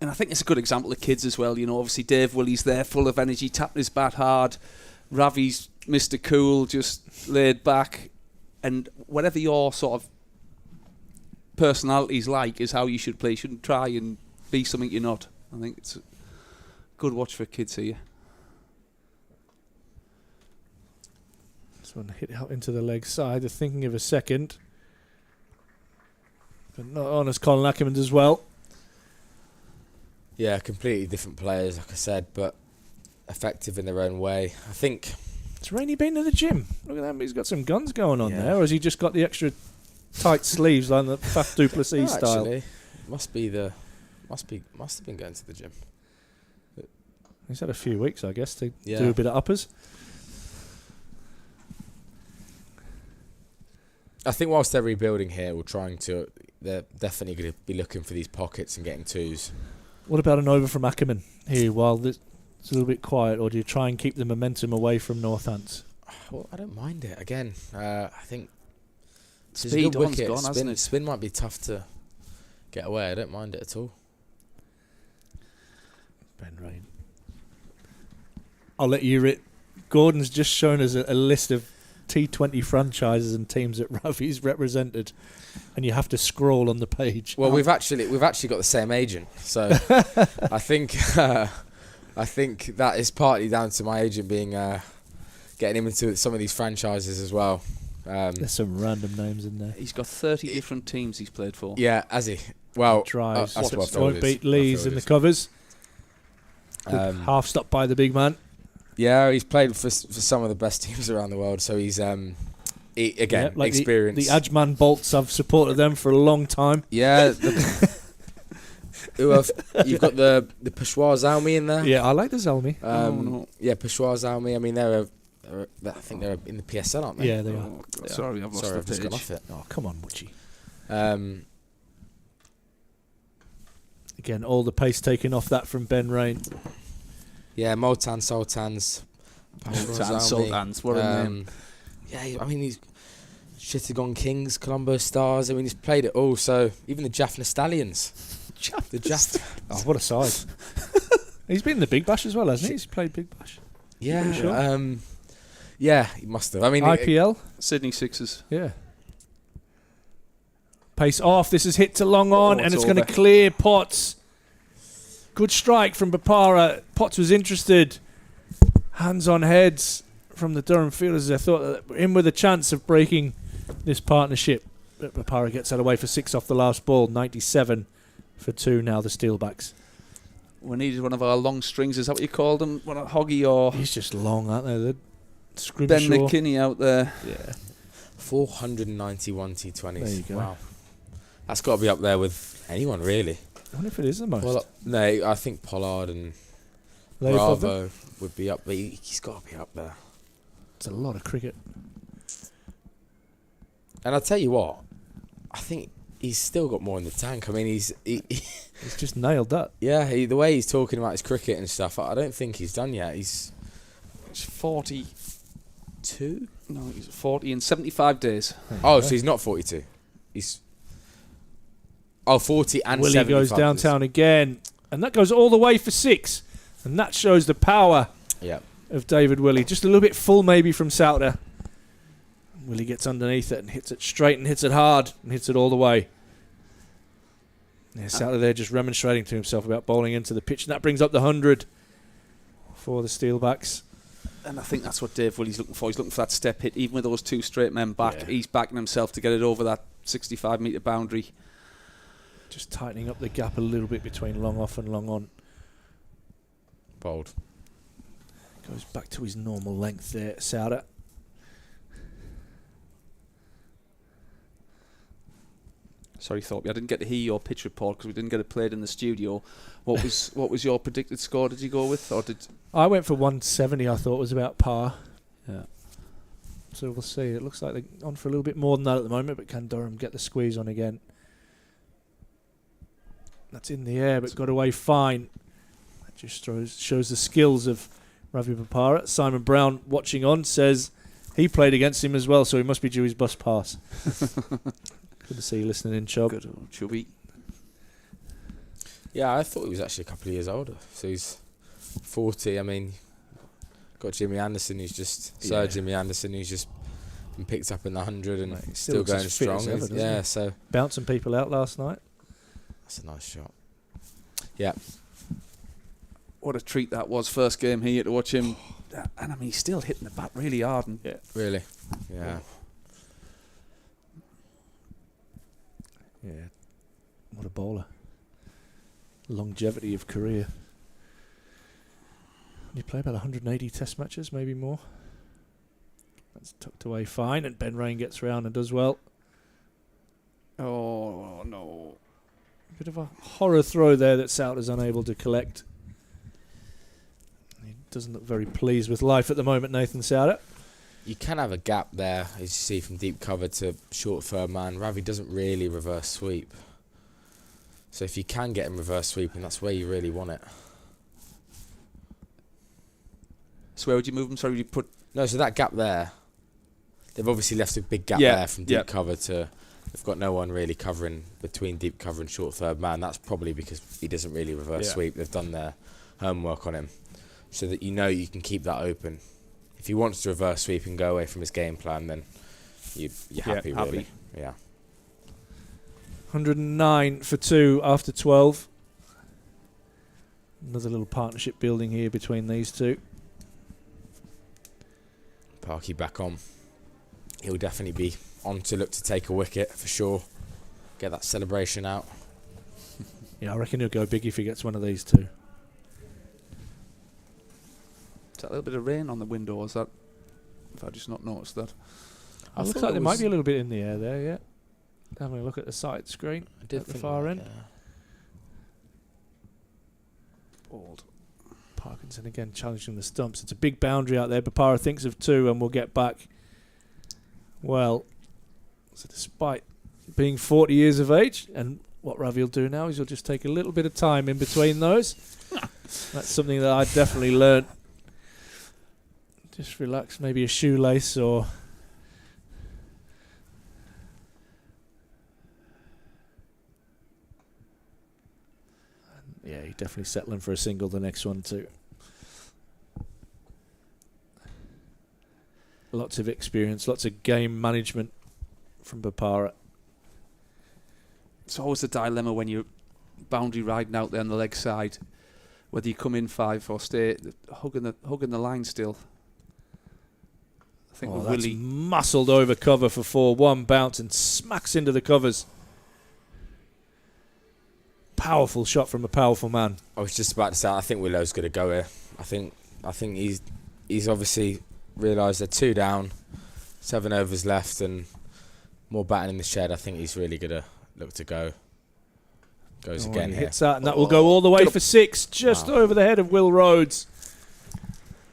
S6: And I think it's a good example of kids as well. You know, obviously Dave Willey's there, full of energy, tapping his bat hard. Ravi's Mr. Cool, just laid back. And whatever your sort of personality's like is how you should play. You shouldn't try and be something you're not. I think it's a good watch for kids here.
S5: This one hit out into the leg side. They're thinking of a second. But not on as Colin Ackerman as well.
S4: Yeah, completely different players, like I said, but effective in their own way. I think.
S5: Has Rainey been to the gym? Look at that, he's got some guns going on there. Or has he just got the extra tight sleeves like the Faf du Plessis style?
S4: Actually, must have been going to the gym.
S5: He's had a few weeks, I guess, to do a bit of uppers.
S4: I think whilst they're rebuilding here, they're definitely going to be looking for these pockets and getting twos.
S5: What about an over from Ackerman here while it's a little bit quiet, or do you try and keep the momentum away from Northants?
S4: Well, I don't mind it. Again, I think
S6: speed
S4: on's
S6: gone, hasn't it?
S4: Spin might be tough to get away. I don't mind it at all.
S5: Ben Rain. I'll let you rip. Gordon's just shown us a list of T20 franchises and teams that Ravi's represented, and you have to scroll on the page.
S4: Well, we've actually got the same agent, so I think that is partly down to my agent being getting him into some of these franchises as well.
S5: There's some random names in there.
S6: He's got 30 different teams he's played for.
S4: Yeah, has he? Well,
S5: drives.
S4: That's what I feel
S5: Won't beat Lee's in the covers. Half stop by the big man.
S4: Yeah, he's played for some of the best teams around the world, so he's like experience.
S5: The Ajman Bolts, I've supported them for a long time.
S4: Yeah. Who else? You've got the Peshawar Zalmi in there.
S5: Yeah, I like the Zalmi.
S4: Yeah, Peshawar Zalmi. I mean, I think they're in the PSL, aren't they?
S5: Yeah, they are.
S6: Sorry, I've lost the
S4: just
S6: page.
S4: gone off it.
S5: Oh, come on, Woochie. Again, all the pace taken off that from Ben Rain.
S4: Yeah, Multan Sultans.
S6: Sultans, what a name.
S4: Yeah, I mean, he's Chittagong Kings, Colombo Stars. I mean, he's played it all. So even the Jaffna Stallions.
S5: Oh, what a side. He's been in the Big Bash as well, hasn't he? He's played Big Bash.
S4: Yeah,
S5: sure?
S4: Yeah, he must have. I mean,
S5: IPL?
S6: Sydney Sixers.
S5: Yeah. Pace off. This is hit to long on, and it's going to
S6: over.
S5: clear Potts. Good strike from Bopara. Potts was interested. Hands on heads from the Durham fielders. I thought that we're in with a chance of breaking this partnership. But Bopara gets that away for 6 off the last ball. 97 for 2 now, the Steelbacks.
S6: We needed one of our long strings. Is that what you called them? What, Hoggy or
S5: He's just long, aren't they? The
S6: Ben
S5: Scrimshaw.
S6: McKinney out there?
S5: Yeah.
S4: 491 T20s.
S5: There you go.
S4: Wow. That's got to be up there with anyone, really.
S5: I wonder if it is the most.
S4: Well, no, I think Pollard and
S5: Lay above them?
S4: Bravo would be up there. He's got to be up there.
S5: It's a lot of cricket.
S4: And I'll tell you what, I think he's still got more in the tank. I mean, he's
S5: just nailed that.
S4: Yeah, the way he's talking about his cricket and stuff, I don't think he's done yet. He's
S6: 42? No, he's 40 in 75 days.
S4: Oh, so he's not 42. He's 40 and
S5: Willie
S4: 75
S5: goes downtown again, and that goes all the way for 6, and that shows the power of David Willey. Just a little bit full maybe from Souter. Willie gets underneath it and hits it straight and hits it hard and hits it all the way. Yeah, Souter there just remonstrating to himself about bowling into the pitch, and that brings up the 100 for the Steelbacks.
S6: And I think that's what Dave Willie's looking for. He's looking for that step hit. Even with those 2 straight men back, he's backing himself to get it over that 65-metre boundary.
S5: Just tightening up the gap a little bit between long off and long on.
S4: Bold.
S5: Goes back to his normal length there, Souter.
S6: Sorry, Thorpe, I didn't get to hear your pitch report because we didn't get it played in the studio. What was your predicted score? Did you go with, or did
S5: I went for 170? I thought was about par. Yeah. So we'll see. It looks like they're on for a little bit more than that at the moment, but can Durham get the squeeze on again? That's in the air, but got away fine. That just shows the skills of Ravi Bopara. Simon Brown, watching on, says he played against him as well, so he must be due his bus pass. Good to see you listening in, Chubb.
S6: Good old Chubby.
S4: Yeah, I thought he was actually a couple of years older. So he's 40. I mean, got Jimmy Anderson, who's just Sir Jimmy Anderson, who's just been picked up in the 100 and still going strong.
S5: Ever,
S4: so
S5: bouncing people out last night.
S4: That's a nice shot. Yeah.
S6: What a treat that was. First game here to watch him. And I mean, he's still hitting the bat really hard. And
S4: Really? Yeah.
S5: Yeah. What a bowler. Longevity of career. You play about 180 test matches, maybe more. That's tucked away fine, and Ben Rain gets round and does well.
S6: Oh, no.
S5: Bit of a horror throw there that Souter's unable to collect. He doesn't look very pleased with life at the moment, Nathan Souter.
S4: You can have a gap there, as you see, from deep cover to short third man. Ravi doesn't really reverse sweep. So if you can get him reverse sweeping, that's where you really want it.
S6: So where would you move him? Sorry, would you put...
S4: No, so that gap there, they've obviously left a big gap there from deep cover to... They've got no one really covering between deep cover and short third man. That's probably because he doesn't really reverse sweep. They've done their homework on him. So that you know you can keep that open. If he wants to reverse sweep and go away from his game plan, then you're happy, really. Yeah.
S5: 109 for 2 after 12. Another little partnership building here between these two.
S4: Parky back on. He'll definitely be on to look to take a wicket for sure. Get that celebration out.
S5: Yeah, I reckon he'll go big if he gets one of these two.
S6: Is that a little bit of rain on the window, or is that... Have I just not noticed that?
S5: It looks like there might be a little bit in the air there, yeah. Having a look at the side screen at the far end. Bald. Parkinson again challenging the stumps. It's a big boundary out there. Bopara thinks of 2 and we'll get back. Well, so despite being 40 years of age, and what Ravi will do now is he'll just take a little bit of time in between those. That's something that I definitely learnt. Just relax, maybe a shoelace or... Yeah, he's definitely settling for a single the next one too. Lots of experience, lots of game management from Bopara.
S6: It's always a dilemma when you're boundary riding out there on the leg side, whether you come in 5 or stay hugging the line still. I think with
S5: that's
S6: Willie
S5: muscled over cover for 4. One bounce and smacks into the covers. Powerful shot from a powerful man.
S4: I was just about to say, I think Willow's going to go here. I think he's obviously realised they're 2 down, 7 overs left, and more batting in the shed. I think he's really going to look to go. Goes again
S5: He
S4: here.
S5: hits that, and that will go all the way for 6, just over the head of Will Rhodes.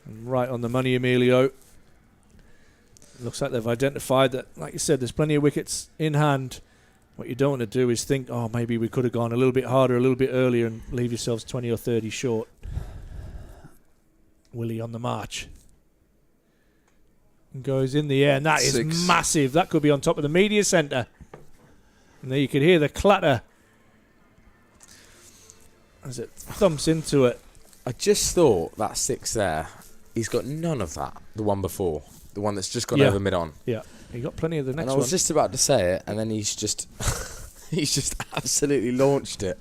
S5: And right on the money, Emilio. Looks like they've identified that, like you said, there's plenty of wickets in hand. What you don't want to do is think, oh, maybe we could have gone a little bit harder, a little bit earlier, and leave yourselves 20 or 30 short. Willie on the march. And goes in the air, and that is massive. That could be on top of the media centre. And there you could hear the clatter as it thumps into it.
S4: I just thought that 6 there, he's got none of that, the one before. The one that's just gone over mid-on.
S5: Yeah, he got plenty of the next one.
S4: And I was just about to say it, and then he's just he's just absolutely launched it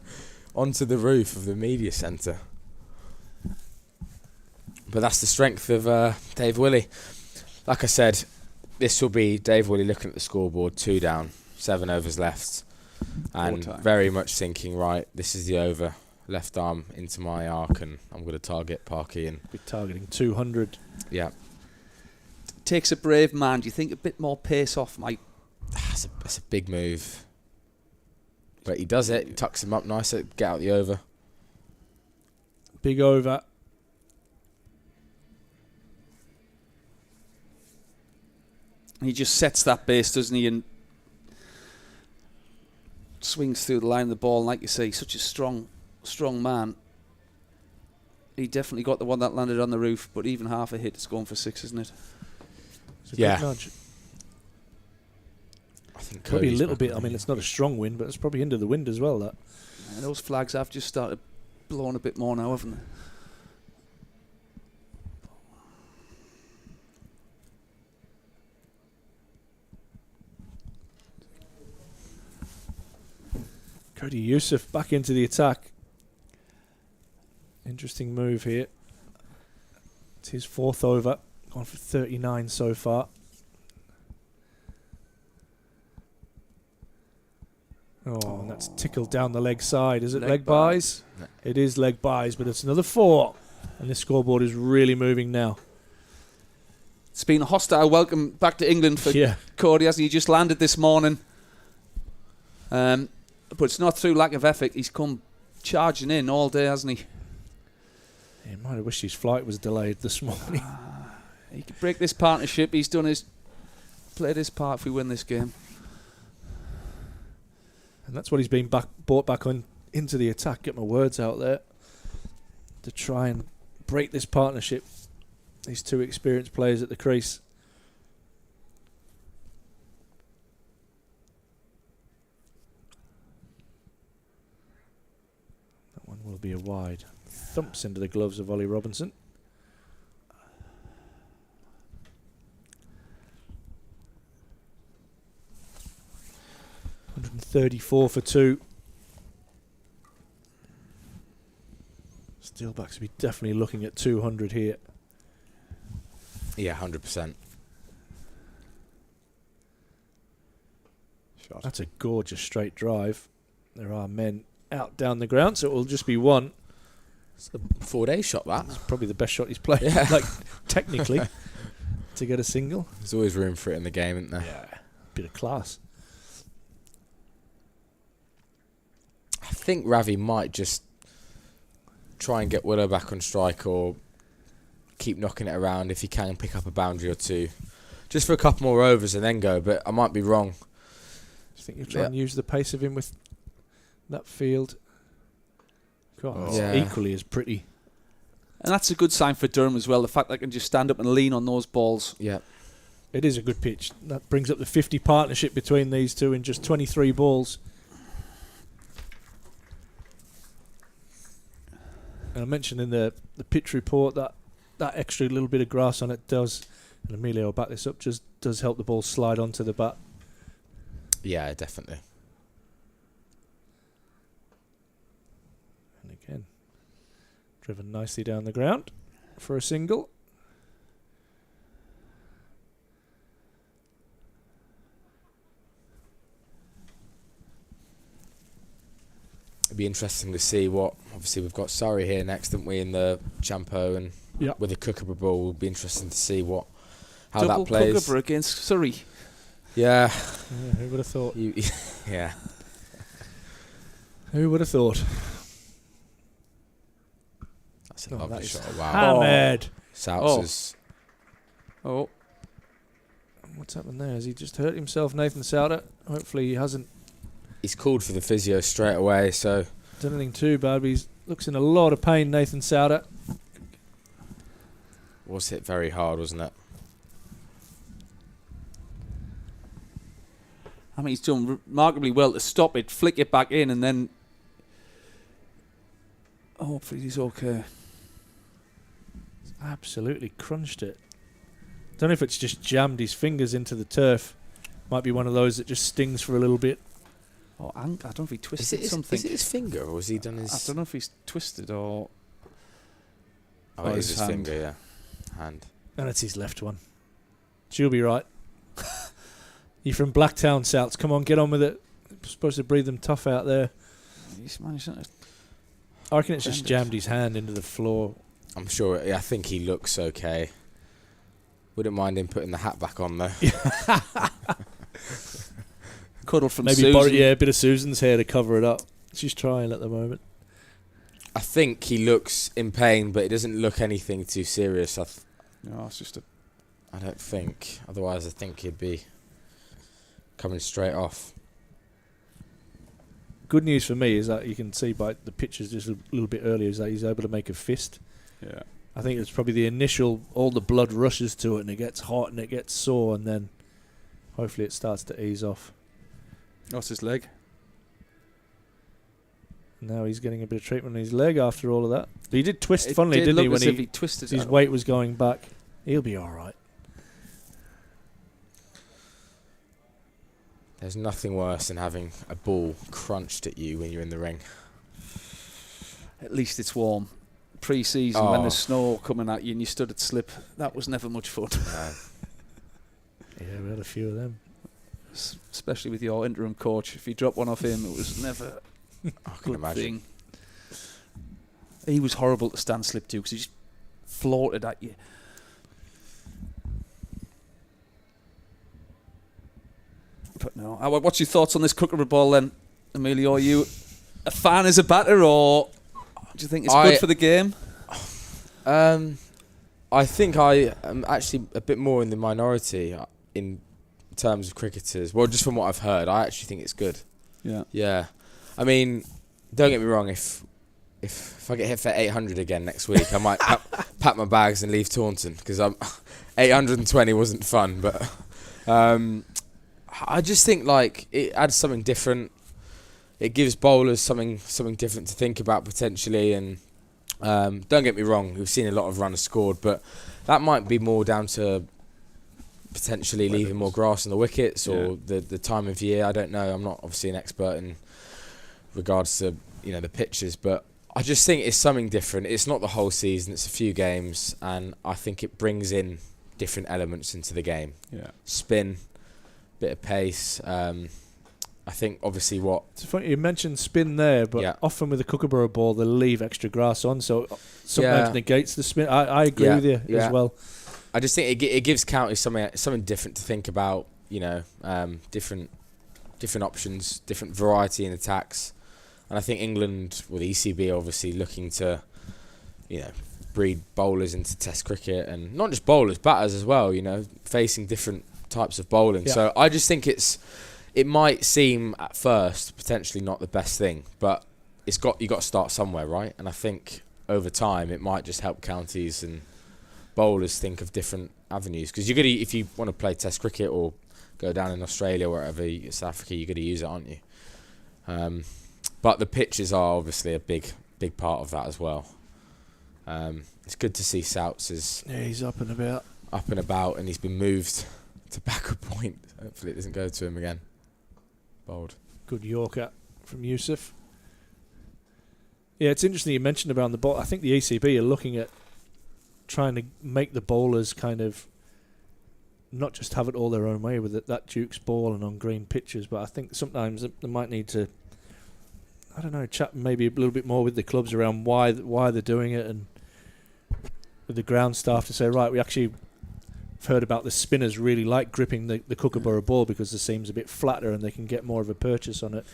S4: onto the roof of the media centre. But that's the strength of Dave Willey. Like I said, this will be Dave Willey looking at the scoreboard, 2 down, 7 overs left, and very much thinking, right, this is the over. Left arm into my arc, and I'm going to target Parky. And
S5: be targeting 200.
S4: Yeah.
S6: Takes a brave man. Do you think a bit more pace off might?
S4: That's a big move. But he does it. He tucks him up nice. Get out the over.
S5: Big over.
S6: He just sets that base, doesn't he? And swings through the line of the ball. And like you say, such a strong man. He definitely got the one that landed on the roof, but even half a hit, it's going for 6, isn't it?
S5: It's a good nudge.
S4: I think
S5: probably a little bit. I mean, it's not a strong wind, but it's probably into the wind as well. That.
S6: And those flags have just started blowing a bit more now, haven't they?
S5: Cody Yusuf back into the attack. Interesting move here. It's his 4th over. Gone for 39 so far. Oh, and that's tickled down the leg side. Is it leg buys? No. It is leg buys, but it's another 4. And this scoreboard is really moving now.
S6: It's been a hostile welcome back to England for Cody, hasn't he? He just landed this morning. But it's not through lack of effort. He's come charging in all day, hasn't he?
S5: He might have wished his flight was delayed this morning.
S6: He could break this partnership. He's played his part if we win this game.
S5: And that's what he's been brought back on into the attack. Get my words out there. To try and break this partnership. These 2 experienced players at the crease. That one will be a wide. Thumps into the gloves of Ollie Robinson. 134 for 2. Steelbacks will be definitely looking at 200 here.
S4: Yeah, 100%.
S5: That's a gorgeous straight drive. There are men out down the ground, so it will just be 1.
S4: It's a 4-day shot, that.
S5: It's probably the best shot he's played, like technically, to get a single.
S4: There's always room for it in the game, isn't there?
S5: Yeah, bit of class.
S4: I think Ravi might just try and get Willow back on strike, or keep knocking it around if he can pick up a boundary or 2. Just for a couple more overs and then go, but I might be wrong.
S5: Do you think you'll try and use the pace of him with that field? God, it's equally as pretty.
S6: And that's a good sign for Durham as well, the fact that they can just stand up and lean on those balls.
S4: Yeah.
S5: It is a good pitch. That brings up the 50 partnership between these 2 in just 23 balls. And I mentioned in the pitch report that extra little bit of grass on it does, and Emilio will back this up, just does help the ball slide onto the bat.
S4: Yeah, definitely.
S5: And again, driven nicely down the ground for a single.
S4: it'd be interesting to see what. Obviously, we've got Surrey here next, haven't we, in the Champo, and with the Kookaburra Ball, it'll be interesting to see how
S6: Double
S4: that plays.
S6: Kookaburra against Surrey.
S4: Yeah.
S5: Who would have thought?
S4: Yeah.
S5: Who would have thought?
S4: That's a lovely shot. Wow.
S5: Hammered.
S4: Souts
S6: Oh.
S5: What's happened there? Has he just hurt himself, Nathan Souter? Hopefully he hasn't
S4: He's called for the physio straight away, so
S5: done anything too bad, but he looks in a lot of pain, Nathan Souter.
S4: was hit very hard, wasn't it?
S6: I mean, he's done remarkably well to stop it, flick it back in, and then hopefully he's okay.
S5: Absolutely crunched it. Don't know if it's just jammed his fingers into the turf. Might be one of those that just stings for a little bit.
S6: Oh, I don't know if he twisted something.
S4: Is it his finger, or has he done his...
S6: I don't know if he's twisted or...
S4: Oh, it is his finger, yeah. Hand.
S5: And it's his left one. She'll be right. You're from Blacktown, Souths. Come on, get on with it. You're supposed to breathe them tough out there.
S6: He's managed to...
S5: I reckon it's just jammed his hand into the floor.
S4: I'm sure. I think he looks okay. Wouldn't mind him putting the hat back on though.
S6: Cuddle from
S5: maybe
S6: Susan.
S5: a bit of Susan's hair to cover it up. She's trying at the moment.
S4: I think he looks in pain, but it doesn't look anything too serious.
S6: No, it's just a...
S4: I don't think. Otherwise, I think he'd be coming straight off.
S5: Good news for me is that you can see by the pictures just a little bit earlier is that he's able to make a fist.
S6: Yeah.
S5: I think it's probably the initial, all the blood rushes to it and it gets hot and it gets sore and then hopefully it starts to ease off.
S6: What's his leg?
S5: Now he's getting a bit of treatment on his leg after all of that. But he did twist funnily,
S6: did
S5: didn't he?
S6: look
S5: When
S6: as if he twisted
S5: his
S6: it.
S5: weight was going back. He'll be all right.
S4: There's nothing worse than having a ball crunched at you when you're in the ring.
S6: At least it's warm. Pre-season, when there's snow coming at you and you stood at slip, that was never much fun.
S4: No.
S5: Yeah, we had a few of them.
S6: Especially with your interim coach. If you drop one off him, it was never
S4: I can
S6: good
S4: imagine.
S6: thing. He was horrible to stand slip to because he just floated at you. But no. What's your thoughts on this Kookaburra Ball then, Emilio? Are you a fan as a batter, or do you think it's good for the game?
S4: I think I am actually a bit more in the minority in terms of cricketers. Well, just from what I've heard, I actually think it's good.
S6: Yeah.
S4: Yeah. I mean, don't get me wrong. If I get hit for 800 again next week, I might pack my bags and leave Taunton because 820 wasn't fun. But I just think like it adds something different. It gives bowlers something different to think about potentially. And don't get me wrong, we've seen a lot of runners scored, but that might be more down to potentially leaving more grass on the wickets or the time of year. I don't know. I'm not obviously an expert in regards to the pitches, but I just think it's something different. It's not the whole season; it's a few games, and I think it brings in different elements into the game.
S6: Yeah,
S4: spin, bit of pace. I think obviously
S5: It's funny you mentioned spin there, but often with the Kookaburra Ball they'll leave extra grass on, so sometimes negates the spin. I agree with you as well.
S4: I just think it gives counties something different to think about. Different options, different variety in attacks, and I think England, with the ECB, obviously looking to, breed bowlers into Test cricket, and not just bowlers, batters as well. Facing different types of bowling. Yeah. So I just think it might seem at first potentially not the best thing, but you got to start somewhere, right? And I think over time it might just help counties and bowlers think of different avenues, because if you want to play Test cricket or go down in Australia, wherever, South Africa, you're going to use it, aren't you? But the pitches are obviously a big part of that as well. It's good to see Souts
S5: he's up and about,
S4: and he's been moved to backward point. Hopefully it doesn't go to him again. Bold.
S5: Good Yorker from Yusuf. Yeah, it's interesting you mentioned about the ball. I think the ECB are looking at trying to make the bowlers kind of not just have it all their own way with that Duke's ball and on green pitches, but I think sometimes they might need to, I don't know, chat maybe a little bit more with the clubs around why they're doing it, and with the ground staff to say, right, we actually have heard about the spinners really like gripping the Kookaburra ball because the seam's a bit flatter and they can get more of a purchase on it.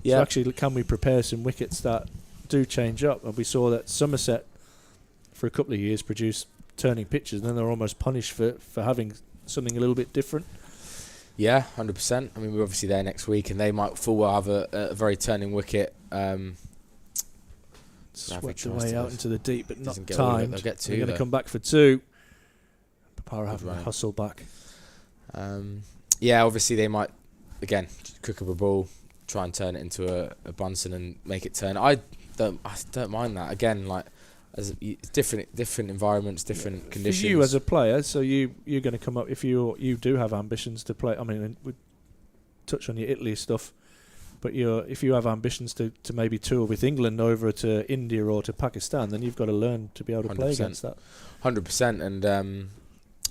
S5: Yeah. So actually, can we prepare some wickets that do change up? And we saw that Somerset for a couple of years produced turning pitches, and then they're almost punished for having something a little bit different.
S4: Yeah, 100%. I mean, we're obviously there next week, and they might full well have a very turning wicket.
S5: Swept away out into the deep, but not
S4: They'll
S5: timed.
S4: get two.
S5: They're going to come back for 2. Papara having to hustle back.
S4: Yeah, obviously they might, again, cook up a ball, try and turn it into a Bunsen and make it turn. I don't mind that. Again, like, as different environments, different conditions.
S5: For you as a player, so you're going to come up, if you do have ambitions to play, I mean, we touch on your Italy stuff, but if you have ambitions to maybe tour with England over to India or to Pakistan, then you've got to learn to be able to play against that.
S4: 100%. And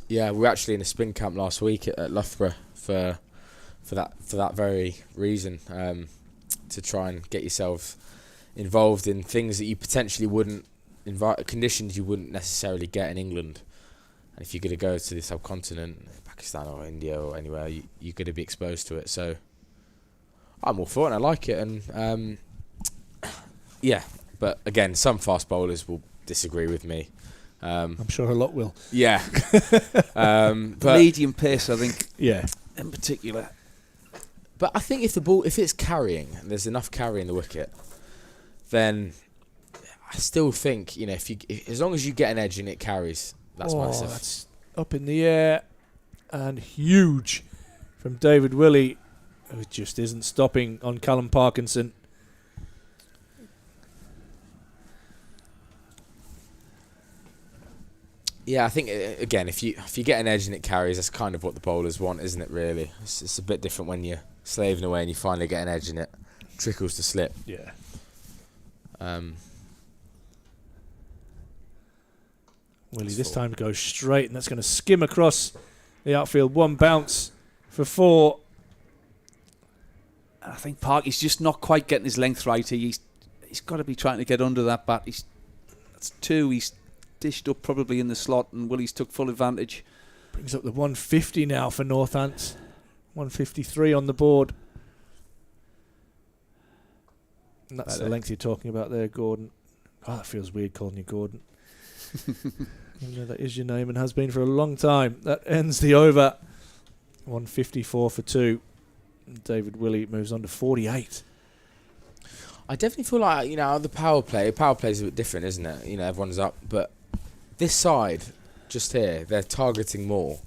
S4: yeah, we were actually in a spin camp last week at Loughborough for that very reason, to try and get yourself involved in things that you potentially wouldn't conditions you wouldn't necessarily get in England. And if you're going to go to the subcontinent, Pakistan or India or anywhere, you're going to be exposed to it. So I'm all for it and I like it. And yeah, but again, some fast bowlers will disagree with me.
S5: I'm sure a lot will.
S4: Yeah. But
S6: medium pace, I think.
S5: Yeah.
S6: In particular.
S4: But I think if it's carrying, and there's enough carry in the wicket, then I still think, you know, as long as you get an edge and it carries, that's massive.
S5: That's up in the air and huge from David Willey, who just isn't stopping on Callum Parkinson.
S4: Yeah, I think again, if you get an edge and it carries, that's kind of what the bowlers want, isn't it? Really, it's a bit different when you're slaving away and you finally get an edge and it trickles to slip.
S5: Yeah. Willie this time goes straight, and that's going to skim across the outfield. 1 bounce for 4.
S6: I think Parky's just not quite getting his length right. He's got to be trying to get under that bat. That's 2. He's dished up probably in the slot, and Willie's took full advantage.
S5: Brings up the 150 now for Northants. 153 on the board. And that's the length you're talking about there, Gordon. Oh, that feels weird calling you Gordon. Even though that is your name and has been for a long time. That ends the over. 154 for 2. And David Willey moves on to 48.
S4: I definitely feel like, you know, the power play is a bit different, isn't it? You know, everyone's up, but this side, just here, they're targeting more.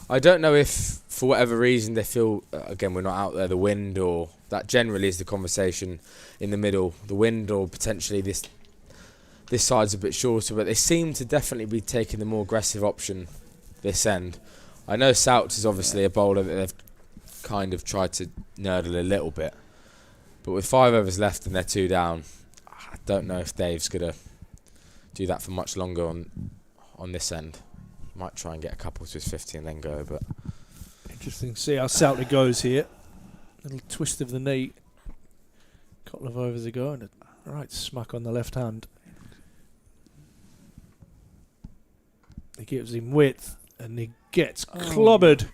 S4: I don't know if, for whatever reason, they feel, again, we're not out there, the wind, or that generally is the conversation in the middle, the wind, or potentially this side's a bit shorter, but they seem to definitely be taking the more aggressive option this end. I know Souts is obviously a bowler that they've kind of tried to nurdle a little bit, but with 5 overs left and they're 2 down, I don't know if Dave's going to do that for much longer on this end. Might try and get a couple to his 50 and then go, but
S5: interesting to see how Soutley goes here. Little twist of the knee a couple of overs ago, and a right smack on the left hand. He gives him width, and he gets clobbered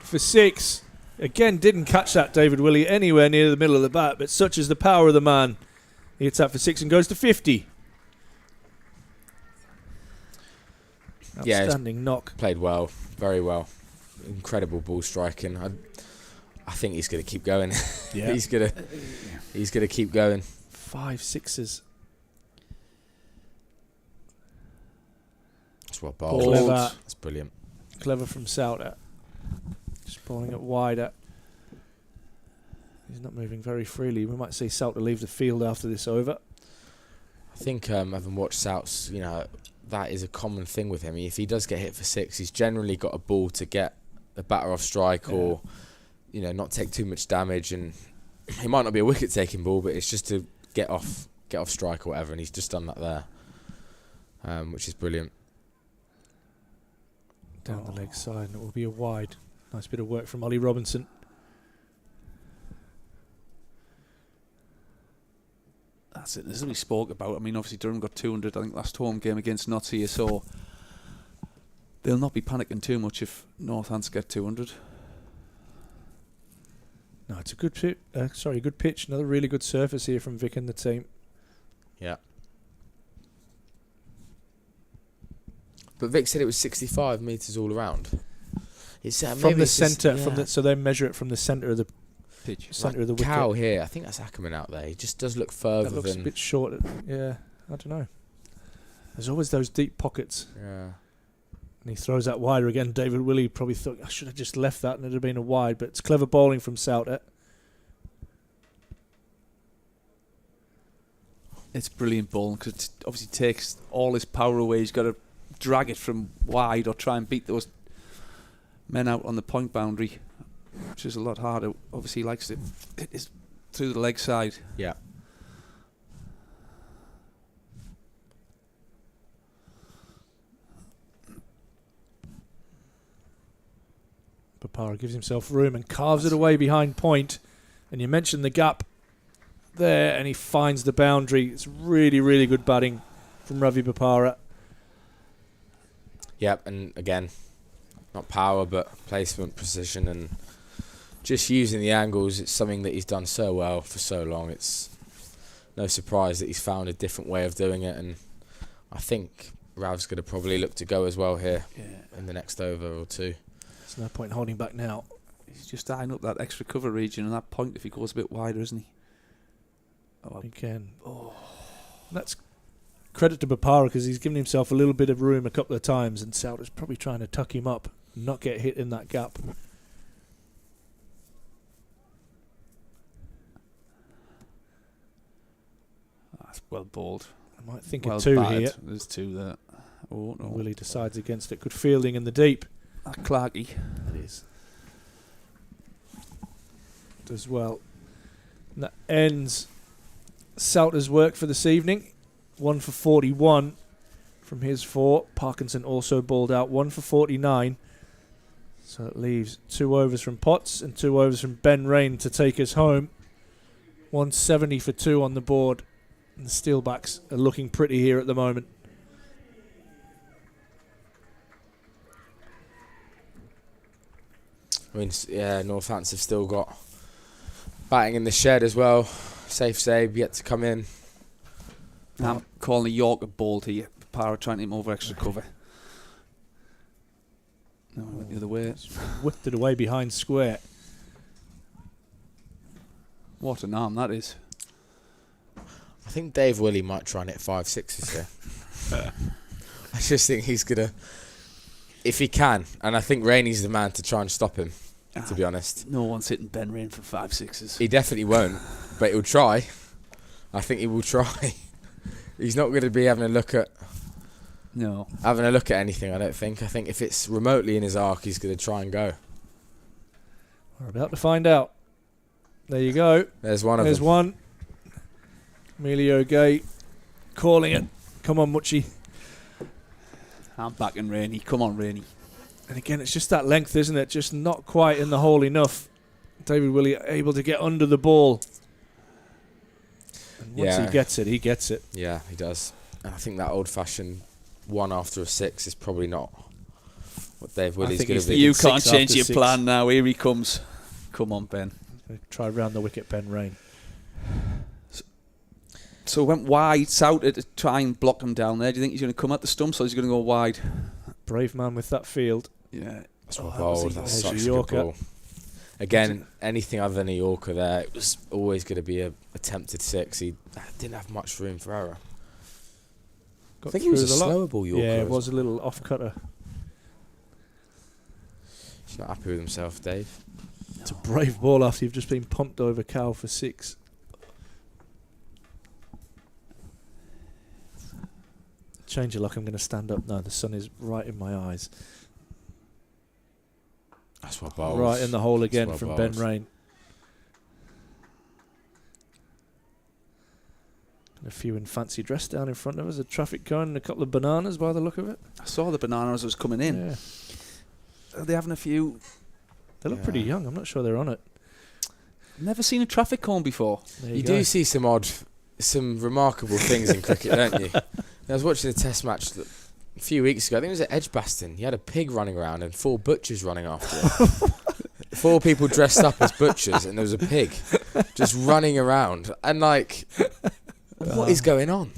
S5: for 6. Again, didn't catch that, David Willey, anywhere near the middle of the bat, but such is the power of the man. He hits that for 6 and goes to 50. Outstanding knock.
S4: Played well, very well. Incredible ball striking. I think he's going to keep going.
S5: Yeah.
S4: He's going to keep going.
S5: 5 6s.
S4: That's well bowled.
S5: Clever.
S4: That's brilliant.
S5: Clever from Souter. Just bowling it wider. He's not moving very freely. We might see Souter leave the field after this over.
S4: I think, having watched Souts, you know, that is a common thing with him. If he does get hit for 6, he's generally got a ball to get the batter off strike, or, you know, not take too much damage. And he might not be a wicket-taking ball, but it's just to get off strike or whatever. And he's just done that there, which is brilliant.
S5: Down the leg side, and it will be a wide. Nice bit of work from Ollie Robinson.
S6: That's it. As we spoke about, I mean, obviously Durham got 200, I think, last home game against Notts here, so they'll not be panicking too much if Northants get 200.
S5: No, it's a good pitch. Good pitch. Another really good surface here from Vic and the team.
S4: Yeah. But Vic said it was 65 metres all around. It's
S5: from the centre, so they measure it from the centre of the
S6: pitch.
S5: Centre of the wicket.
S4: Cow here, I think that's Ackerman out there. He just does look further
S5: That looks
S4: than...
S5: a bit short. Yeah, I don't know. There's always those deep pockets.
S4: Yeah.
S5: And he throws that wider again. David Willey probably thought, I should have just left that and it'd have been a wide, but it's clever bowling from Souter.
S6: It's brilliant bowling because it obviously takes all his power away. He's got to drag it from wide or try and beat those men out on the point boundary, which is a lot harder. Obviously, he likes to hit it through the leg side.
S4: Yeah.
S5: Papara gives himself room and carves it away behind point. And you mentioned the gap there, and he finds the boundary. It's really, really good batting from Ravi Papara.
S4: Yep, and again, not power, but placement, precision, and just using the angles. It's something that he's done so well for so long. It's no surprise that he's found a different way of doing it, and I think Rav's going to probably look to go as well here in the next over or two.
S5: There's no point holding back now.
S6: He's just eyeing up that extra cover region and that point if he goes a bit wider, isn't he?
S5: Again. That's credit to Papara because he's given himself a little bit of room a couple of times, and Souter's probably trying to tuck him up and not get hit in that gap.
S6: That's well bowled.
S5: I might think
S6: Well
S5: of two
S6: batted.
S5: here.
S6: There's two there. Oh, no.
S5: Willie decides against it. Good fielding in the deep.
S6: That Clarkey.
S5: It is. As well. And that ends Souter's work for this evening. 1 for 41 from his 4. Parkinson also bowled out 1 for 49. So it leaves 2 overs from Potts and 2 overs from Ben Rain to take us home. 170 for 2 on the board. And the Steelbacks are looking pretty here at the moment.
S4: I mean, yeah, Northants have still got batting in the shed as well. Safe save yet to come in.
S6: I'm calling a Yorker bowled here. Papara trying to hit him over extra cover. No, he went the other way.
S5: Whipped it away behind square.
S6: What an arm that is.
S4: I think Dave Willey might try and hit 5 6s here. I just think he's going to, if he can, and I think Rainey's the man to try and stop him, to be honest.
S6: No one's hitting Ben Rain for 5 6s.
S4: He definitely won't, but he'll try. I think he will try. He's not going to be having a look at anything, I don't think. I think if it's remotely in his arc, he's going to try and go.
S5: We're about to find out. There you go.
S4: There's one of them.
S5: There's one. Emilio Gay calling it. Come on, Muchie.
S6: I'm backing Rainey. Come on, Rainey.
S5: And again, it's just that length, isn't it? Just not quite in the hole enough. David Willey able to get under the ball. And once he gets it, he gets it.
S4: Yeah, he does. And I think that old-fashioned 1 after a 6 is probably not what Dave Willey's going to be.
S6: You can't
S5: 6
S6: change
S5: after
S6: your
S5: 6.
S6: plan now. Here he comes. Come on, Ben.
S5: Try round the wicket, Ben Rain.
S6: So went wide, Souter to try and block him down there. Do you think he's going to come at the stumps or is he going to go wide?
S5: Brave man with that field.
S6: Yeah.
S4: That's what bowled. That's such a good
S5: Yorker.
S4: ball. Again, anything other than a Yorker there, it was always going to be a attempted 6. He didn't have much room for error. I think he was a slower ball Yorker.
S5: Yeah, it was a little off-cutter.
S4: He's not happy with himself, Dave.
S5: It's a brave ball after you've just been pumped over cow for 6. Change your luck, I'm going to stand up. No, the sun is right in my eyes.
S4: That's what bowls.
S5: Right in the hole again
S4: That's
S5: from
S4: what
S5: Ben
S4: bowls.
S5: Rain. And a few in fancy dress down in front of us. A traffic cone and a couple of bananas by the look of it.
S6: I saw the banana as I was coming in.
S5: Yeah.
S6: Are they having a few?
S5: They look pretty young. I'm not sure they're on it.
S6: Never seen a traffic cone before.
S5: There
S4: You
S5: go.
S4: do see some odd some remarkable things in cricket, don't you? I was watching a test match a few weeks ago. I think it was at Edgbaston. You had a pig running around and 4 butchers running after it. 4 people dressed up as butchers, and there was a pig just running around. And like, what is going on?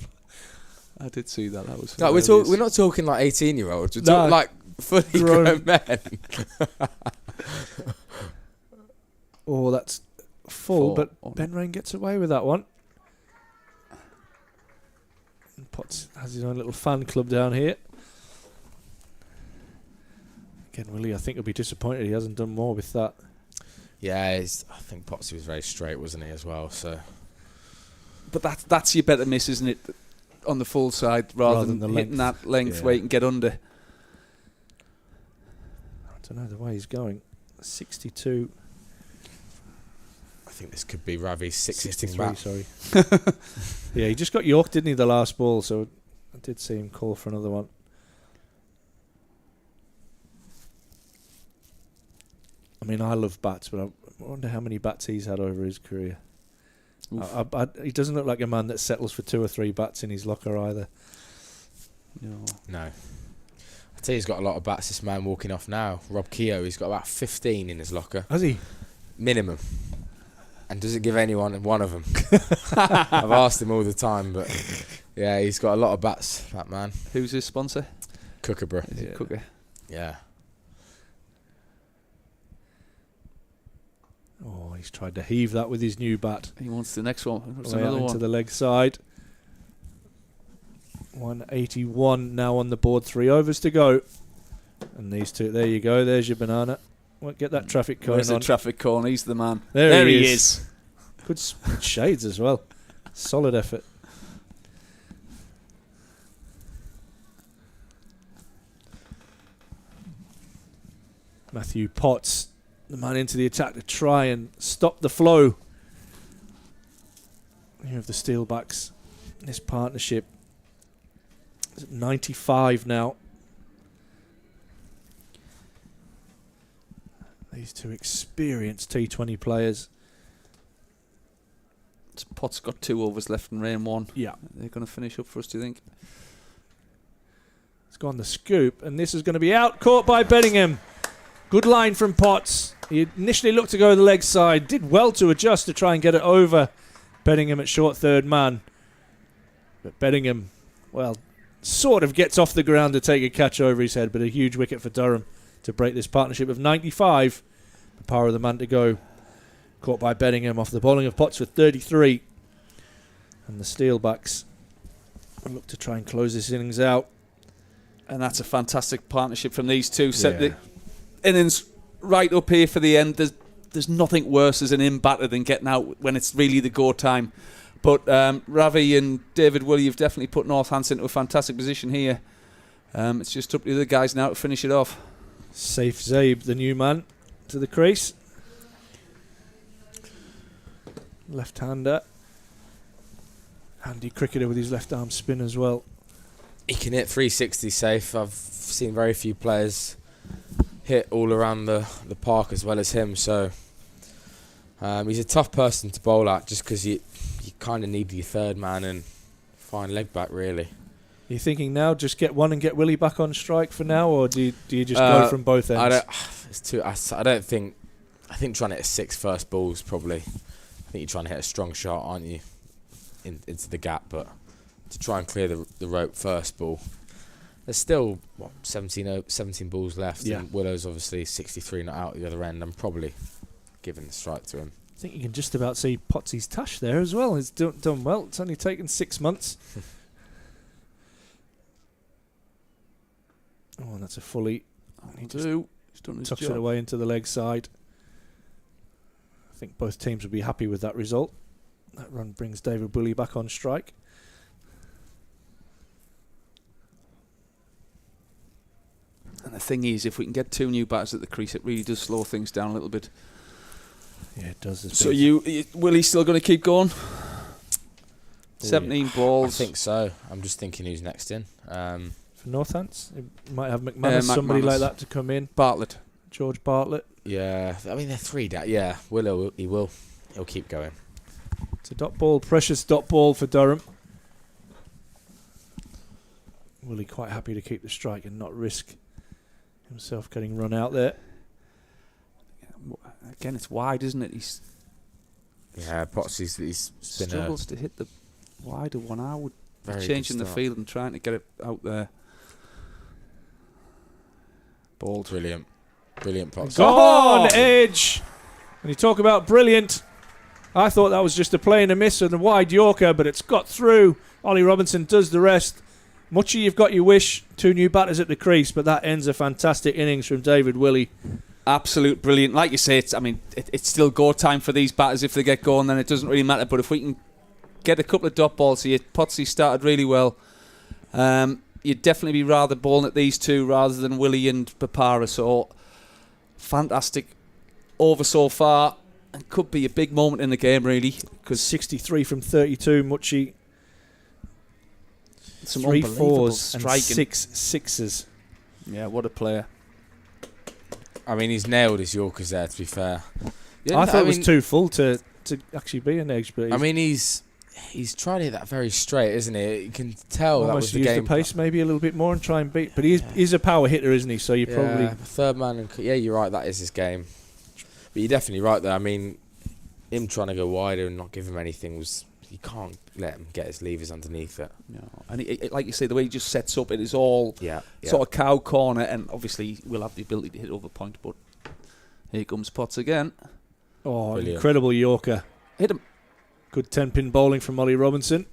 S6: I did see that. That was.
S4: Like, we're not talking like 18-year-olds. We're talking like fully grown men.
S5: Oh, that's full,
S6: 4.
S5: but Ben Rain gets away with that one. And Potts has his own little fan club down here. Again, Willie, I think he'll be disappointed he hasn't done more with that.
S4: Yeah, I think Potsy was very straight, wasn't he, as well? So,
S6: but that's your better miss, isn't it? On the full side, rather than hitting that length where you can get under.
S5: I don't know the way he's going. 62.
S4: I think this could be Ravi's 6th back.
S5: Sorry. Yeah, he just got yorked, didn't he, the last ball? So I did see him call for another one. I mean, I love bats, but I wonder how many bats he's had over his career. He doesn't look like a man that settles for 2 or 3 bats in his locker either.
S4: No. I tell you, he's got a lot of bats, this man walking off now. Rob Keogh, he's got about 15 in his locker.
S5: Has he?
S4: Minimum. And doesn't give anyone one of them. I've asked him all the time, but yeah, he's got a lot of bats, that man.
S6: Who's his sponsor?
S4: Kookaburra.
S6: Is it Cooker?
S4: Yeah.
S5: Oh, he's tried to heave that with his new bat.
S6: He wants the next one. What's
S5: Way
S6: another
S5: out
S6: one?
S5: into the leg side. 181 now on the board. 3 overs to go. And these two, there you go. There's your banana. Won't get that traffic cone
S6: Where's
S5: on.
S6: the traffic cone? He's the man.
S5: There he is. Good shades as well. Solid effort. Matthew Potts, the man into the attack to try and stop the flow. You have the Steelbacks in this partnership. It's at 95 now. These two experienced T20 players.
S6: Potts got 2 overs left and Rain 1.
S5: Yeah.
S6: They're going to finish up for us, do you think?
S5: It's gone the scoop, and this is going to be out. Caught by Bedingham. Good line from Potts. He initially looked to go the leg side. Did well to adjust to try and get it over Bedingham at short third man. But Bedingham, well, sort of gets off the ground to take a catch over his head, but a huge wicket for Durham to break this partnership of 95. The power of the man to go. Caught by Bedingham off the bowling of Potts for 33. And the Steelbacks look to try and close this innings out.
S6: And that's a fantastic partnership from these two. Set the innings right up here for the end. There's nothing worse as an in-batter than getting out when it's really the go time. But Ravi and David Will, you've definitely put Northampton into a fantastic position here. It's just up to the other guys now to finish it off.
S5: Saif Zaib, the new man, to the crease. Left-hander. Handy cricketer with his left arm spin as well.
S4: He can hit 360 safe. I've seen very few players hit all around the park as well as him. So he's a tough person to bowl at just because you kind of need your third man and fine leg back, really.
S5: Are you thinking now just get one and get Willie back on strike for now, or do you just go from both ends?
S4: I think trying to hit a 6 first ball is probably... I think you're trying to hit a strong shot, aren't you, into the gap, but to try and clear the rope first ball. There's still, 17 balls left, and Willow's obviously 63 not out the other end. I'm probably giving the strike to him.
S5: I think you can just about see Potsy's touch there as well. He's done well. It's only taken 6 months. Oh, and that's a fully. He just tucks it away into the leg side. I think both teams would be happy with that result. That run brings David Bully back on strike.
S6: And the thing is, if we can get 2 new batters at the crease, it really does slow things down a little bit.
S5: Yeah, it does.
S6: So Willie's still going to keep going? 17 balls.
S4: I think so. I'm just thinking who's next in.
S5: For Northants, it might have McManus, somebody like that to come in.
S6: Bartlett.
S5: George Bartlett.
S4: Yeah, I mean they're 3 down. Yeah, he'll keep going.
S5: It's a dot ball, precious dot ball for Durham. Willie quite happy to keep the strike and not risk himself getting run out there.
S6: Again, it's wide, isn't it? He's
S4: Potts, he's been
S6: struggles to hit the wider one. I would
S4: very
S6: changing
S4: good
S6: the
S4: start.
S6: field and trying to get it out there. Bald.
S4: Brilliant Potts.
S5: Gone, edge. And you talk about brilliant. I thought that was just a play and a miss and a wide Yorker, but it's got through. Ollie Robinson does the rest. Muchie, you've got your wish. 2 new batters at the crease, but that ends a fantastic innings from David Willey.
S6: Absolute brilliant. Like you say, it's still go time for these batters. If they get going, then it doesn't really matter. But if we can get a couple of dot balls here, Potsy started really well. You'd definitely be rather bowling at these two rather than Willie and Papara. So fantastic over so far. And could be a big moment in the game, really.
S5: Because 63 from 32, Muchie.
S6: Some
S5: 3
S6: unbelievable
S5: 4s and
S6: striking.
S5: 6 6s.
S6: Yeah, what a player.
S4: I mean, he's nailed his Yorkers there, to be fair. Yeah,
S5: I thought it was too full to actually be an edge, but
S4: I mean, he's tried to hit that very straight, isn't he? You can tell that was
S5: almost
S4: the
S5: use
S4: game.
S5: the pace maybe a little bit more and try and beat. But he's a power hitter, isn't he? So you probably
S4: third man. And, yeah, you're right. That is his game. But you're definitely right there. I mean, him trying to go wider and not give him anything was. You can't let him get his levers underneath it.
S6: No. And like you say, the way he just sets up, it is all
S4: Yeah.
S6: sort of cow corner, and obviously we'll have the ability to hit over point. But here comes Potts again.
S4: Brilliant.
S5: Incredible Yorker.
S6: Hit him.
S5: Good 10-pin bowling from Ollie Robinson.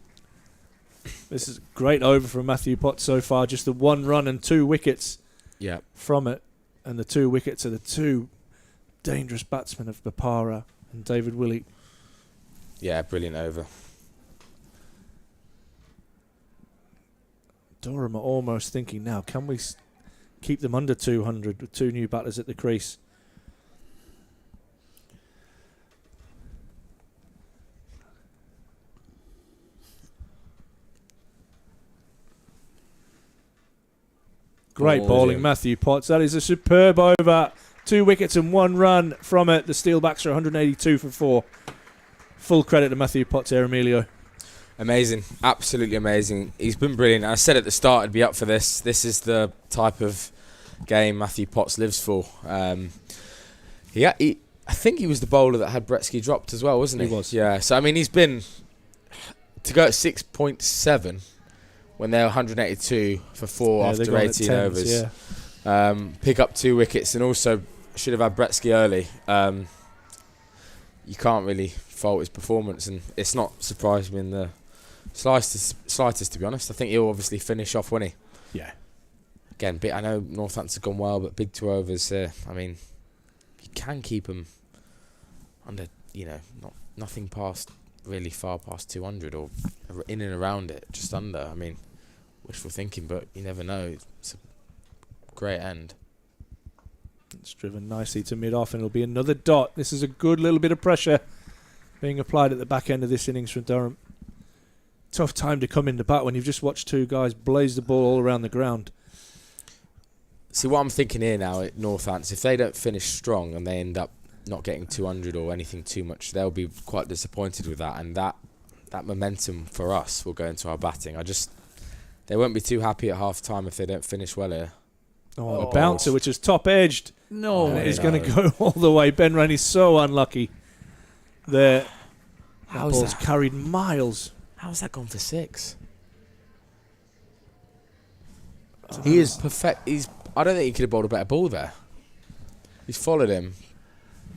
S5: This is a great over from Matthew Potts so far. Just the 1 run and 2 wickets from it. And the 2 wickets are the 2 dangerous batsmen of Bapara and David Willey.
S4: Yeah, brilliant over.
S5: Durham are almost thinking now, can we keep them under 200 with 2 new batters at the crease? Great bowling, Matthew Potts. That is a superb over. 2 wickets and 1 run from it. The Steelbacks are 182 for 4. Full credit to Matthew Potts here, Emilio.
S4: Amazing, absolutely amazing. He's been brilliant. I said at the start I'd be up for this. This is the type of game Matthew Potts lives for. I think he was the bowler that had Bretsky dropped as well, wasn't he?
S5: He was.
S4: Yeah, so I mean he's been, to go at 6.7 when they're 182 for 4 after 18 overs. Yeah. Pick up 2 wickets and also should have had Bretsky early. You can't really fault his performance, and it's not surprised me in the slightest, to be honest. I think he'll obviously finish off, won't he?
S5: Yeah.
S4: Again, I know Northampton's gone well, but big 2 overs. I mean, you can keep them under, nothing past really far past 200 or in and around it, just under. I mean, wishful thinking, but you never know. It's a great end.
S5: It's driven nicely to mid-off, and it'll be another dot. This is a good little bit of pressure being applied at the back end of this innings from Durham. Tough time to come into bat when you've just watched 2 guys blaze the ball all around the ground.
S4: See, what I'm thinking here now at Northants, if they don't finish strong and they end up not getting 200 or anything too much, they'll be quite disappointed with that, and that momentum for us will go into our batting. They won't be too happy at half time if they don't finish well here.
S5: Oh, a bouncer which is top edged.
S6: No,
S5: and it is going to go all the way. Ben Rennie's so unlucky there.
S4: How's
S5: ball's
S4: that?
S5: Carried miles.
S4: How's that gone for 6? He is perfect. I don't think he could have bowled a better ball there. He's followed him.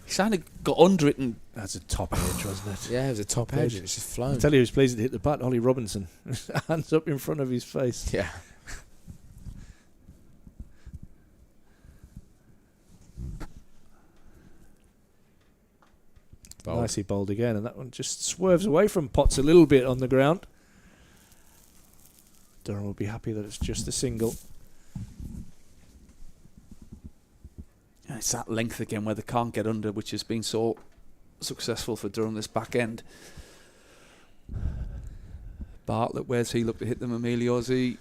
S6: He's kind of got under it, and
S5: That's a top edge, wasn't it?
S4: Yeah, it was a top edge. It's just flown.
S5: I tell you who's pleased to hit the bat, Ollie Robinson. Hands up in front of his face.
S4: Yeah. Bold.
S5: Nicely bowled again, and that one just swerves away from Potts a little bit on the ground. Durham will be happy that it's just a single.
S6: yeah, it's that length again where they can't get under, which has been so successful for Durham this back end. Bartlett, where's he looked to hit them? Emilio, is he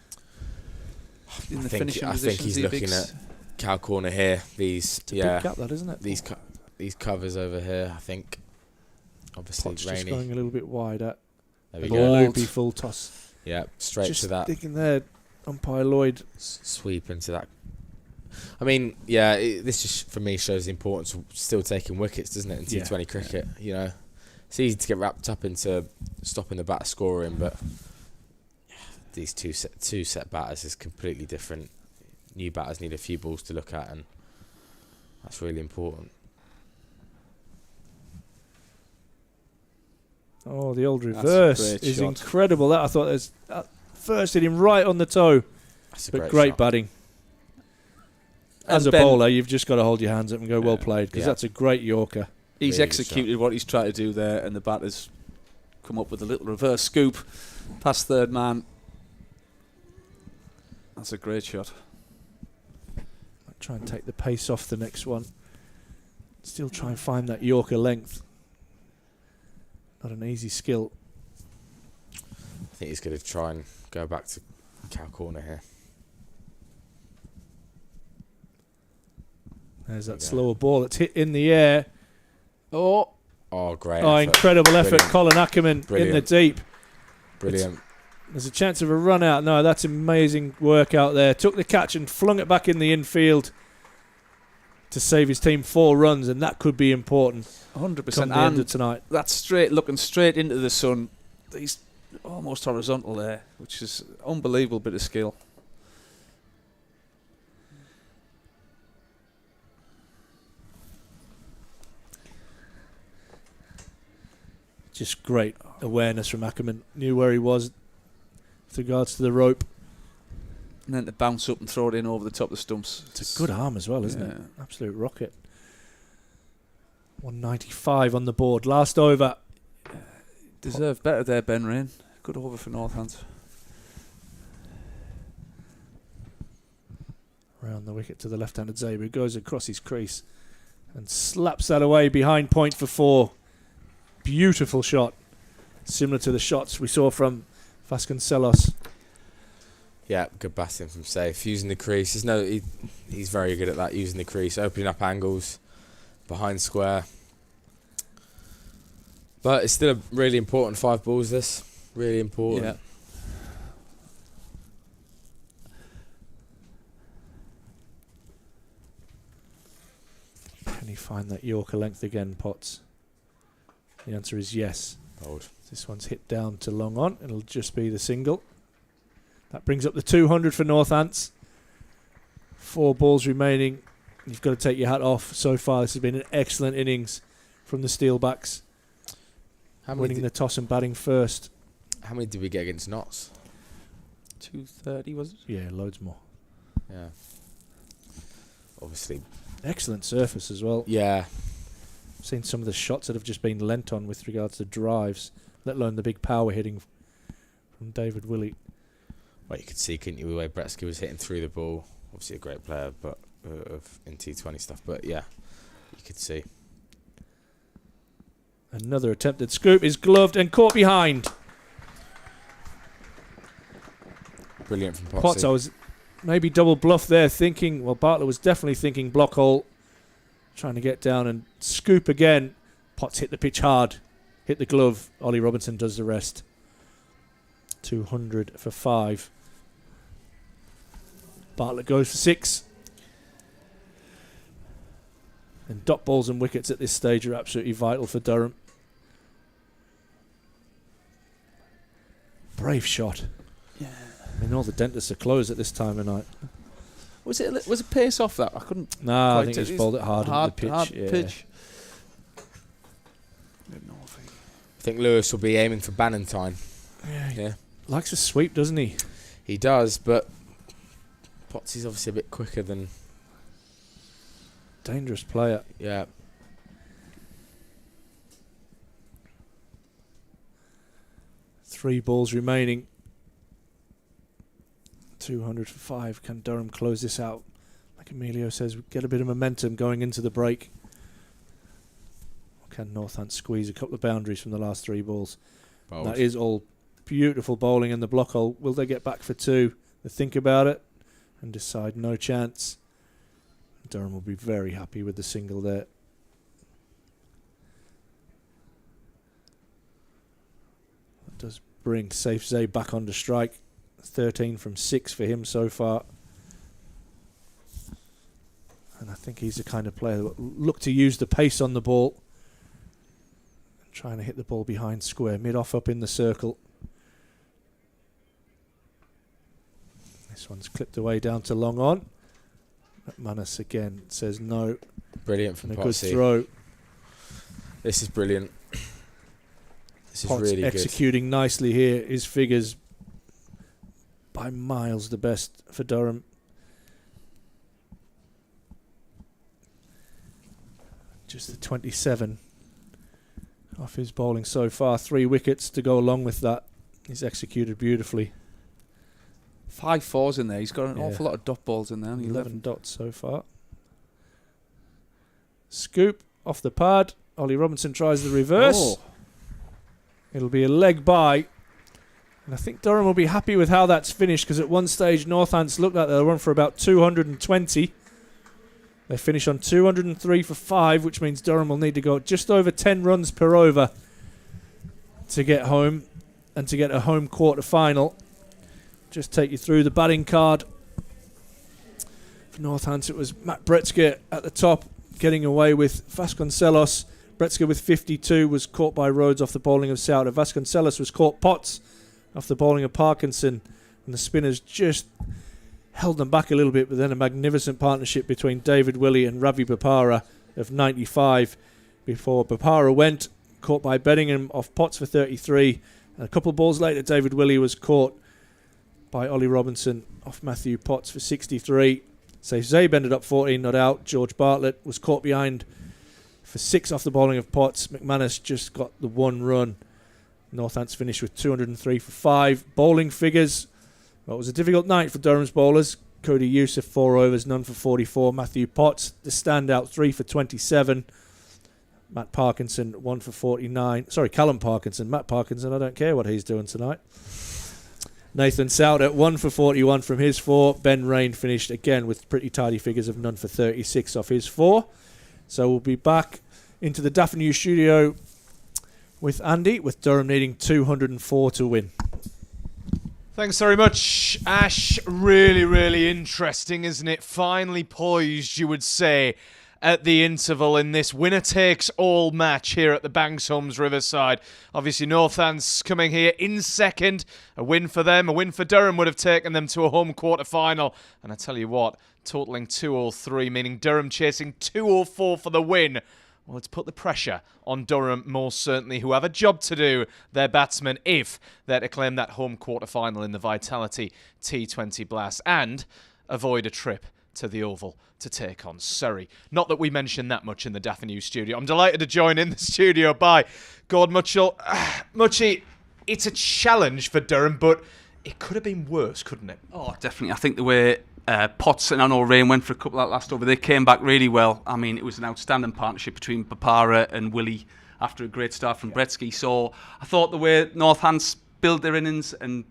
S6: in the finishing
S4: I
S6: positions?
S4: think he's looking at cow corner here. These,
S5: It's a big gap, that, isn't it?
S4: These covers over here, I think. Obviously,
S5: Potts
S4: rainy.
S5: just going a little bit wide at
S4: There we
S5: the
S4: go.
S5: loopy full toss.
S4: Yeah, straight
S5: Just
S4: to that.
S5: sticking there, umpire Lloyd.
S4: Sweep into that. I mean, yeah, this just for me shows the importance of still taking wickets, doesn't it, in T20 cricket? You know, it's easy to get wrapped up into stopping the batter scoring, but these two set batters is completely different. New batters need a few balls to look at, and that's really important.
S5: Oh, the old
S6: That's a
S5: reverse
S6: great
S5: is
S6: shot.
S5: incredible. That I thought was first hit him right on the toe,
S4: That's a
S5: but
S4: great
S5: great
S4: shot.
S5: batting. As
S6: And
S5: a
S6: Ben-
S5: bowler, you've just got to hold your hands up and go, well played, because
S4: Yeah.
S5: that's a great Yorker.
S6: He's
S4: Really
S6: executed what he's tried to do there, and the batter's come up with a little reverse scoop past third man. That's a great shot.
S5: Might try and take the pace off the next one. Still try and find that Yorker length. Not an easy skill.
S4: I think he's going to try and go back to cow corner here.
S5: There's that
S4: Yeah.
S5: slower ball that's hit in the air. Oh,
S4: Great
S5: oh
S4: effort.
S5: incredible effort.
S4: Brilliant.
S5: Colin Ackerman in the
S4: Brilliant.
S5: deep.
S4: Brilliant.
S5: There's a chance of a run out. No, that's amazing work out there. Took the catch and flung it back in the infield to save his team 4 runs, and that could be important
S6: 100%.
S5: come the end of
S6: And
S5: tonight.
S6: that's looking straight into the sun. He's almost horizontal there, which is an unbelievable bit of skill.
S5: Just great awareness from Ackerman. Knew where he was with regards to the rope.
S6: And then to bounce up and throw it in over the top of the stumps.
S5: It's a good arm as well, isn't it?
S6: Yeah.
S5: Absolute rocket. 195 on the board. Last over.
S6: Deserved better there, Ben Rain. Good over for Northampton.
S5: Round the wicket to the left-handed Zaber, who goes across his crease and slaps that away behind point for 4. Beautiful shot. Similar to the shots we saw from Vasconcelos.
S4: Yeah, good batting from safe. Using the crease. He's very good at that, using the crease, opening up angles behind square. But it's still a really important 5 balls, this. Really important.
S6: Yeah.
S5: Can he find that Yorker length again, Potts? The answer is yes.
S4: Bold.
S5: This one's hit down to long on. It'll just be the single. That brings up the 200 for Northants. 4 balls remaining. You've got to take your hat off. So far, this has been an excellent innings from the Steelbacks.
S4: How many,
S5: Winning the toss and batting first.
S4: how many did we get against Notts?
S6: 230 was it?
S5: Yeah, loads more.
S4: Yeah. Obviously.
S5: Excellent surface as well.
S4: Yeah.
S5: Seen some of the shots that have just been lent on with regards to drives, let alone the big power hitting from David Willey.
S4: Well, you could see, couldn't you, the way Bretsky was hitting through the ball. Obviously a great player, but in T20 stuff. But yeah, you could see.
S5: Another attempted scoop is gloved and caught behind.
S4: Brilliant from Potsy.
S5: Potts, I was maybe double bluff there, thinking, well, Bartlett was definitely thinking block hole, trying to get down and scoop again. Potts hit the pitch hard, hit the glove. Ollie Robinson does the rest. 200 for 5. Bartlett goes for 6. And dot balls and wickets at this stage are absolutely vital for Durham. Brave shot.
S6: Yeah.
S5: I mean, all the dentists are closed at this time of night.
S6: Was it pace off that? I couldn't.
S5: No, I
S6: quite
S5: think
S6: tell.
S5: he's bowled it hard into the pitch.
S6: Hard
S5: yeah.
S6: pitch.
S4: I think Lewis will be aiming for Bannantine.
S5: Yeah, he
S4: Yeah,
S5: likes a sweep, doesn't he?
S4: he does, but Potsy's obviously a bit quicker than...
S5: Dangerous player.
S4: Yeah.
S5: Three balls remaining. 200 for 5. Can Durham close this out? Like Emilio says, get a bit of momentum going into the break. Or can Northant squeeze a couple of boundaries from the last 3 balls?
S4: Bold.
S5: That is all beautiful bowling in the block hole. Will they get back for 2? They think about it and decide no chance. Durham will be very happy with the single there. does bring Safe Zay back on the strike. 13 from 6 for him so far. And I think he's the kind of player that will look to use the pace on the ball. Trying to hit the ball behind square. Mid-off up in the circle. This one's clipped away down to long on. McManus again says no.
S4: Brilliant from
S5: And a
S4: Potts.
S5: good throw.
S4: This is brilliant. This is
S5: Potts
S4: really good.
S5: executing nicely here. His figures by miles the best for Durham. Just the 27 off his bowling so far. 3 wickets to go along with that. He's executed beautifully.
S6: 5 fours in there. He's got an
S5: Yeah.
S6: awful lot of dot balls in there.
S5: 11 dots so far. Scoop off the pad. Ollie Robinson tries the reverse.
S6: Oh.
S5: It'll be a leg by. And I think Durham will be happy with how that's finished, because at one stage Northants looked like they'll run for about 220. They finish on 203 for 5, which means Durham will need to go just over 10 runs per over to get home and to get a home quarter final. Just take you through the batting card. For Northants, it was Matt Bretzke at the top, getting away with Vasconcelos. Bretzke with 52 was caught by Rhodes off the bowling of Souter. Vasconcelos was caught Potts off the bowling of Parkinson, and the spinners just held them back a little bit, but then a magnificent partnership between David Willey and Ravi Bopara of 95 before Bopara went, caught by Bedingham off Potts for 33, and a couple of balls later David Willey was caught by Ollie Robinson off Matthew Potts for 63. Safe Zabe ended up 14 not out. George Bartlett was caught behind for 6 off the bowling of Potts. McManus just got the 1 run. Northants finished with 203 for 5. Bowling figures. Well, it was a difficult night for Durham's bowlers. Cody Youssef 4 overs, none for 44. Matthew Potts, the standout, 3 for 27. Matt Parkinson 1 for 49. Sorry, Callum Parkinson. Matt Parkinson, I don't care what he's doing tonight. Nathan Souter 1 for 41 from his 4. Ben Rain finished again with pretty tidy figures of none for 36 off his 4. So we'll be back into the Daphne studio with Andy, with Durham needing 204 to win.
S3: Thanks very much, Ash. Really, really interesting, isn't it? Finally poised, you would say, at the interval in this winner-takes-all match here at the Banks Homes Riverside. Obviously, Northants coming here in second. A win for them, a win for Durham would have taken them to a home quarter-final. And I tell you what, totalling 203, meaning Durham chasing 204 for the win. Well, it's put the pressure on Durham, most certainly, who have a job to do, their batsmen, if they're to claim that home quarter-final in the Vitality T20 Blast and avoid a trip to the Oval to take on Surrey. Not that we mention that much in the Daphne studio. I'm delighted to join in the studio by Gordon Mutchell. Muchie, it's a challenge for Durham, but it could have been worse, couldn't it?
S6: Oh, definitely. I think the way Potts and I know Rain went for a couple that last over, they came back really well. I mean, it was an outstanding partnership between Bopara and Willey after a great start from Bretzke. So I thought the way Northants built their innings and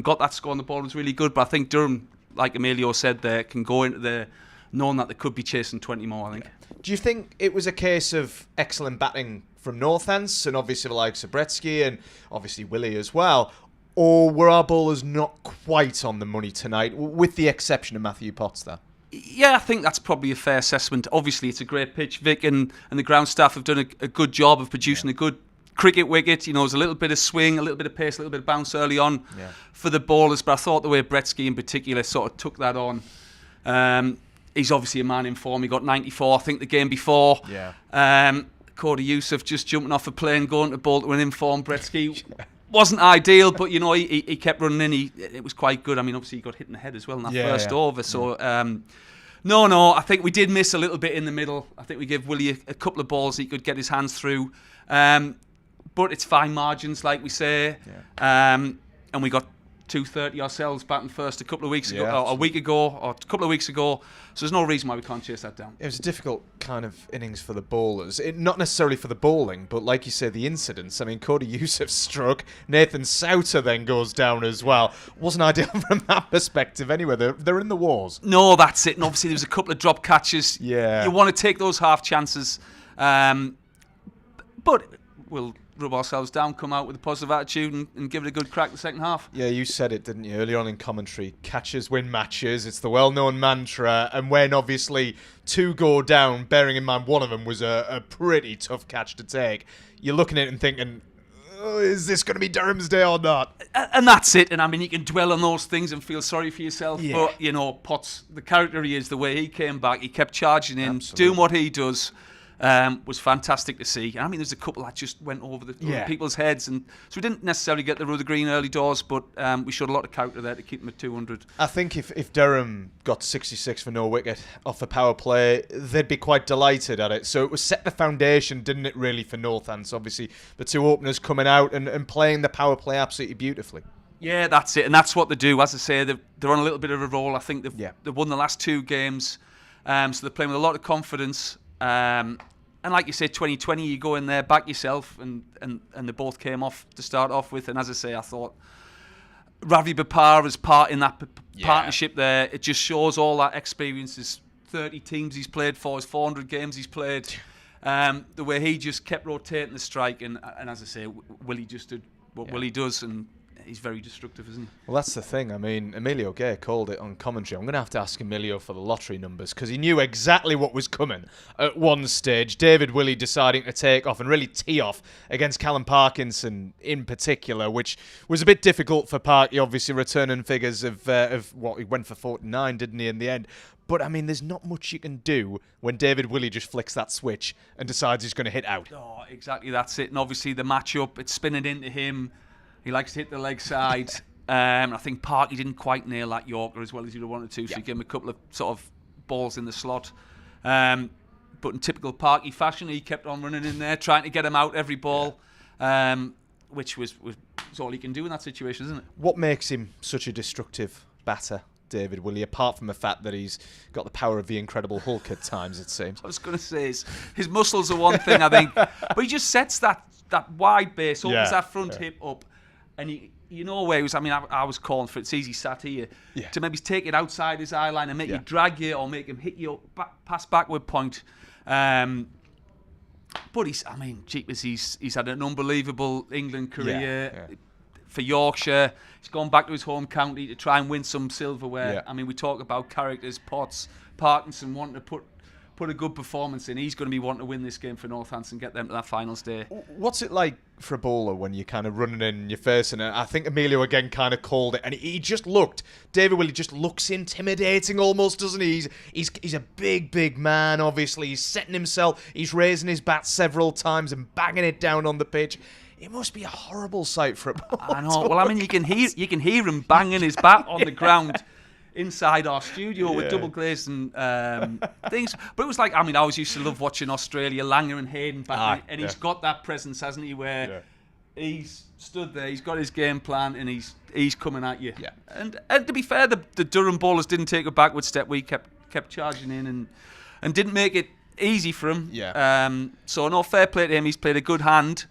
S6: got that score on the ball was really good. But I think Durham, like Emilio said there, can go into there knowing that they could be chasing 20 more, I think.
S3: Do you think it was a case of excellent batting from Northants and obviously the likes of Bretzke and obviously Willey as well? Or were our bowlers not quite on the money tonight, with the exception of Matthew Potts there?
S6: Yeah, I think that's probably a fair assessment. Obviously, it's a great pitch. Vic and the ground staff have done a good job of producing a good cricket wicket. You know, there's a little bit of swing, a little bit of pace, a little bit of bounce early on for the bowlers. But I thought the way Bretzke in particular sort of took that on. He's obviously a man in form. He got 94, I think, the game before. Cody Youssef just jumping off a plane, going to bowl to an in-form Bretzke. Wasn't ideal, but you know he kept running in. It was quite good. I mean, obviously he got hit in the head as well in that first over. So no, I think we did miss a little bit in the middle. I think we gave Willey a couple of balls he could get his hands through, but it's fine margins, like we say. And we got 230 ourselves batting first a couple of weeks ago, or a week ago, or a couple of weeks ago. So there's no reason why we can't chase that down.
S3: It was a difficult kind of innings for the bowlers. Not necessarily for the bowling, but like you say, the incidents. I mean, Cody Youssef struck. Nathan Souter then goes down as well. Wasn't ideal from that perspective anyway. They're in the wars.
S6: No, that's it. And obviously there was a couple of drop catches.
S3: Yeah.
S6: You want to take those half chances. But we'll rub ourselves down, come out with a positive attitude and give it a good crack the second half.
S3: Yeah, you said it, didn't you, early on in commentary? Catches win matches. It's the well-known mantra. And when, obviously, 2 go down, bearing in mind one of them was a pretty tough catch to take, you're looking at it and thinking, oh, is this going to be Durham's day or not?
S6: And that's it. And, I mean, you can dwell on those things and feel sorry for yourself.
S3: Yeah.
S6: But, you know, Potts, the character he is, the way he came back, he kept charging in,
S3: Absolutely.
S6: doing what he does. Was fantastic to see. I mean, there's a couple that just went over people's heads, and so we didn't necessarily get the Ruther Green early doors, but we showed a lot of character there to keep them at 200.
S3: I think if Durham got 66 for no wicket off the power play, they'd be quite delighted at it. So it was set the foundation, didn't it, really, for Northants? Obviously, the 2 openers coming out and playing the power play absolutely beautifully.
S6: Yeah, that's it, and that's what they do. As I say, they're on a little bit of a roll. I think they've won the last 2 games, so they're playing with a lot of confidence. And like you say, 2020, you go in there, back yourself, and they both came off to start off with. And as I say, I thought Ravi Bapar as part in that partnership there. It just shows all that experience. His 30 teams he's played for, his 400 games he's played. The way he just kept rotating the strike, and as I say, Willie just did what Willie does, and he's very destructive, isn't he?
S3: Well, that's the thing. I mean, Emilio Gay called it on commentary. I'm going to have to ask Emilio for the lottery numbers because he knew exactly what was coming at one stage. David Willey deciding to take off and really tee off against Callum Parkinson in particular, which was a bit difficult for Parky, obviously returning figures of what he went for 49, didn't he, in the end? But, I mean, there's not much you can do when David Willey just flicks that switch and decides he's going to hit out.
S6: Oh, exactly, that's it. And obviously the match-up, it's spinning into him. He likes to hit the leg side. I think Parky didn't quite nail that Yorker as well as he'd have wanted to, so he gave him a couple of sort of balls in the slot. But in typical Parky fashion, he kept on running in there, trying to get him out every ball, which was all he can do in that situation, isn't it?
S3: What makes him such a destructive batter, David Willey, apart from the fact that he's got the power of the Incredible Hulk at times, it seems?
S6: I was going to say his muscles are one thing, I think, but he just sets that wide base, opens that front hip up, and you know where he was. I mean, I was calling for it. It's easy sat here to maybe take it outside his eye line and make you drag you or make him hit you past backward point. But he's had an unbelievable England career for Yorkshire. He's gone back to his home county to try and win some silverware.
S3: Yeah.
S6: I mean, we talk about characters, Potts, Parkinson wanting to put a good performance in. He's going to be wanting to win this game for Northampton, get them to that finals day.
S3: What's it like for a bowler when you're kind of running in your face? And I think Emilio again kind of called it, and he just looked. David Willey just looks intimidating almost, doesn't he? He's a big man. Obviously, he's setting himself. He's raising his bat several times and banging it down on the pitch. It must be a horrible sight for a bowler.
S6: I know. Well, I mean, you can hear him banging his bat on the ground inside our studio with double glazed and things. But it was like, I mean, I always used to love watching Australia, Langer and Hayden back, and he's got that presence, hasn't he, where he's stood there, he's got his game plan, and he's coming at you. Yeah. And to be fair, the Durham bowlers didn't take a backward step. We kept charging in and didn't make it easy for him.
S3: Yeah.
S6: So no, fair play to him. He's played a good hand.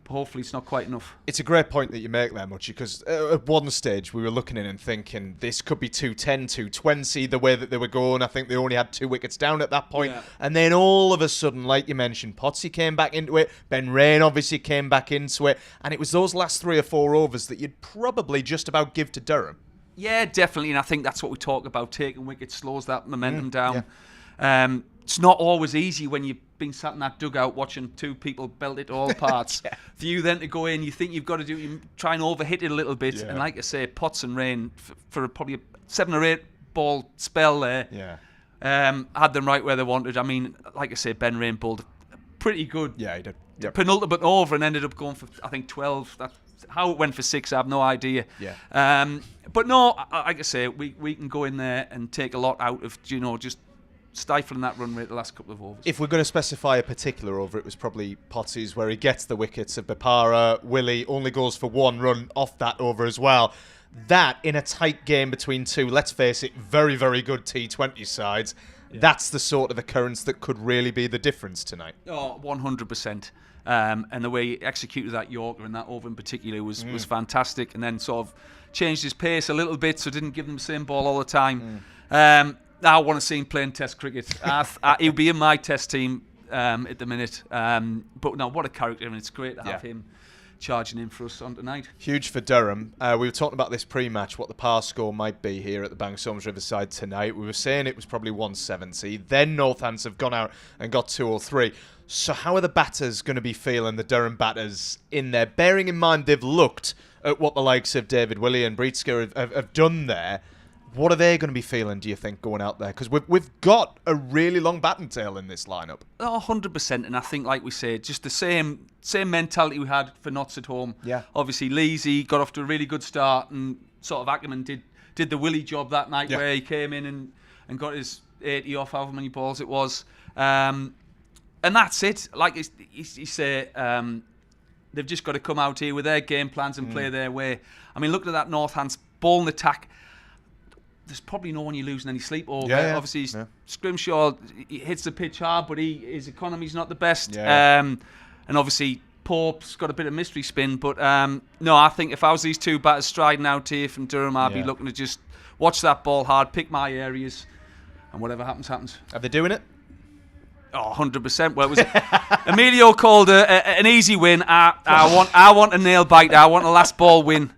S6: Hopefully it's not quite enough.
S3: It's a great point that you make there, Muchie, because at one stage we were looking in and thinking this could be 210, 220, the way that they were going. I think they only had 2 wickets down at that point. Yeah. And then all of a sudden, like you mentioned, Potsy came back into it. Ben Rain obviously came back into it. And it was those last 3 or 4 overs that you'd probably just about give to Durham.
S6: Yeah, definitely. And I think that's what we talk about. Taking wickets slows that momentum down. Yeah. It's not always easy when you've been sat in that dugout watching 2 people belt it to all parts. For you then to go in, you think you've got to you try and overhit it a little bit. Yeah. And like I say, Potts and Rain, for probably a 7 or 8 ball spell there, had them right where they wanted. I mean, like I say, Ben Rain bowled pretty good.
S3: Yeah, he did. Yep.
S6: Penultimate over and ended up going for, I think, 12. That's how it went for 6, I have no idea.
S3: Yeah.
S6: But no, like I say, we can go in there and take a lot out of, just stifling that run rate the last couple of overs.
S3: If we're going to specify a particular over, it was probably Potsy's, where he gets the wickets of Bapara. Willie only goes for 1 run off that over as well. That, in a tight game between 2, let's face it, very, very good T20 sides, that's the sort of occurrence that could really be the difference tonight.
S6: Oh, 100%. And the way he executed that Yorker and that over in particular was fantastic, and then sort of changed his pace a little bit, so didn't give them the same ball all the time. I want to see him playing Test cricket. He'll be in my Test team at the minute. But no, what a character, and it's great to have him charging in for us on tonight.
S3: Huge for Durham. We were talking about this pre-match, what the par score might be here at the Banks Homes Riverside tonight. We were saying it was probably 170. Then Northants have gone out and got 2 or 3. So how are the batters going to be feeling, the Durham batters, in there? Bearing in mind they've looked at what the likes of David Willey and Breedska have done there. What are they going to be feeling, do you think, going out there? Because we've got a really long batting tail in this lineup.
S6: Oh, 100%. And I think, like we said, just the same mentality we had for Notts at home.
S3: Yeah.
S6: Obviously, Leesy got off to a really good start, and sort of Ackerman did the Willie job that night, where he came in and got his 80 off however many balls it was. And that's it. Like you say, they've just got to come out here with their game plans and play their way. I mean, looking at that Northants ball and attack, there's probably no one you're losing any sleep over. Obviously, Scrimshaw, he hits the pitch hard, but his economy's not the best. And obviously, Pope's got a bit of mystery spin. But no, I think if I was these two batters striding out here from Durham, I'd be looking to just watch that ball hard, pick my areas, and whatever happens, happens.
S3: Are they doing it?
S6: Oh, 100%. Well, it was Emilio called an easy win. I want a nail biter. I want a last ball win.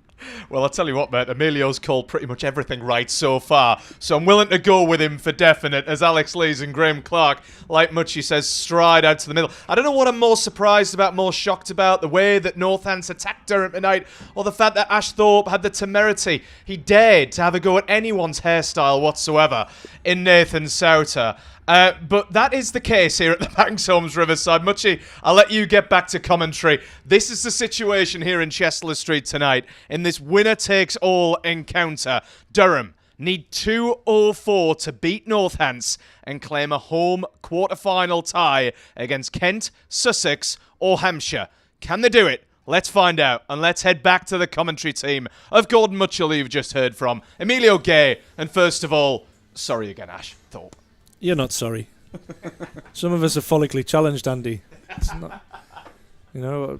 S3: Well, I'll tell you what, mate, Emilio's called pretty much everything right so far, so I'm willing to go with him for definite, as Alex Lees and Graham Clark, like Muchie says, stride out to the middle. I don't know what I'm more surprised about, more shocked about, the way that Northants attacked Durham tonight, or the fact that Ash Thorpe had the temerity. He dared to have a go at anyone's hairstyle whatsoever in Nathan Souter. But that is the case here at the Banks Homes Riverside. Muchie, I'll let you get back to commentary. This is the situation here in Chester Street tonight in this winner-takes-all encounter. Durham need 204 to beat Northants and claim a home quarter-final tie against Kent, Sussex or Hampshire. Can they do it? Let's find out, and let's head back to the commentary team of Gordon Mutchell, who you've just heard from, Emilio Gay, and first of all, sorry again, Ash Thorpe.
S5: You're not sorry. Some of us are follically challenged, Andy. It's not,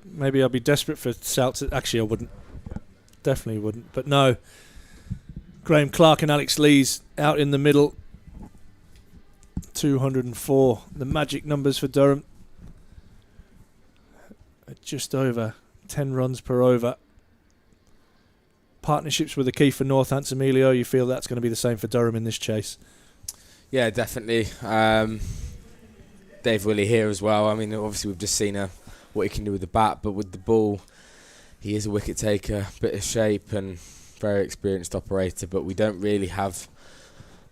S5: maybe I'll be desperate for South. Actually, I wouldn't. Definitely wouldn't. But no. Graham Clark and Alex Lees out in the middle. 204. The magic numbers for Durham. Just over 10 runs per over. Partnerships were the key for Northants. Emilio, you feel that's going to be the same for Durham in this chase?
S4: Yeah, definitely. Dave Willey here as well. I mean, obviously we've just seen what he can do with the bat, but with the ball, he is a wicket taker, bit of shape and very experienced operator, but we don't really have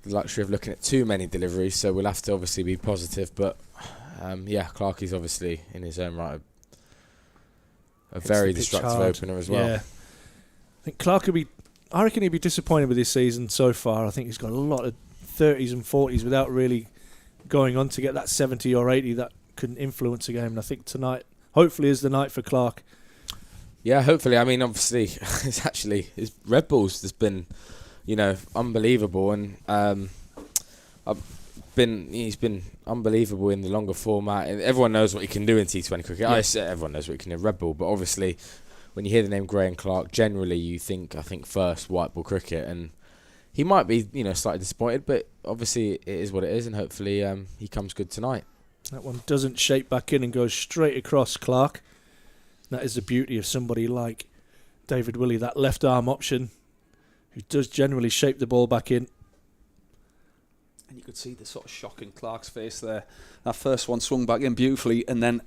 S4: the luxury of looking at too many deliveries, so we'll have to obviously be positive. But Clark is obviously in his own right a very destructive opener as well. Yeah.
S5: I think Clark I reckon he'd be disappointed with his season so far. I think he's got a lot of 30s and 40s without really going on to get that 70 or 80 that couldn't influence a game. And I think tonight, hopefully, is the night for Clark.
S4: Yeah, hopefully. I mean, obviously, his red balls has been, unbelievable, and he's been unbelievable in the longer format. And everyone knows what he can do in T20 cricket. Yeah. Everyone knows what he can do in red ball, but obviously, when you hear the name Graham Clark, generally you think first white ball cricket, and he might be, slightly disappointed, but obviously it is what it is, and hopefully he comes good tonight.
S5: That one doesn't shape back in and goes straight across Clark. That is the beauty of somebody like David Willey, that left arm option, who does generally shape the ball back in.
S6: And you could see the sort of shock in Clark's face there. That first one swung back in beautifully, and then,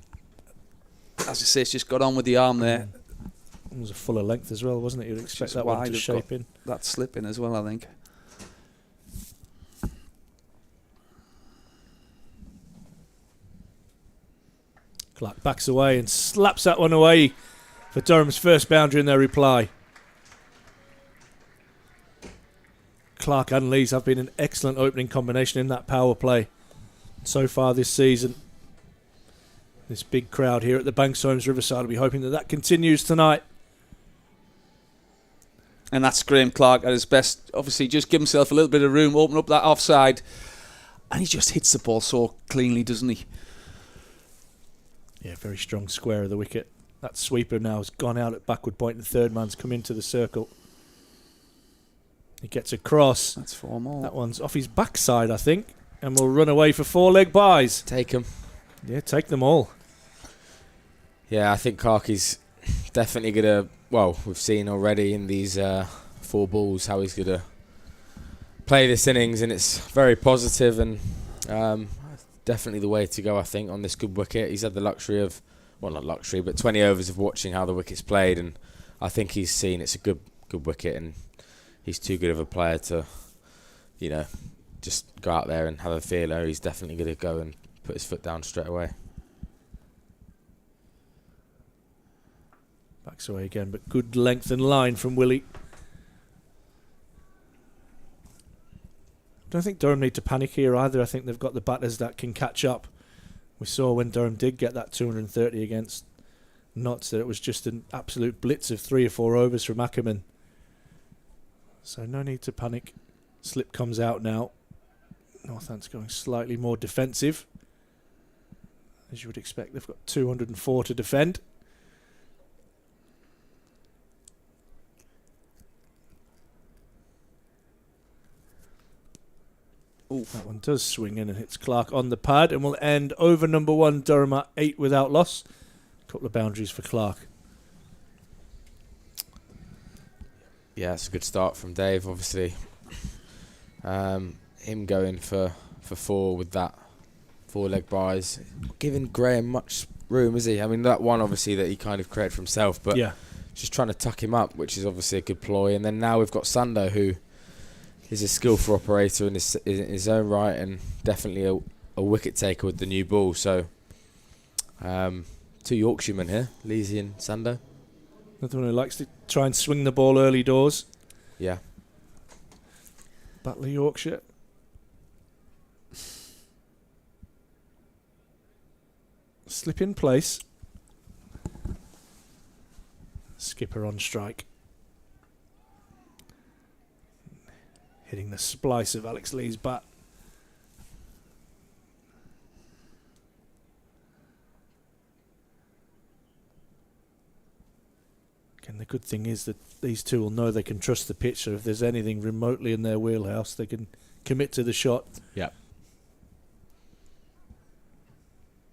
S6: as I say, it's just got on with the arm there.
S5: It was a fuller length as well, wasn't it? You'd expect that one to shape in.
S6: That slip in as well, I think.
S5: Clark backs away and slaps that one away for Durham's first boundary in their reply. Clark and Lees have been an excellent opening combination in that power play so far this season. This big crowd here at the Banks Homes Riverside will be hoping that continues tonight.
S6: And that's Graham Clark at his best. Obviously, just give himself a little bit of room, open up that offside, and he just hits the ball so cleanly, doesn't he?
S5: Yeah, very strong square of the wicket. That sweeper now has gone out at backward point and the third man's come into the circle. He gets across.
S6: That's 4 more.
S5: That one's off his backside, I think, and will run away for 4 leg byes.
S4: Take him.
S5: Yeah, take them all.
S4: Yeah, I think Clarkie's definitely going to... Well, we've seen already in these 4 balls how he's going to play this innings, and it's very positive and definitely the way to go, I think, on this good wicket. He's had the luxury of... Well, not luxury, but 20 overs of watching how the wicket's played, and I think he's seen it's a good wicket, and he's too good of a player to, just go out there and have a feeler. He's definitely going to go and put his foot down straight away.
S5: Backs away again, but good length and line from Willie. Don't think Durham need to panic here either. I think they've got the batters that can catch up. We saw when Durham did get that 230 against Notts that it was just an absolute blitz of 3 or 4 overs from Ackerman. So no need to panic. Slip comes out now. Northampton's going slightly more defensive. As you would expect, they've got 204 to defend. Ooh. That one does swing in and hits Clark on the pad, and will end over number 1, Durham at 8 without loss. A couple of boundaries for Clark.
S4: Yeah, it's a good start from Dave, obviously. Him going for 4 with that 4-leg buys, giving Graham much room, is he? I mean, that one obviously that he kind of created for himself, but
S5: yeah,
S4: just trying to tuck him up, which is obviously a good ploy. And then now we've got Sando, who is a skillful operator in his own right, and definitely a wicket taker with the new ball. So 2 Yorkshiremen here, Leesy and Sando.
S5: Another one who likes to try and swing the ball early doors.
S4: Yeah.
S5: Batley, Yorkshire. Slip in place. Skipper on strike. Hitting the splice of Alex Lee's bat. Again, the good thing is that these two will know they can trust the pitch, so if there's anything remotely in their wheelhouse, they can commit to the shot.
S4: Yeah.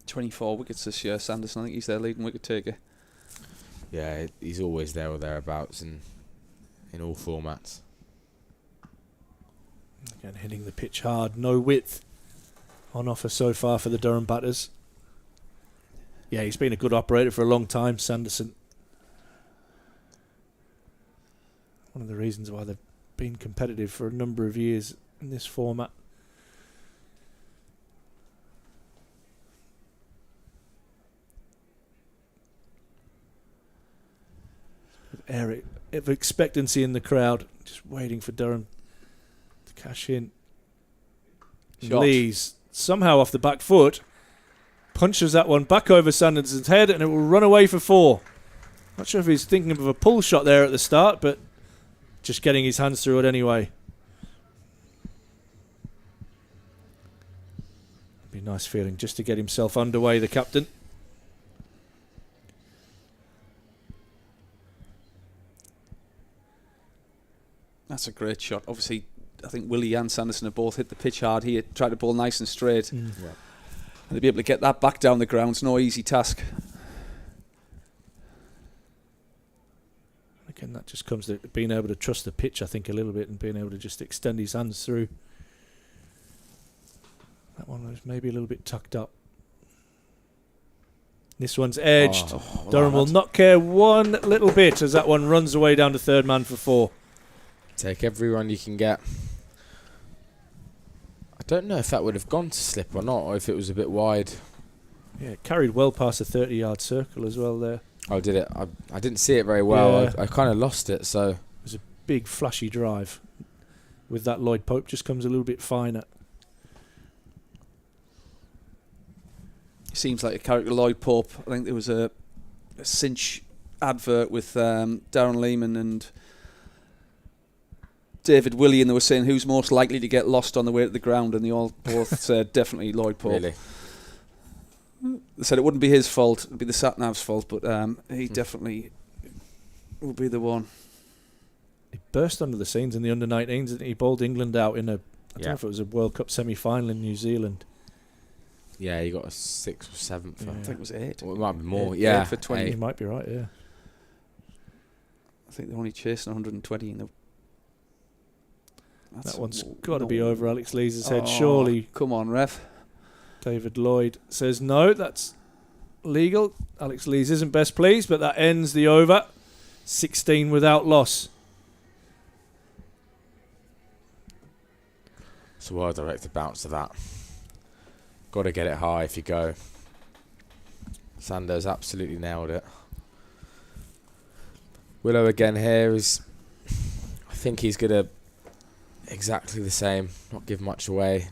S6: 24 wickets this year, Sanderson. I think he's their leading wicket taker.
S4: Yeah, he's always there or thereabouts in all formats.
S5: Again, hitting the pitch hard. No width on offer so far for the Durham batters. Yeah, he's been a good operator for a long time, Sanderson. One of the reasons why they've been competitive for a number of years in this format. Air of expectancy in the crowd, just waiting for Durham to cash in.
S6: Shot.
S5: Lees somehow off the back foot punches that one back over Sanderson's head, and it will run away for 4. Not sure if he's thinking of a pull shot there at the start, but just getting his hands through it anyway. Be a nice feeling just to get himself underway, the captain.
S6: That's a great shot. Obviously, I think Willie and Sanderson have both hit the pitch hard here, tried to bowl nice and straight.
S5: Yeah.
S6: And to be able to get that back down the ground's no easy task.
S5: Again, that just comes to being able to trust the pitch, I think, a little bit, and being able to just extend his hands through. That one was maybe a little bit tucked up. This one's edged. Durham will not care one little bit as that one runs away down to third man for 4.
S4: Take every run you can get. I don't know if that would have gone to slip or not, or if it was a bit wide.
S5: Yeah, it carried well past the 30-yard circle as well there.
S4: Oh, did it? I didn't see it very well.
S5: Yeah.
S4: I kind of lost it, so...
S5: It was a big flashy drive. With that, Lloyd Pope just comes a little bit finer.
S6: Seems like a character, Lloyd Pope. I think there was a Cinch advert with Darren Lehman and David Willey, and they were saying who's most likely to get lost on the way to the ground, and they all both said definitely Lloyd Pope.
S4: Really?
S6: They said it wouldn't be his fault, it would be the sat-nav's fault, but he definitely would be the one.
S5: He burst onto the scenes in the under-19s, and he bowled England out in I don't know if it was a World Cup semi-final in New Zealand.
S4: Yeah, he got a 6th or 7th.
S6: I think it was 8.
S4: Well, it might be more.
S6: 8
S4: yeah,
S6: for 20.
S5: You might be right, yeah.
S6: I think they're only chasing 120 in the.
S5: That one's got to be over Alex Lees' head,
S6: Oh,
S5: surely.
S6: Come on, ref.
S5: David Lloyd says no, that's legal. Alex Lees isn't best pleased, but that ends the over. 16 without loss.
S4: It's a well-directed bounce to that. Got to get it high if you go. Sanders absolutely nailed it. Willow again here is... I think he's going to... Exactly the same. Not give much away.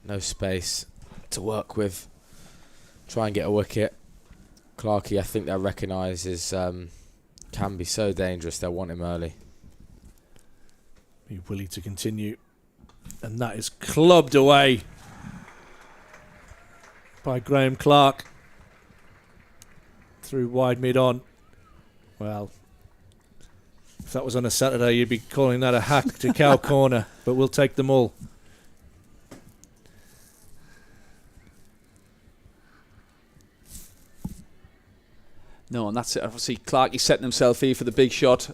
S4: No space to work with. Try and get a wicket. Clarkey, I think they'll recognise is can be so dangerous. They'll want him early.
S5: Be willing to continue. And that is clubbed away by Graham Clark. Through wide mid-on. Well, if that was on a Saturday, you'd be calling that a hack to cow corner. But we'll take them all.
S6: No, and that's it. Obviously, Clarkey setting himself here for the big shot.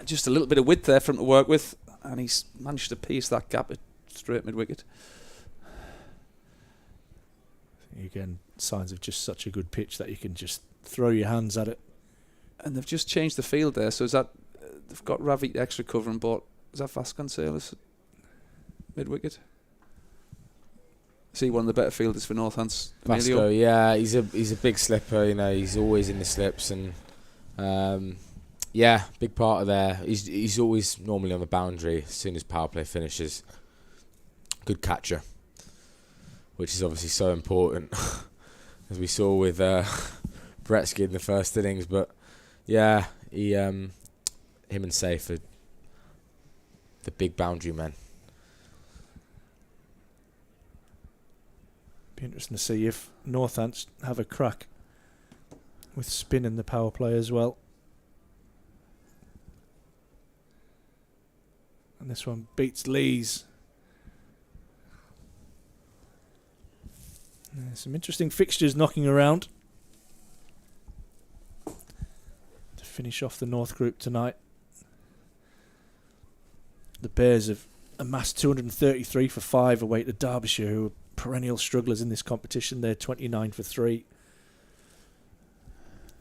S6: Just a little bit of width there for him to work with. And he's managed to pierce that gap at straight mid-wicket.
S5: Again, signs of just such a good pitch that you can just throw your hands at it.
S6: And they've just changed the field there. So is that... they've got Ravi extra cover and bought... Is that Vasconcelos at mid-wicket? Is he one of the better fielders for Northants?
S4: Vasco, yeah, he's a big slipper. You know, he's always in the slips, and yeah, big part of there. He's always normally on the boundary as soon as power play finishes. Good catcher, which is obviously so important, as we saw with Bretsky in the first innings. But yeah, him and Safe are the big boundary men.
S5: Be interesting to see if Northants have a crack with spin in the power play as well. And this one beats Lees. Some interesting fixtures knocking around to finish off the North Group tonight. The Bears have amassed 233 for 5 away to Derbyshire, who are perennial strugglers in this competition. They're 29 for 3.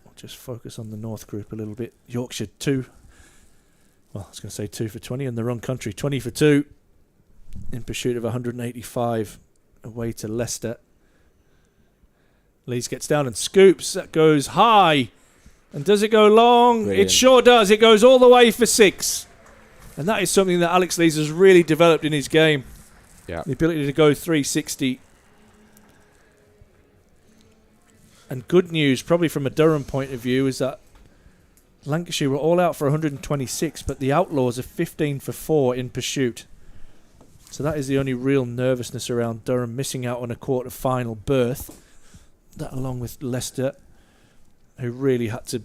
S5: I'll just focus on the North Group a little bit. Yorkshire 2. Well, I was going to say 2 for 20 in the wrong country. 20 for 2 in pursuit of 185 away to Leicester. Lees gets down and scoops. That goes high. And does it go long?
S4: Brilliant.
S5: It sure does. It goes all the way for 6. And that is something that Alex Lees has really developed in his game.
S4: Yeah.
S5: The ability to go 360. And good news, probably from a Durham point of view, is that Lancashire were all out for 126, but the Outlaws are 15 for 4 in pursuit. So that is the only real nervousness around Durham missing out on a quarter-final berth. That along with Leicester, who really had to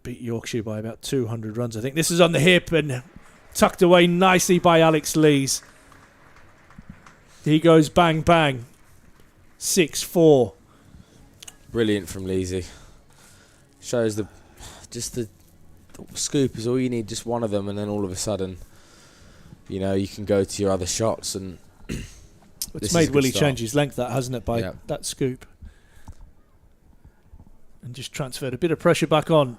S5: beat Yorkshire by about 200 runs. I think this is on the hip and tucked away nicely by Alex Lees. He goes bang, bang. 6-4.
S4: Brilliant from Leesy. Shows the scoop is all you need, just one of them, and then all of a sudden, you know, you can go to your other shots. And
S5: it's made Willie change his length, that hasn't it, by that scoop, and just transferred a bit of pressure back on.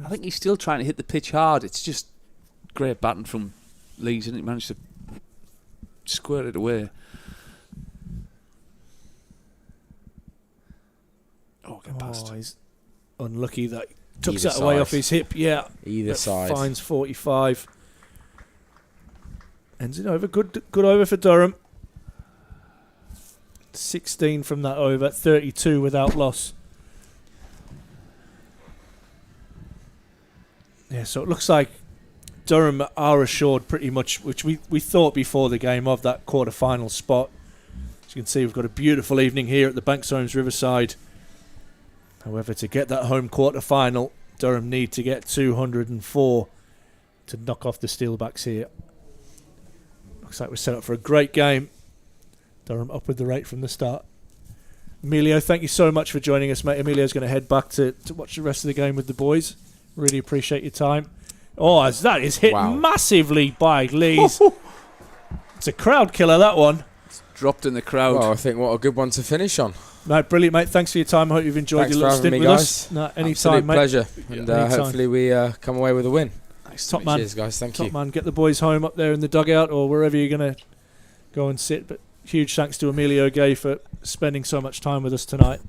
S6: I think he's still trying to hit the pitch hard. It's just great batting from Lees, and he managed to square it away. Get past.
S5: He's unlucky that he took that away off his hip. Yeah,
S4: either side.
S5: Finds 45. Ends it over. Good over for Durham. 16 from that over. 32 without loss. Yeah, so it looks like Durham are assured pretty much, which we thought before the game, of that quarter-final spot. As you can see, we've got a beautiful evening here at the Banks Homes Riverside. However, to get that home quarter-final, Durham need to get 204 to knock off the Steelbacks here. Looks like we're set up for a great game. Durham up with the rate from the start. Emilio, thank you so much for joining us, mate. Emilio's going to head back to watch the rest of the game with the boys. Really appreciate your time. Oh, that is hit massively by Lees. It's a crowd killer, that one.
S6: It's dropped in the crowd.
S4: Well, I think what a good one to finish on.
S5: No, brilliant, mate. Thanks for your time. I hope you've enjoyed your little stint with us. No, anytime, mate.
S4: Pleasure. And hopefully we come away with a win.
S6: Nice
S5: Top man.
S4: Cheers, guys. Thank you.
S5: Top man. Get the boys home up there in the dugout or wherever you're going to go and sit. But huge thanks to Emilio Gay for spending so much time with us tonight.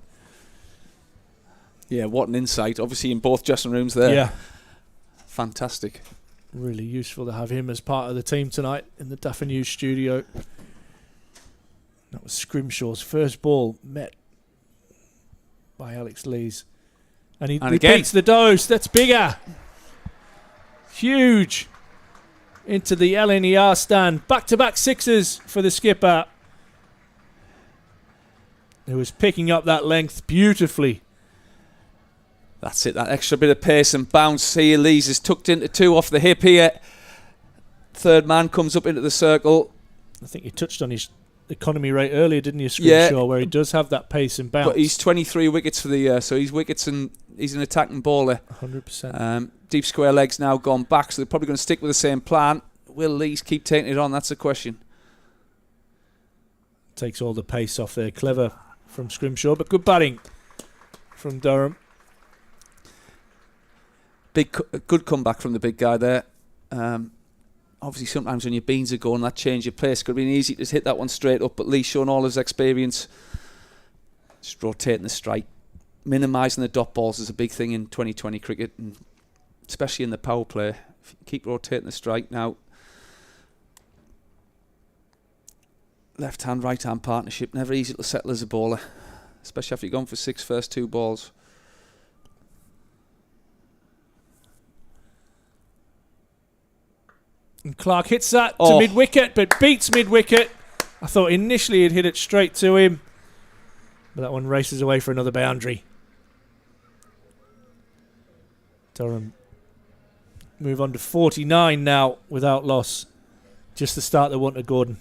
S6: Yeah, what an insight. Obviously in both dressing rooms there.
S5: Yeah.
S6: Fantastic.
S5: Really useful to have him as part of the team tonight in the Daffy News studio. That was Scrimshaw's first ball met by Alex Lees. And he repeats the dose. That's bigger. Huge. Into the LNER stand. Back-to-back sixes for the skipper, who was picking up that length beautifully.
S6: That's it, that extra bit of pace and bounce here. Lees is tucked into 2 off the hip here. Third man comes up into the circle.
S5: I think you touched on his economy rate earlier, didn't you, Scrimshaw, where he does have that pace and bounce.
S6: But he's 23 wickets for the year, so he's wickets and he's an attacking bowler.
S5: 100%.
S6: Deep square legs now gone back, so they're probably going to stick with the same plan. Will Lees keep taking it on? That's the question.
S5: Takes all the pace off there. Clever from Scrimshaw, but good batting from Durham.
S6: Good comeback from the big guy there. Obviously, sometimes when your beans are going, that change of pace could have been easy to hit that one straight up. But Lee's shown all his experience, just rotating the strike, minimising the dot balls is a big thing in 2020 cricket, and especially in the power play. If you keep rotating the strike now, left hand, right hand partnership, never easy to settle as a bowler, especially after you've gone for 6 first 2 balls.
S5: And Clark hits that to mid-wicket, but beats mid-wicket. I thought initially he'd hit it straight to him, but that one races away for another boundary. Durham move on to 49 now without loss. Just the start they wanted, Gordon.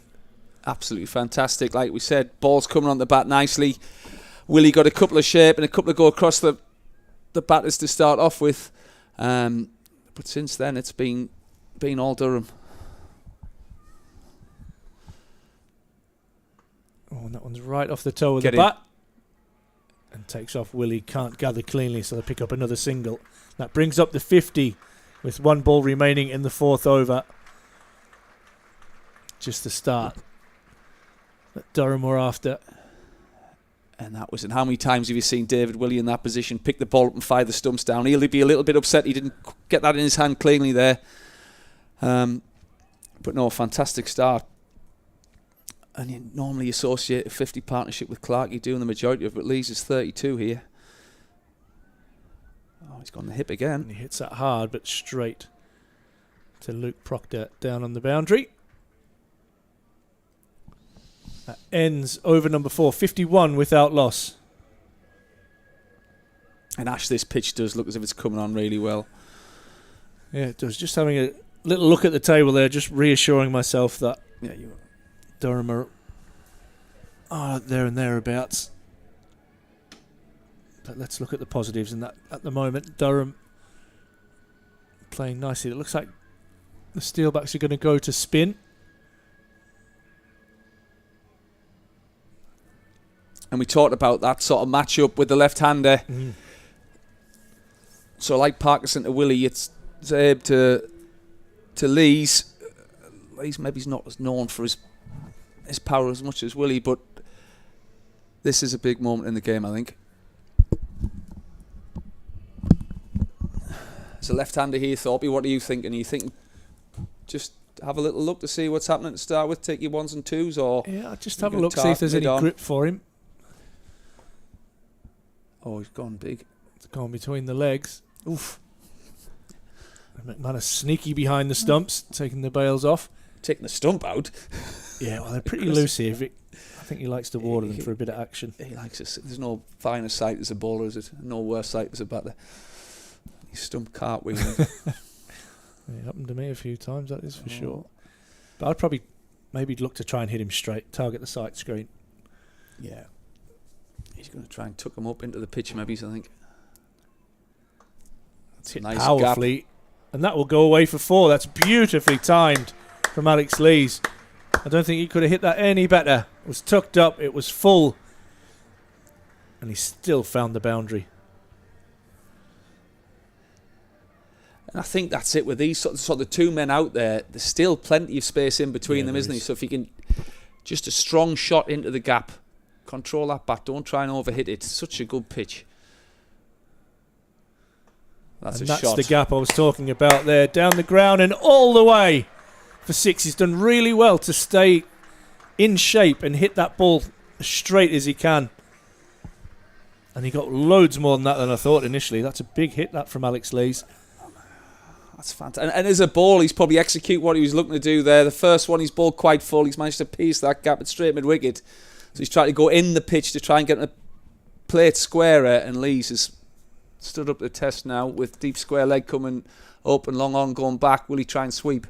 S6: Absolutely fantastic. Like we said, ball's coming on the bat nicely. Willie got a couple of shape and a couple of go across the batters to start off with. But since then, it's been all Durham.
S5: Oh, and that one's right off the toe of the bat. And takes off Willie. Can't gather cleanly, so they pick up another single. That brings up the 50 with 1 ball remaining in the 4th over. Just the start that Durham were after.
S6: And that was it. How many times have you seen David Willie in that position, pick the ball up and fire the stumps down? He'll be a little bit upset he didn't get that in his hand cleanly there. But no, fantastic start. And you normally associate a 50 partnership with Clark. You're doing the majority of it, but Lees is 32 here. Oh, he's gone the hip again.
S5: And he hits that hard, but straight to Luke Proctor down on the boundary. That ends over number 4, 51 without loss.
S6: And Ash, this pitch does look as if it's coming on really well.
S5: Yeah, it does. Just having a little look at the table there, just reassuring myself that Durham are there and thereabouts. But let's look at the positives in that. At the moment, Durham playing nicely. It looks like the Steelbacks are going to go to spin.
S6: And we talked about that sort of matchup with the left-hander. Mm. So like Parkinson to Willie, it's Zabe to Lees. Lees maybe not as known for his power as much as Willie, but this is a big moment in the game, I think. As a left-hander here, Thorpe, what are you thinking? Are you thinking just have a little look to see what's happening to start with, take your 1s and 2s, or
S5: yeah, just have a look, see if there's any grip for him.
S6: Oh, he's gone big.
S5: It's gone between the legs. Oof. McManus sneaky behind the stumps, taking the bails off.
S6: Taking the stump out?
S5: Yeah, well, they're pretty loose here. I think he likes to water them for a bit of action.
S6: He likes it. There's no finer sight as a bowler, is it? No worse sight as a batter. He's stump cartwheeling.
S5: It happened to me a few times, that is for sure. But I'd probably maybe look to try and hit him straight, target the sight screen.
S6: Yeah. He's going to try and tuck him up into the pitch, maybe, I think. That's
S5: hit
S6: a nice
S5: powerfully.
S6: gap.
S5: And that will go away for 4. That's beautifully timed from Alex Lees. I don't think he could have hit that any better. It was tucked up, it was full. And he still found the boundary.
S6: And I think that's it with these sort of 2 men out there. There's still plenty of space in between them, isn't there? So if you can just a strong shot into the gap, control that bat, don't try and overhit it. It's such a good pitch. That's
S5: the gap I was talking about there. Down the ground and all the way for 6. He's done really well to stay in shape and hit that ball as straight as he can. And he got loads more than I thought initially. That's a big hit, that, from Alex Lees.
S6: That's fantastic. And as a ball, he's probably execute what he was looking to do there. The first one, he's balled quite full. He's managed to pierce that gap at straight mid-wicket. So he's trying to go in the pitch to try and get him to play it squarer. And Lees has stood up the test now with deep square leg coming up and long on going back. Will he try and sweep?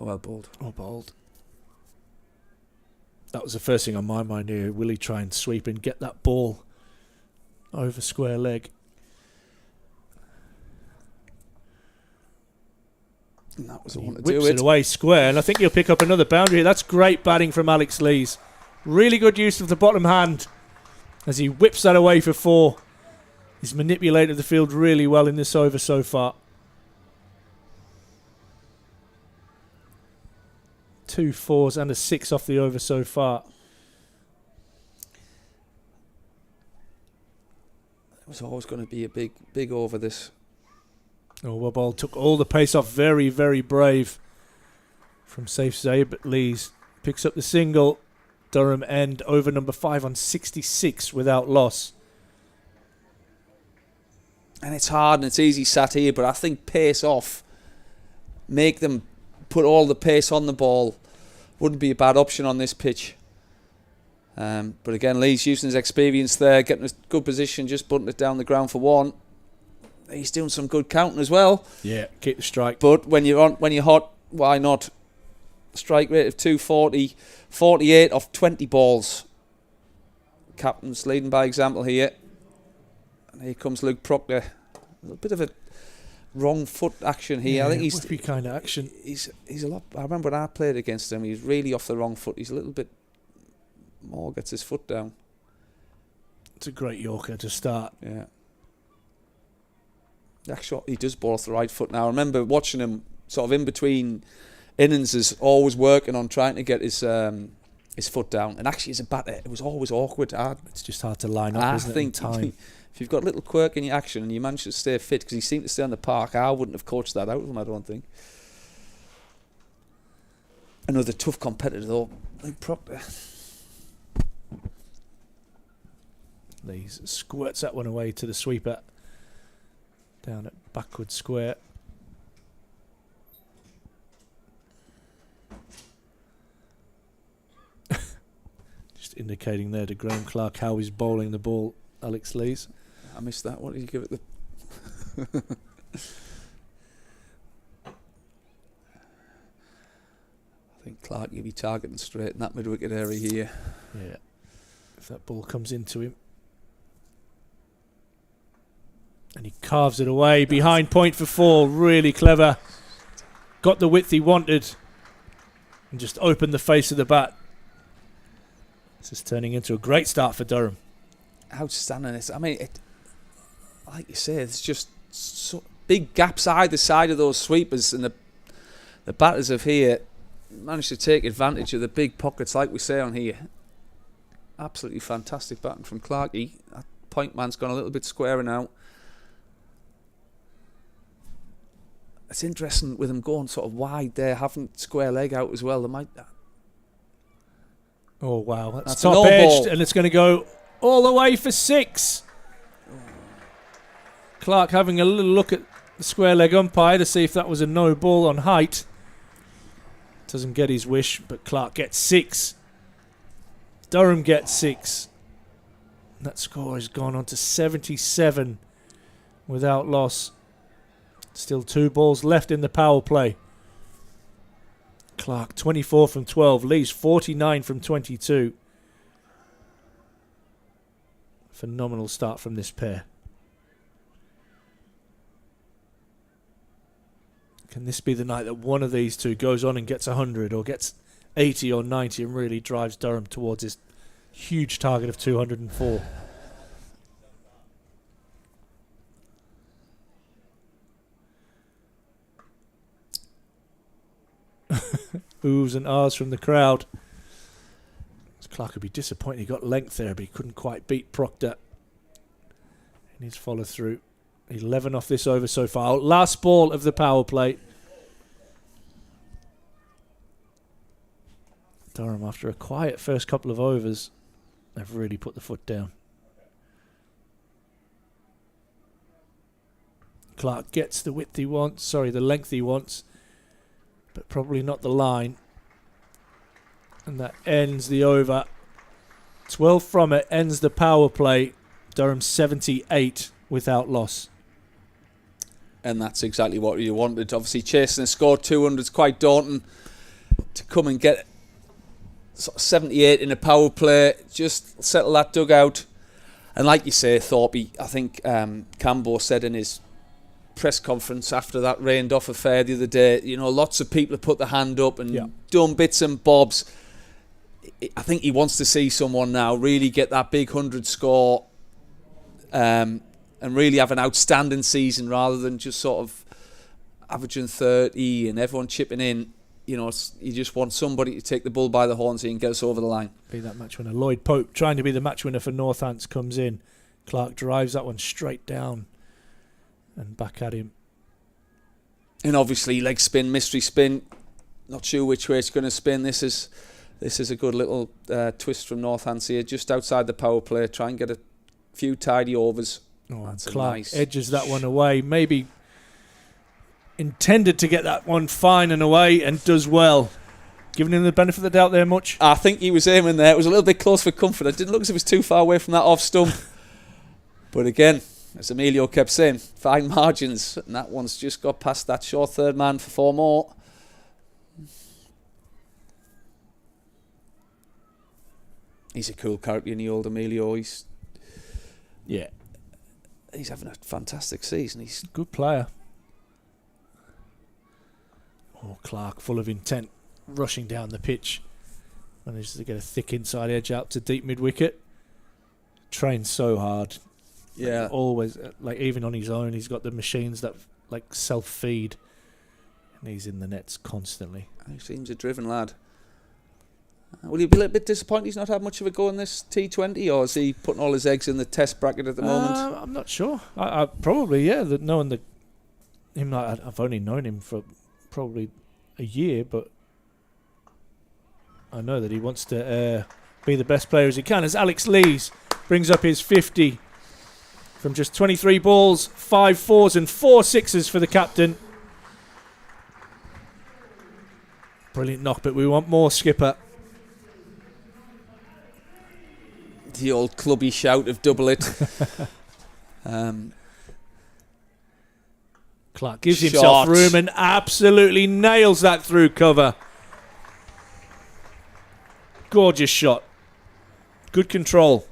S6: Oh, well bowled.
S5: Oh, bowled. That was the first thing on my mind here. Will he try and sweep and get that ball over square leg?
S6: And that was the one to
S5: Whips
S6: do
S5: it away square, and I think he'll pick up another boundary. That's great batting from Alex Lees. Really good use of the bottom hand as he whips that away for 4. He's manipulated the field really well in this over so far. 2 4s and a 6 off the over so far.
S6: It was always going to be a big over this.
S5: Oh, Wobble took all the pace off. Very, very brave from safe Zabe, but Lees picks up the single. Durham end over number 5 on 66 without loss.
S6: And it's hard and it's easy sat here, but I think pace off, make them put all the pace on the ball, wouldn't be a bad option on this pitch. But again, Lee's using his experience there, getting a good position, just bunting it down the ground for 1. He's doing some good counting as well.
S5: Yeah, keep the strike.
S6: But when you're hot, why not? Strike rate of 240, 48 off 20 balls. Captain's leading by example here. And here comes Luke Proctor. A little bit of a wrong foot action here.
S5: Yeah,
S6: I think he's
S5: whippy kind of action.
S6: He's a lot. I remember when I played against him. He's really off the wrong foot. He's a little bit more. Gets his foot down.
S5: It's a great Yorker to start.
S6: Yeah. Actually, he does ball off the right foot now. I remember watching him sort of in between innings, is always working on trying to get his foot down. And actually, as a batter, it was always awkward.
S5: It's just hard to line up,
S6: I
S5: isn't
S6: think
S5: it, in time?
S6: If you've got a little quirk in your action and you manage to stay fit, because he seemed to stay on the park, I wouldn't have coached that out of him, I don't think. Another tough competitor, though. Luke Proctor.
S5: Lees squirts that one away to the sweeper. Down at backward square. Just indicating there to Graham Clark how he's bowling the ball, Alex Lees.
S6: I missed that. What did you give it the... I think Clark will be targeting straight in that mid-wicket area here.
S5: Yeah. If that ball comes into him. And he carves it away behind point for 4. Really clever. Got the width he wanted. And just opened the face of the bat. This is turning into a great start for Durham.
S6: Outstanding. I mean, like you say, it's just so big gaps either side of those sweepers. And the batters of here managed to take advantage of the big pockets, like we say on here. Absolutely fantastic batting from Clarkey. That point man's gone a little bit squarer now. It's interesting with them going sort of wide there, having square leg out as well. They might.
S5: Oh wow, that's
S6: an
S5: top
S6: all
S5: edged,
S6: ball.
S5: and it's going to go all the way for 6. Clark having a little look at the square leg umpire to see if that was a no ball on height. Doesn't get his wish, but Clark gets 6. Durham gets 6. That score has gone on to 77 without loss. Still 2 balls left in the power play. Clark, 24 from 12. Lees, 49 from 22. Phenomenal start from this pair. Can this be the night that one of these two goes on and gets 100 or gets 80 or 90 and really drives Durham towards his huge target of 204? Oohs and ahs from the crowd. Clark would be disappointed he got length there, but he couldn't quite beat Proctor in his follow through. 11 off this over so far. Last ball of the power play. Durham, after a quiet first couple of overs, they've really put the foot down. Clark gets the width he wants, the length he wants, but probably not the line. And that ends the over. 12 from it ends the power play. Durham 78 without loss.
S6: And that's exactly what you wanted. Obviously, chasing a score 200 is quite daunting. To come and get sort of 78 in a power play, just settle that dugout. And like you say, Thorpe, I think Campbell said in his press conference after that rained off affair the other day, you know, lots of people have put their hand up and done bits and bobs. I think he wants to see someone now really get that big 100 score and really have an outstanding season rather than just sort of averaging 30 and everyone chipping in. You know, you just want somebody to take the bull by the horns and get us over the line.
S5: Be that match winner. Lloyd Pope trying to be the match winner for Northants comes in. Clark drives that one straight down and back at him.
S6: And obviously leg spin, mystery spin. Not sure which way it's going to spin. This is a good little twist from Northants here, just outside the power play. Try and get a few tidy overs.
S5: Oh, and Clark edges that one away. Maybe intended to get that one fine and away, and does well. Giving him the benefit of the doubt there much?
S6: I think he was aiming there. It was a little bit close for comfort. It didn't look as if it was too far away from that off stump. But again, as Emilio kept saying, fine margins. And that one's just got past that short third man for 4 more. He's a cool character, the old Emilio. He's having a fantastic season. He's
S5: a good player. Oh, Clark, full of intent, rushing down the pitch. Manages to get a thick inside edge out to deep mid-wicket. Trains so hard.
S6: Yeah.
S5: Always, like even on his own, he's got the machines that like self-feed. And he's in the nets constantly.
S6: He seems a driven lad. Will you be a little bit disappointed he's not had much of a go in this T20, or is he putting all his eggs in the test bracket at the moment?
S5: I'm not sure. I probably, knowing him, I've only known him for probably a year, but I know that he wants to be the best player as he can, as Alex Lees brings up his 50 from just 23 balls, 5 fours and 4 sixes for the captain. Brilliant knock, but we want more, skipper.
S6: The old clubby shout of double it.
S5: Clark gives himself room and absolutely nails that through cover. Gorgeous shot. Good control.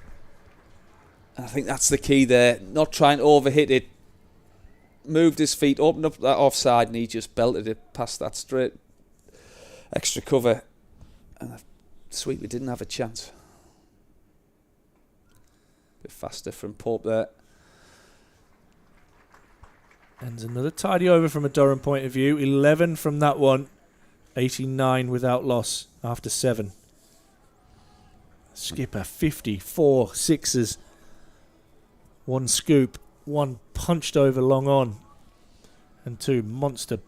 S6: I think that's the key there. Not trying to overhit it. Moved his feet, opened up that offside, and he just belted it past that straight extra cover. And Sweet, we didn't have a chance. Bit faster from Pope there.
S5: And another tidy over from a Durham point of view. 11 from that one. 89 without loss after 7. Skipper, 54 sixes. 1 scoop. 1 punched over long on. And 2 monster,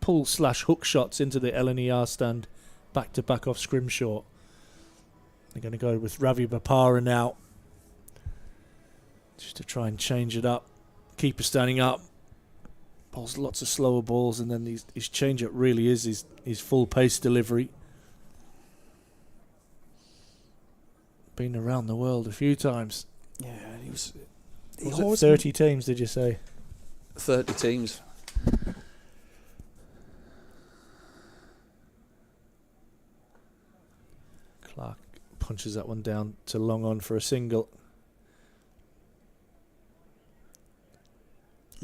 S5: pull/hook shots into the LNER stand. Back to back off Scrimshaw. They're going to go with Ravi Bapara now. Just to try and change it up. Keeper standing up. Bowls lots of slower balls, and then his change-up really is his full-pace delivery. Been around the world a few times.
S6: Yeah, he was
S5: it 30 teams, did you say?
S6: 30 teams.
S5: Clark punches that one down to long on for a single.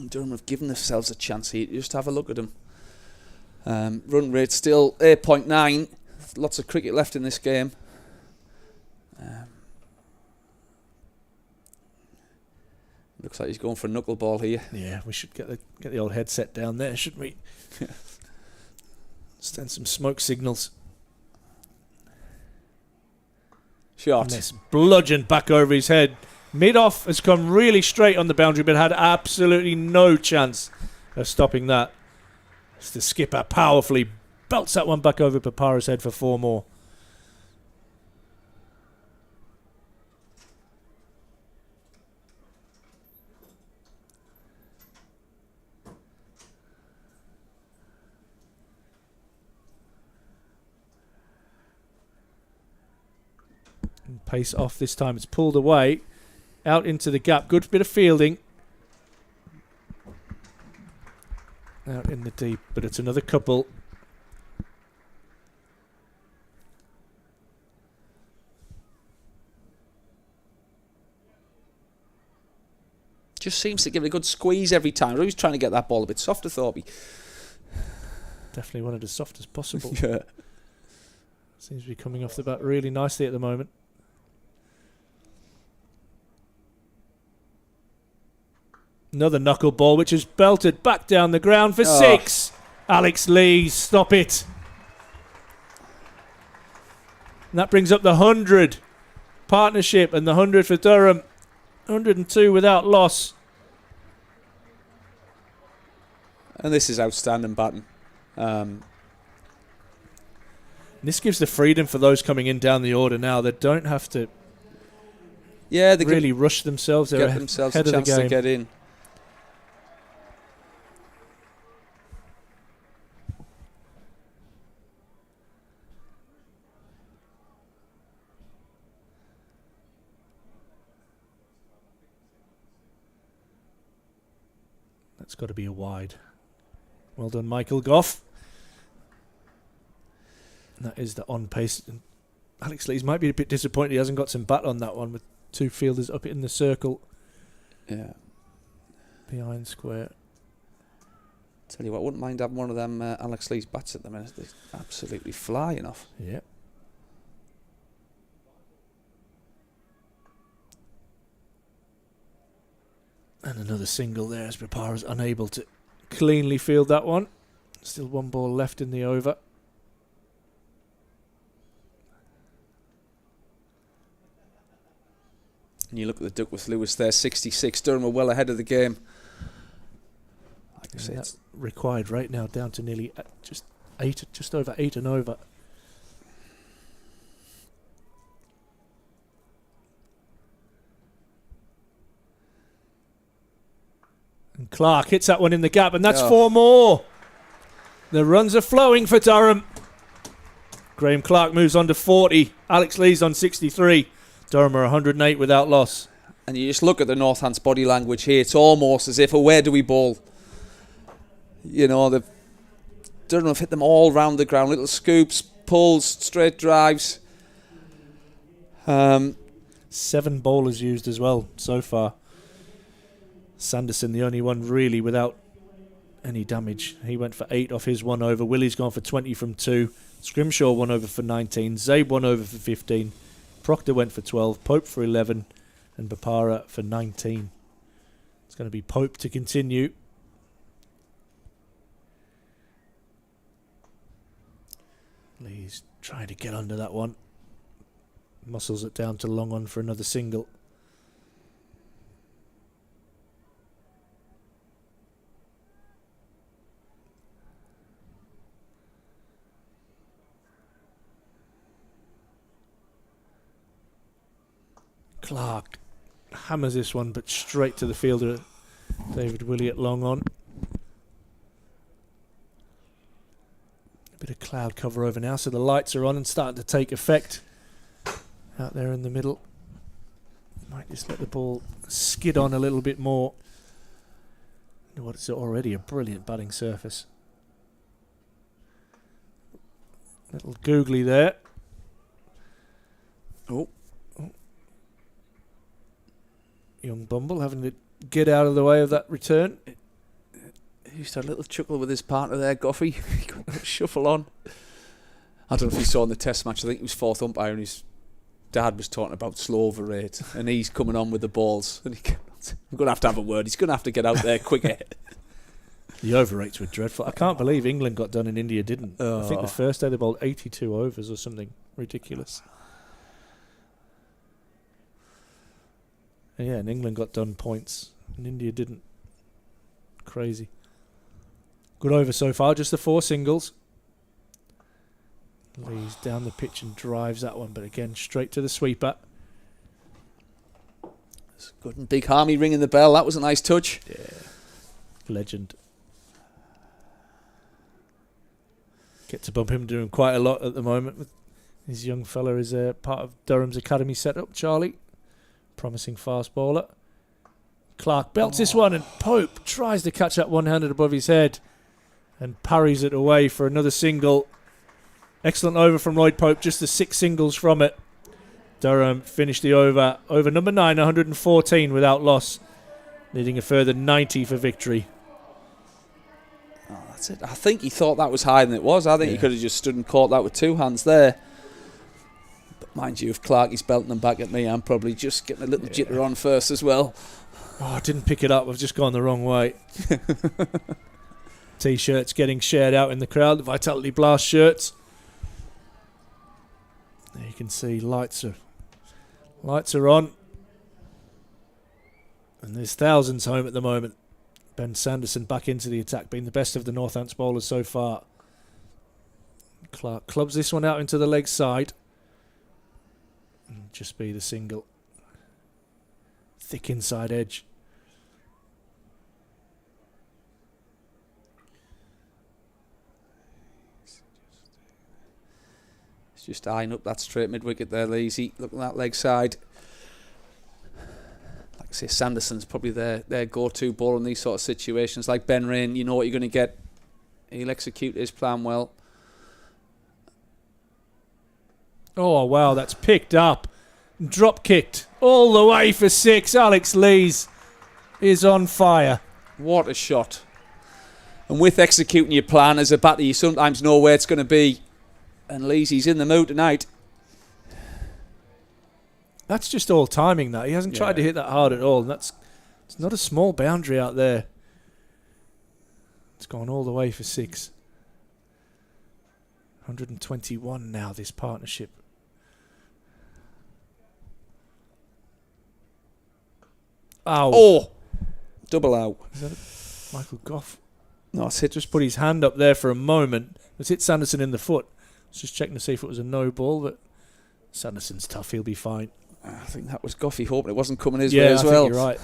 S6: Durham have given themselves a chance here. Just have a look at them. Run rate still 8.9. Lots of cricket left in this game. Looks like he's going for a knuckleball here.
S5: Yeah, we should get the old headset down there, shouldn't we? Send some smoke signals.
S6: Shot.
S5: And this bludgeon back over his head. Mid-off has come really straight on the boundary, but had absolutely no chance of stopping that. As the skipper powerfully belts that one back over Papara's head for 4 more. And pace off this time. It's pulled away. Out into the gap. Good bit of fielding. Out in the deep, but it's another couple.
S6: Just seems to give it a good squeeze every time. He's trying to get that ball a bit softer, Thorpe.
S5: Definitely wanted as soft as possible.
S6: Yeah.
S5: Seems to be coming off the bat really nicely at the moment. Another knuckleball, which is belted back down the ground for 6. Alex Lees, stop it. And that brings up the 100 partnership and the 100 for Durham. 102 without loss.
S6: And this is outstanding batting.
S5: This gives the freedom for those coming in down the order now. They don't have to
S6: they
S5: really rush themselves. They're
S6: get themselves
S5: ahead
S6: a
S5: of the
S6: chance
S5: game.
S6: to get in.
S5: That's got to be a wide. Well done, Michael Goff. And that is the on pace. And Alex Lees might be a bit disappointed he hasn't got some bat on that one with 2 fielders up in the circle.
S6: Yeah.
S5: Behind square.
S6: Tell you what, I wouldn't mind having one of them Alex Lees bats at the minute. They're absolutely flying off.
S5: Yep. And another single there as Papara's unable to cleanly field that one. Still 1 ball left in the over.
S6: And you look at the Duckworth Lewis there, 66. Durham are well ahead of the game. Like I say,
S5: That's required right now down to nearly just over 8 and over. And Clark hits that one in the gap, and that's 4 more. The runs are flowing for Durham. Graham Clark moves on to 40. Alex Lees on 63. Durham are 108 without loss.
S6: and you just look at the Northants body language here, it's almost as if, where do we bowl? You know, Durham have hit them all round the ground, little scoops, pulls, straight drives.
S5: 7 bowlers used as well so far. Sanderson, the only one really without any damage. He went for 8 off his 1 over. Willie's gone for 20 from 2. Scrimshaw 1 over for 19. Zabe 1 over for 15. Proctor went for 12. Pope for 11. And Bapara for 19. It's going to be Pope to continue. Lee's trying to get under that one. Muscles it down to long on for another single. Clark hammers this one, but straight to the fielder, David Willey at long on. A bit of cloud cover over now, so the lights are on and starting to take effect. Out there in the middle. Might just let the ball skid on a little bit more. What is already a brilliant batting surface. Little googly there.
S6: Oh.
S5: Young Bumble having to get out of the way of that return.
S6: He used to have a little chuckle with his partner there, Goffey. He could shuffle on. I don't know if you saw in the test match, I think he was fourth umpire and his dad was talking about slow over rate and he's coming on with the balls. And I'm going to have a word. He's going to have to get out there quicker.
S5: The over rates were dreadful. I can't believe England got done and India didn't. I think the first day they bowled 82 overs or something ridiculous. And England got done points and India didn't. Crazy. Good over so far, just the 4 singles. Lee's down the pitch and drives that one, but again, straight to the sweeper.
S6: It's good and Big Harmy ringing the bell. That was a nice touch.
S5: Yeah. Legend. Get to bump him doing quite a lot at the moment. His young fella is part of Durham's academy setup, Charlie. Promising fast bowler. Clark belts this one and Pope tries to catch that one-handed above his head and parries it away for another single. Excellent over from Lloyd Pope, just the 6 singles from it. Durham finished the over number 9, 114 without loss, needing a further 90 for victory.
S6: Oh, that's it. I think he thought that was higher than it was. I think he could have just stood and caught that with 2 hands there. But mind you, if Clarkie's belting them back at me, I'm probably just getting a little jitter on first as well.
S5: Oh, I didn't pick it up. I've just gone the wrong way. T-shirts getting shared out in the crowd, the Vitality Blast shirts. There you can see lights are on. And there's thousands home at the moment. Ben Sanderson back into the attack, being the best of the Northants bowlers so far. Clark clubs this one out into the leg side. And just be the single. Thick inside edge.
S6: Just eyeing up that straight mid-wicket there, Lazy. Look at that leg side. Like I say, Sanderson's probably their go-to bowler in these sort of situations. Like Ben Rain, you know what you're going to get. He'll execute his plan well.
S5: Oh, wow, that's picked up. Drop kicked all the way for 6. Alex Lees is on fire.
S6: What a shot. And with executing your plan as a batter, you sometimes know where it's going to be. And Leesy's in the mood tonight.
S5: That's just all timing, that. He hasn't tried to hit that hard at all. And it's not a small boundary out there. It's gone all the way for 6. 121 now, this partnership. Ow.
S6: Oh! Double out.
S5: Is that Michael Goff?
S6: No, it's hit.
S5: Just put his hand up there for a moment. It's hit Sanderson in the foot. I was just checking to see if it was a no ball, but Sanderson's tough. He'll be fine.
S6: I think that was Goffey hoping it wasn't coming his way as well.
S5: Yeah, I think you're right.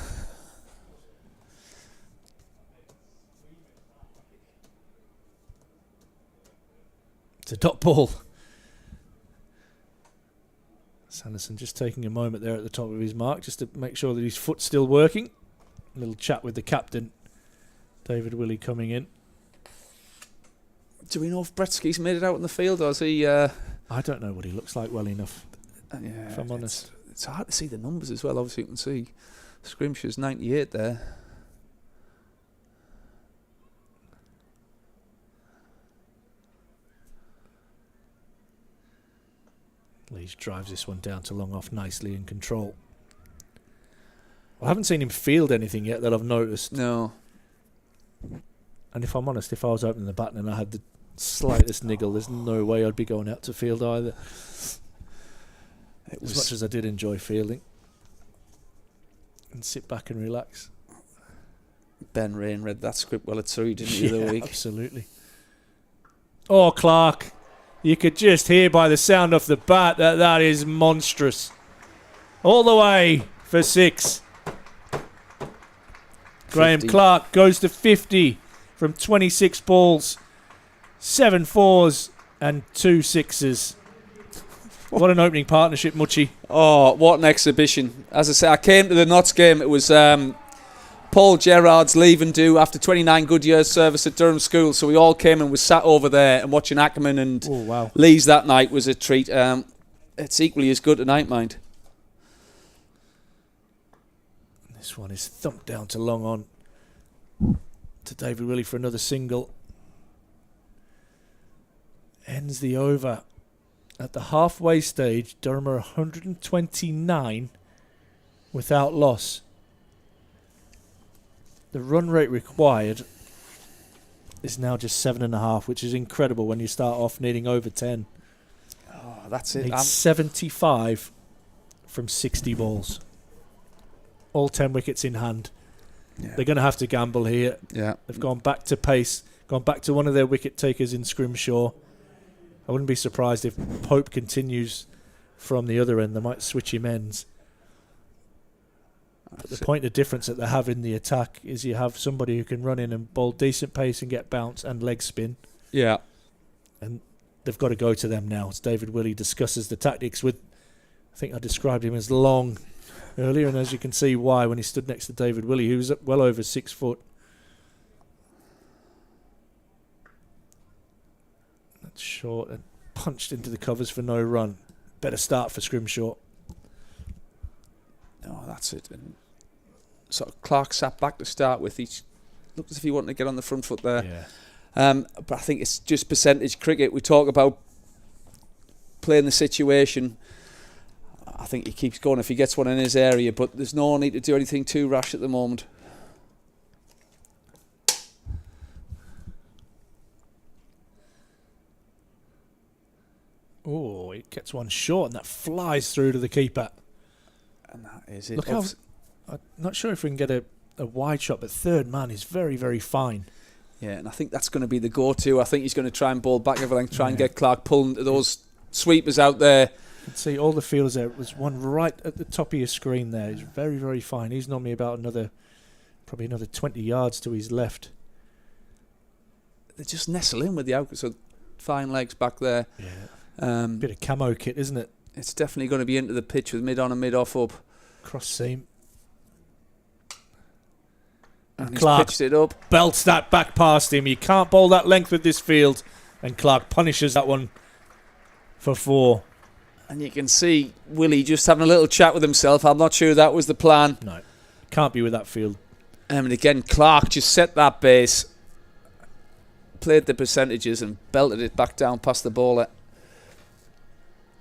S5: It's a dot ball. Sanderson just taking a moment there at the top of his mark just to make sure that his foot's still working. A little chat with the captain, David Willey, coming in.
S6: Do we know if Bretsky's made it out in the field, or is he...
S5: I don't know what he looks like well enough, if I'm honest.
S6: It's hard to see the numbers as well. Obviously, you can see Scrimshare's 98 there.
S5: Lees drives this one down to long off nicely in control. I haven't seen him field anything yet that I've noticed.
S6: No.
S5: And if I'm honest, if I was opening the baton and I had the slightest niggle, there's no way I'd be going out to field either. As much as I did enjoy fielding. And sit back and relax.
S6: Ben Rain read that script well at 3, didn't he, the other week?
S5: Absolutely. Oh, Clark. You could just hear by the sound off the bat that is monstrous. All the way for 6. Graham Clark goes to 50 from 26 balls. 7 4s and 2 6s. What an opening partnership, Muchie.
S6: Oh, what an exhibition. As I say, I came to the Notts game. It was Paul Gerrard's leave and do after 29 good years service at Durham School. So we all came and was sat over there and watching Ackerman and Lees that night was a treat. it's equally as good tonight, mind.
S5: This one is thumped down to long on to David Willey for another single. Ends the over. At the halfway stage, Durham are 129 without loss. The run rate required is now just 7.5, which is incredible when you start off needing over 10.
S6: Oh, that's it.
S5: Need 75 from 60 balls. All 10 wickets in hand.
S6: Yeah.
S5: They're going to have to gamble here.
S6: Yeah.
S5: They've gone back to pace, gone back to one of their wicket takers in Scrimshaw. I wouldn't be surprised if Pope continues from the other end. They might switch him ends. But the point of difference that they have in the attack is you have somebody who can run in and bowl decent pace and get bounce and leg spin.
S6: Yeah.
S5: And they've got to go to them now. As David Willey discusses the tactics with, I think I described him as long earlier, and as you can see why when he stood next to David Willey, who was well over 6 foot. That's short and punched into the covers for no run. Better start for Scrimshaw.
S6: Oh, that's it. And sort of Clark sat back to start with. He looked as if he wanted to get on the front foot there.
S5: Yeah.
S6: But I think it's just percentage cricket. We talk about playing the situation. I think he keeps going if he gets one in his area, but there's no need to do anything too rash at the moment.
S5: Oh, it gets one short and that flies through to the keeper.
S6: And that is it.
S5: Look how, I'm not sure if we can get a wide shot, but third man is very, very fine.
S6: Yeah, and I think that's going to be the go-to. I think he's going to try and bowl back everything, try and get Clark pulling to those sweepers out there.
S5: You can see all the fielders there. There's one right at the top of your screen there. He's very, very fine. He's normally about probably another 20 yards to his left.
S6: They just nestle in with the out, so fine legs back there.
S5: Yeah. Bit of camo kit, isn't it?
S6: It's definitely going to be into the pitch with mid on and mid off up.
S5: Cross seam.
S6: And he's
S5: Clark
S6: pitched it up.
S5: belts that back past him. You can't bowl that length with this field. And Clark punishes that one for 4.
S6: And you can see Willie just having a little chat with himself. I'm not sure that was the plan.
S5: No, can't be with that field.
S6: And again, Clark just set that base, played the percentages and belted it back down past the bowler.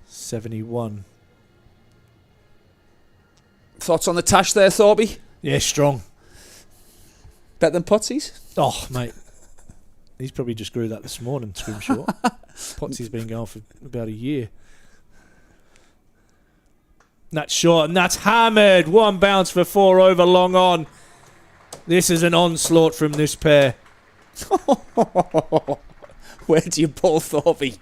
S5: 71.
S6: Thoughts on the tash there, Thorby?
S5: Yeah, strong.
S6: Better than Potsy's?
S5: Oh, mate. He's probably just grew that this morning, Scrimshaw. Potsy's been going for about a year. That's short, and that's hammered. One bounce for 4 over long on. This is an onslaught from this pair.
S6: Where do you bowl, Thorby?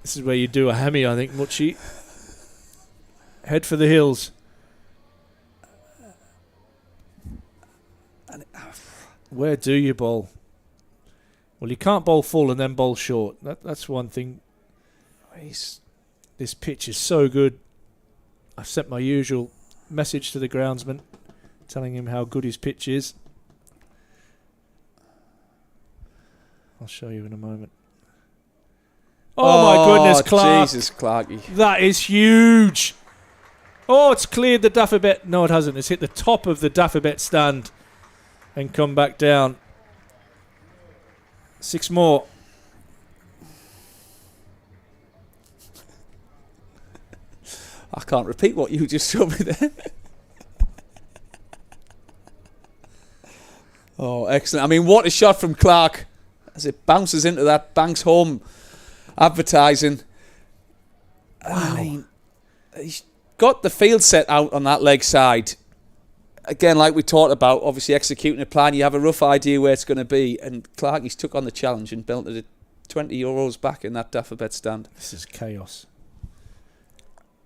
S5: This is where you do a hammy, I think, Muchi. Head for the hills. Where do you bowl? Well, you can't bowl full and then bowl short. That's one thing. This pitch is so good. I've sent my usual message to the groundsman, telling him how good his pitch is. I'll show you in a moment. Oh my goodness, Clark.
S6: Jesus, Clarky.
S5: That is huge. Oh, it's cleared the Daffabet. No, it hasn't. It's hit the top of the Daffabet stand and come back down. 6 more.
S6: I can't repeat what you just showed me there. Oh, excellent. I mean, what a shot from Clark as it bounces into that Banks Home advertising. Wow. I mean, he's got the field set out on that leg side. Again, like we talked about, obviously executing a plan, you have a rough idea where it's going to be. And Clark, he's took on the challenge and belted it 20 euros back in that Daffabet stand.
S5: This is chaos.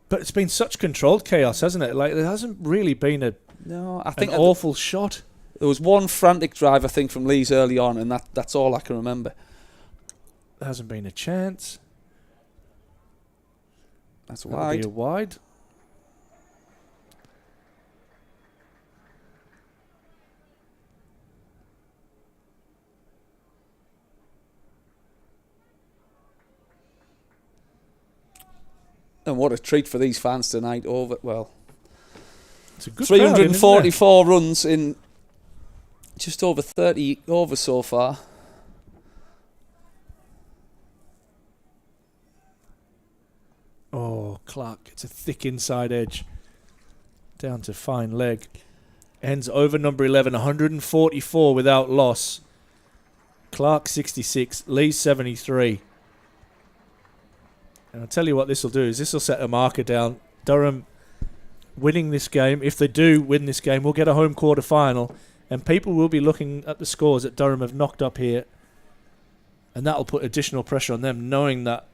S5: But it's been such controlled chaos, hasn't it? Like, there hasn't really been an awful shot.
S6: There was one frantic drive, I think, from Lee's early on, and that's all I can remember.
S5: There hasn't been a chance.
S6: That's
S5: That'll
S6: wide.
S5: be a wide.
S6: And what a treat for these fans tonight.
S5: It's a good crowd, isn't it?
S6: 344 runs in just over 30 overs so far.
S5: Oh, Clark gets a thick inside edge. Down to fine leg. Ends over number 11, 144 without loss. Clark 66, Lee 73. And I'll tell you what this will do is this will set a marker down. Durham winning this game, if they do win this game, we'll get a home quarter final. And people will be looking at the scores that Durham have knocked up here. And that'll put additional pressure on them, knowing that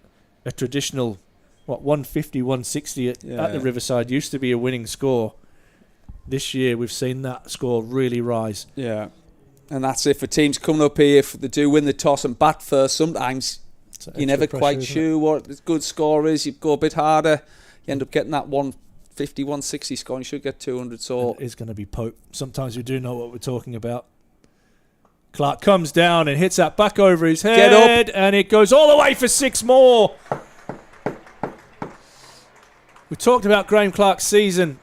S5: a traditional, 150, 160 at the Riverside used to be a winning score. This year we've seen that score really rise.
S6: Yeah. And that's if a team's coming up here, if they do win the toss and bat first, sometimes you're never quite sure what the good score is. You go a bit harder, you end up getting that 150, 160 score, and you should get 200. So
S5: it is going to be Pope. Sometimes we do know what we're talking about. Clark comes down and hits that back over his head.
S6: Get up.
S5: And it goes all the way for 6 more. We talked about Graham Clark's season,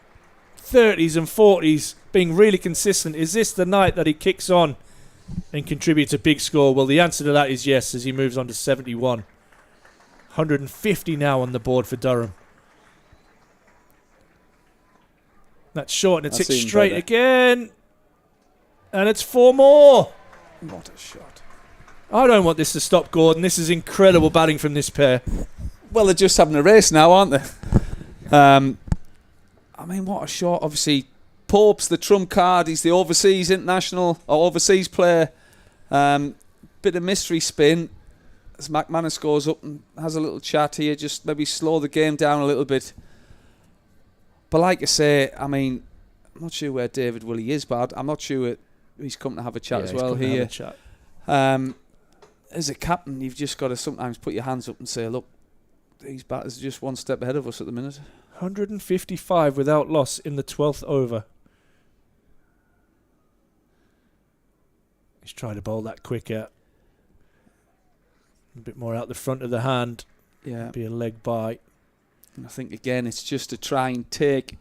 S5: 30s and 40s, being really consistent. Is this the night that he kicks on and contributes a big score? Well, the answer to that is yes, as he moves on to 71. 150 now on the board for Durham. That's short, and it's hit straight again. And it's 4 more.
S6: What a shot.
S5: I don't want this to stop, Gordon. This is incredible batting from this pair.
S6: Well, they're just having a race now, aren't they? I mean, what a shot. Obviously, Pope's the trump card. He's the overseas international or overseas player. Bit of mystery spin as McManus goes up and has a little chat here. Just maybe slow the game down a little bit. But like I say, I mean, I'm not sure where David Woolley is, but I'm not sure he's come to have a chat as well here. As a captain, you've just got to sometimes put your hands up and say, look, these batters are just one step ahead of us at the minute.
S5: 155 without loss in the 12th over. He's trying to bowl that quicker. A bit more out the front of the hand.
S6: Yeah.
S5: Be a leg bite.
S6: And I think, again, it's just to try and take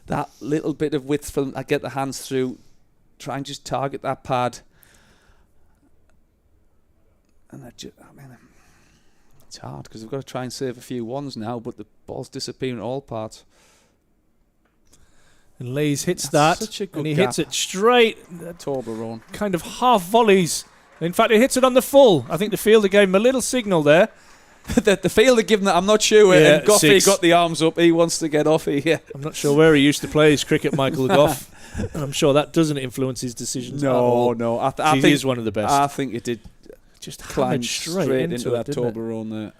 S6: that little bit of width from, get the hands through, try and just target that pad. And it's hard because we've got to try and save a few ones now, but the ball's disappearing at all parts.
S5: And Lees hits that,
S6: such a good
S5: and he
S6: gap.
S5: hits it straight.
S6: Toblerone.
S5: Kind of half volleys. In fact, he hits it on the full. I think the fielder gave him a little signal there.
S6: the fielder gave him that, I'm not sure.
S5: Yeah,
S6: and Goffey
S5: 6.
S6: got the arms up. He wants to get off here.
S5: I'm not sure where he used to play his cricket, Michael Goff. And I'm sure that doesn't influence his decisions at all.
S6: No. I
S5: think he is one of the best.
S6: I think it did.
S5: Just
S6: Climb straight into that
S5: didn't it?
S6: Toblerone there.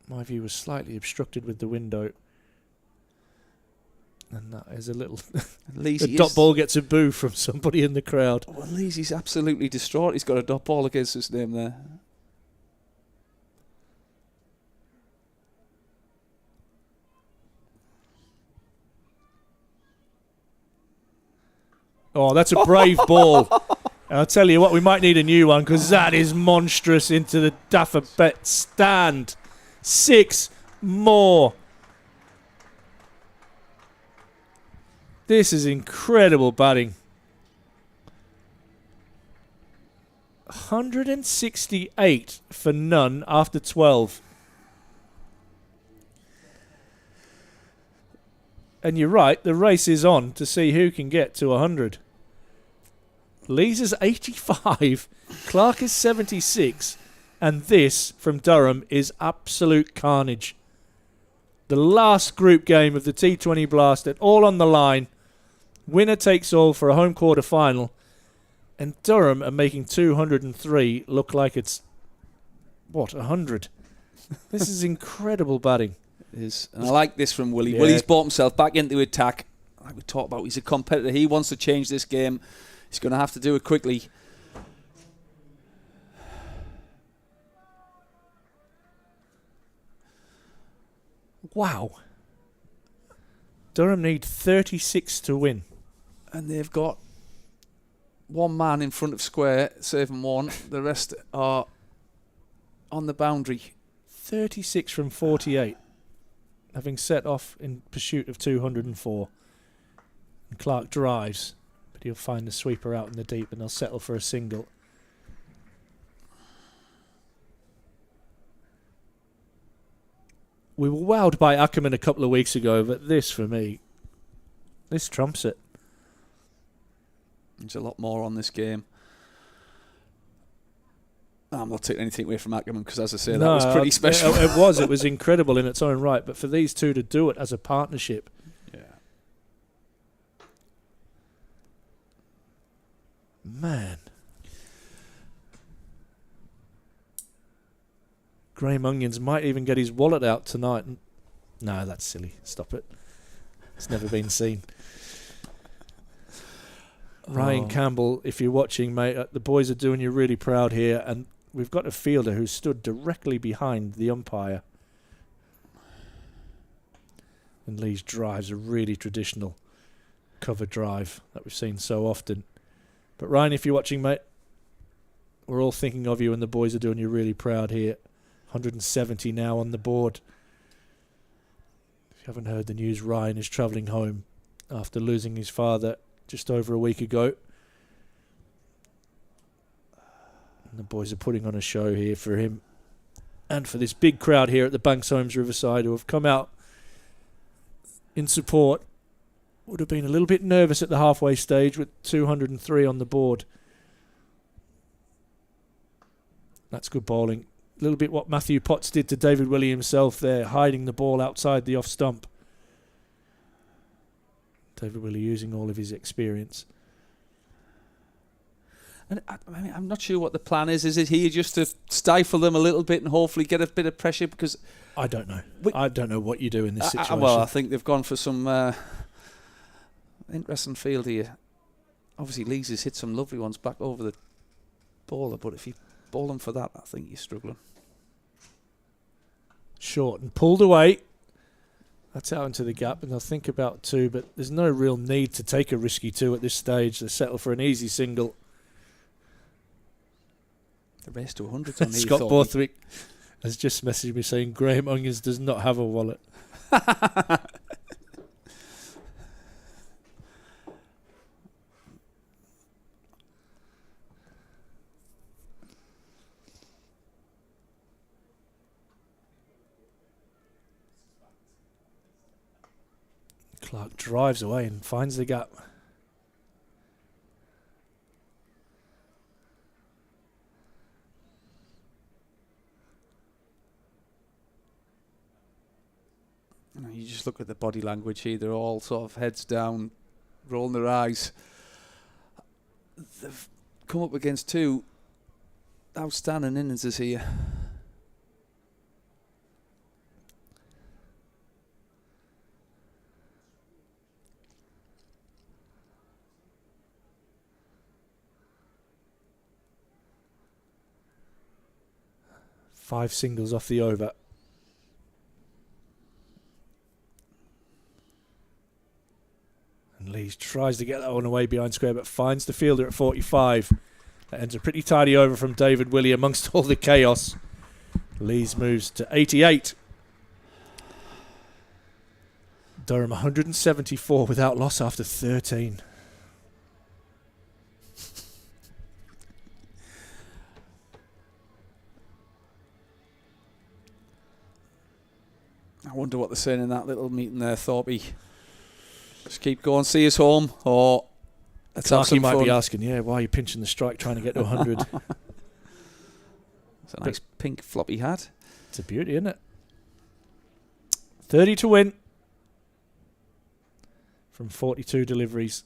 S5: My view was slightly obstructed with the window. And that is a little... the dot ball gets a boo from somebody in the crowd.
S6: Well, Leesy's absolutely distraught. He's got a dot ball against his name there.
S5: Oh, that's a brave ball. I'll tell you what, we might need a new one because that is monstrous into the Daffer Bet stand. 6 more. This is incredible batting. 168 for none after 12. And you're right, the race is on to see who can get to 100. Lees is 85, Clark is 76, and this, from Durham, is absolute carnage. The last group game of the T20 Blast, it all on the line. Winner takes all for a home quarter final. And Durham are making 203 look like it's, 100? This is incredible batting.
S6: It is. And I like this from Willie.
S5: Yeah.
S6: Willie's brought himself back into attack. Like we talked about, he's a competitor. He wants to change this game. He's going to have to do it quickly.
S5: Wow. Durham need 36 to win.
S6: And they've got one man in front of square, saving one. The rest are on the boundary.
S5: 36 from 48, having set off in pursuit of 204. And Clark drives, but he'll find the sweeper out in the deep and they'll settle for a single. We were wowed by Ackerman a couple of weeks ago, but this, for me, this trumps it.
S6: There's a lot more on this game. I'm not taking anything away from Ackerman because, as I say, that was pretty special.
S5: It was incredible in its own right. But for these two to do it as a partnership, man. Graham Onions might even get his wallet out tonight. No, that's silly. Stop it. It's never been seen. Ryan Campbell, if you're watching, mate, the boys are doing you really proud here. And we've got a fielder who stood directly behind the umpire. And Lee's drive's a really traditional cover drive that we've seen so often. But Ryan, if you're watching, mate, we're all thinking of you and the boys are doing you really proud here. 170 now on the board. If you haven't heard the news, Ryan is travelling home after losing his father just over a week ago. And the boys are putting on a show here for him and for this big crowd here at the Banks Homes Riverside who have come out in support. Would have been a little bit nervous at the halfway stage with 203 on the board. That's good bowling. A little bit what Matthew Potts did to David Willey himself there, hiding the ball outside the off stump. David Willey using all of his experience.
S6: And I'm not sure what the plan is. Is it here just to stifle them a little bit and hopefully get a bit of pressure? Because
S5: I don't know. I don't know what you do in this situation.
S6: Well, I think they've gone for some interesting field here. Obviously, Lees has hit some lovely ones back over the bowler, but if you bowl them for that, I think you're struggling.
S5: Short and pulled away. That's out into the gap, and they'll think about two, but there's no real need to take a risky two at this stage. They settle for an easy single.
S6: The race to 100 on
S5: Scott Borthwick has just messaged me saying Graham Onions does not have a wallet. Clark drives away and finds the gap.
S6: You just look at the body language here. They're all sort of heads down, rolling their eyes. They've come up against two outstanding innings here.
S5: Five singles off the over. And Lees tries to get that one away behind square, but finds the fielder at 45. That ends a pretty tidy over from David Willey amongst all the chaos. Lees moves to 88. Durham 174 without loss after 13.
S6: I wonder what they're saying in that little meeting there, Thorpe. Just keep going, see us home, or let's have some
S5: might
S6: fun.
S5: be asking, why are you pinching the strike trying to get to 100?
S6: It's a nice pink floppy hat.
S5: It's a beauty, isn't it? 30 to win from 42 deliveries.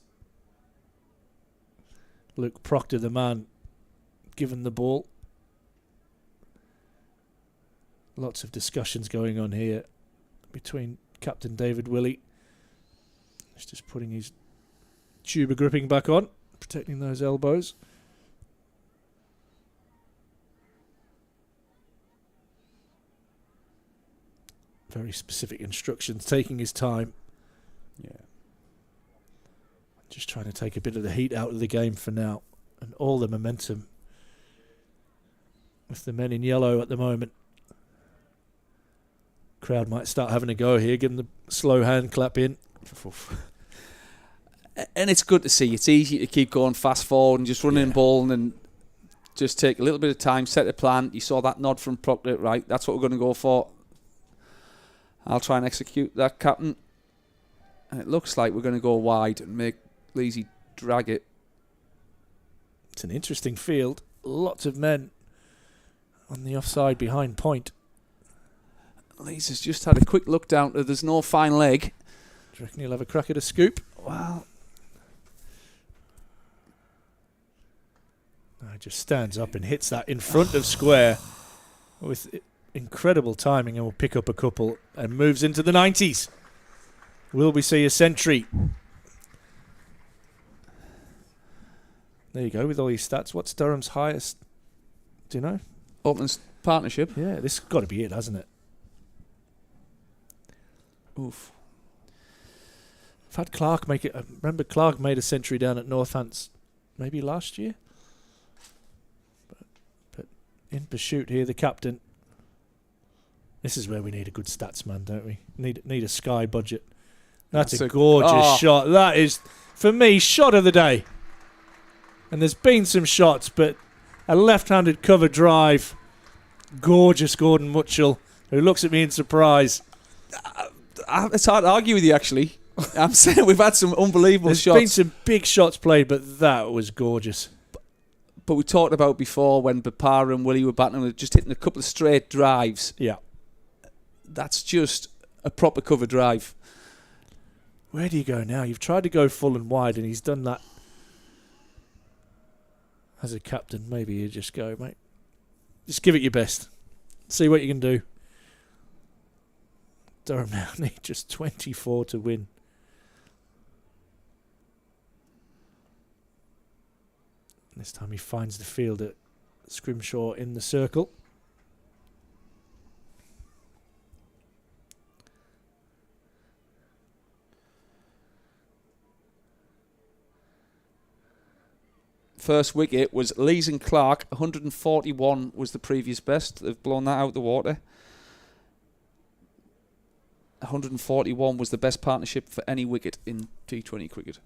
S5: Luke Proctor, the man given the ball. Lots of discussions going on here between Captain David Willey. He's just putting his tuba gripping back on, protecting those elbows. Very specific instructions, taking his time.
S6: Yeah.
S5: Just trying to take a bit of the heat out of the game for now. And all the momentum with the men in yellow at the moment. Crowd might start having a go here, give them the slow hand clap in.
S6: And it's good to see. It's easy to keep going fast forward and just running ball and just take a little bit of time, set a plan. You saw that nod from Proctor, right? That's what we're going to go for. I'll try and execute that, Captain. And it looks like we're going to go wide and make Leesy drag it.
S5: It's an interesting field. Lots of men on the offside behind point.
S6: Lees has just had a quick look down to there's no fine leg.
S5: Do you reckon he'll have a crack at a scoop?
S6: Well,
S5: he just stands up and hits that in front of square with incredible timing, and will pick up a couple and moves into the 90s. Will we see a century? There you go with all these stats. What's Durham's highest? Do you know?
S6: Open's partnership.
S5: Yeah, this has got to be it, hasn't it?
S6: Oof.
S5: I've had Clark make it. I remember Clark made a century down at Northamptonshire maybe last year. But in pursuit here, the captain. This is where we need a good stats man, don't we? Need a Sky budget. That's a gorgeous shot. That is, for me, shot of the day. And there's been some shots, but a left-handed cover drive. Gorgeous Gordon Mutchell, who looks at me in surprise.
S6: It's hard to argue with you, actually. I'm saying we've had some unbelievable shots.
S5: There's been some big shots played, but that was gorgeous.
S6: But we talked about before when Bapara and Willie were batting, just hitting a couple of straight drives.
S5: Yeah.
S6: That's just a proper cover drive.
S5: Where do you go now? You've tried to go full and wide, and he's done that. As a captain, maybe you just go, mate. Just give it your best. See what you can do. Durham now need just 24 to win. This time he finds the field at Scrimshaw in the circle.
S6: First wicket was Lees and Clark. 141 was the previous best. They've blown that out the water. 141 was the best partnership for any wicket in T20 cricket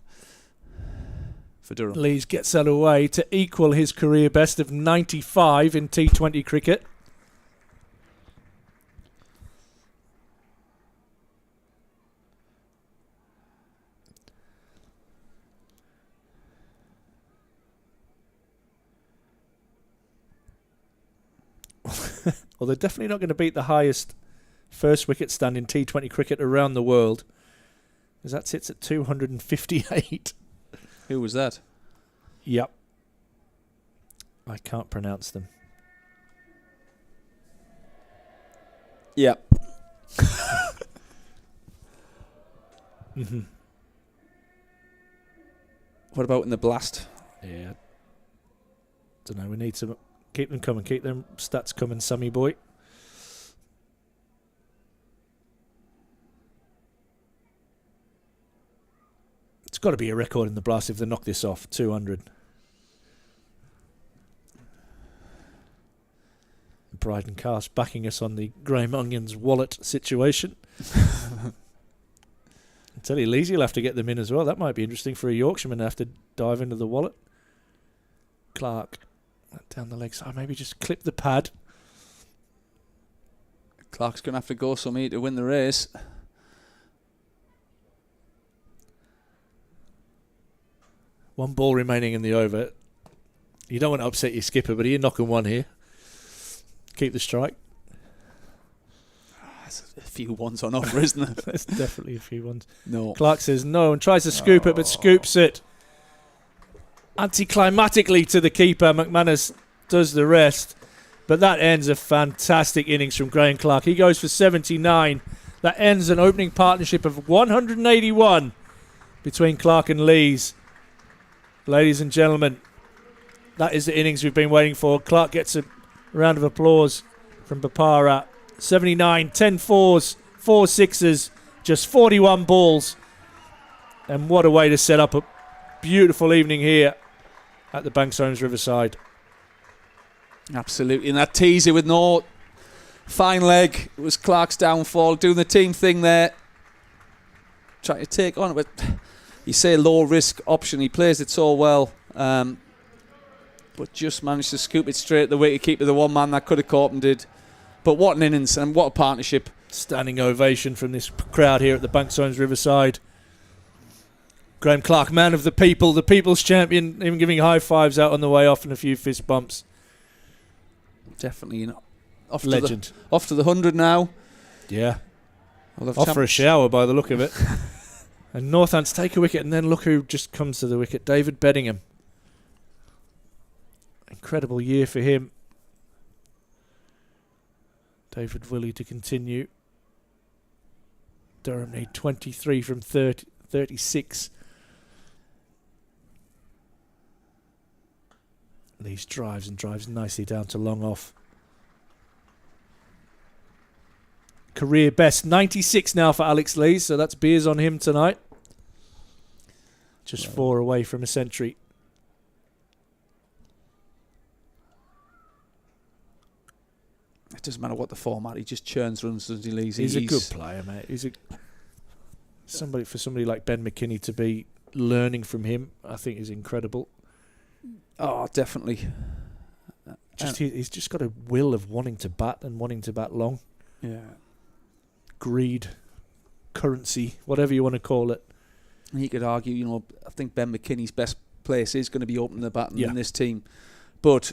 S6: for Durham.
S5: Lees gets that away to equal his career best of 95 in T20 cricket. Well, they're definitely not going to beat the highest first wicket stand in T20 cricket around the world, because that sits at 258.
S6: Who was that?
S5: Yep. I can't pronounce them.
S6: Yep.
S5: Mm-hmm.
S6: What about in the blast?
S5: Yeah. Don't know. We need to keep them coming. Keep them stats coming, Sammy boy. It's got to be a record in the blast if they knock this off. 200. Bryden Cast backing us on the Graham Onions wallet situation. I tell you, Leesy will have to get them in as well. That might be interesting for a Yorkshireman to have to dive into the wallet. Clark down the leg side. Maybe just clip the pad.
S6: Clark's going to have to go somewhere to win the race.
S5: One ball remaining in the over. You don't want to upset your skipper, but you're knocking one here. Keep the strike.
S6: There's a few ones on offer, isn't there?
S5: There's definitely a few ones.
S6: No.
S5: Clark says no and tries to scoop it, but scoops it. Anticlimactically to the keeper. McManus does the rest. But that ends a fantastic innings from Graham Clark. He goes for 79. That ends an opening partnership of 181 between Clark and Lees. Ladies and gentlemen, that is the innings we've been waiting for. Clark gets a round of applause from Bapara. 79, 10 fours, 4 sixes, just 41 balls. And what a way to set up a beautiful evening here at the Banks Homes Riverside.
S6: Absolutely. And that teaser with no Fine leg. It was Clark's downfall. Doing the team thing there. Trying to take on it. But you say low risk option. He plays it so well. But just managed to scoop it straight at the wicket-keeper, the one man that could have caught and did. But what an innings and what a partnership.
S5: Standing ovation from this crowd here at the Banks Homes Riverside. Graham Clark, man of the people, the people's champion, even giving high fives out on the way off and a few fist bumps.
S6: Definitely, off
S5: Legend.
S6: Off to the 100 now.
S5: Yeah. Off for a shower by the look of it. And Northants take a wicket, and then look who just comes to the wicket, David Bedingham. Incredible year for him. David Willey to continue. Durham need 23 from 36. Lees drives nicely down to long off. Career best 96 now for Alex Lees, so that's beers on him tonight. Just 4 away from a century.
S6: It doesn't matter what the format, he just churns runs, doesn't he, Lees?
S5: He's a good player, mate. He's somebody like Ben McKinney to be learning from him, I think, is incredible.
S6: Oh, definitely.
S5: He's just got a will of wanting to bat and wanting to bat long.
S6: Yeah.
S5: Greed, currency, whatever you want to call it.
S6: And you could argue, I think Ben McKinney's best place is going to be opening the batting in this team. But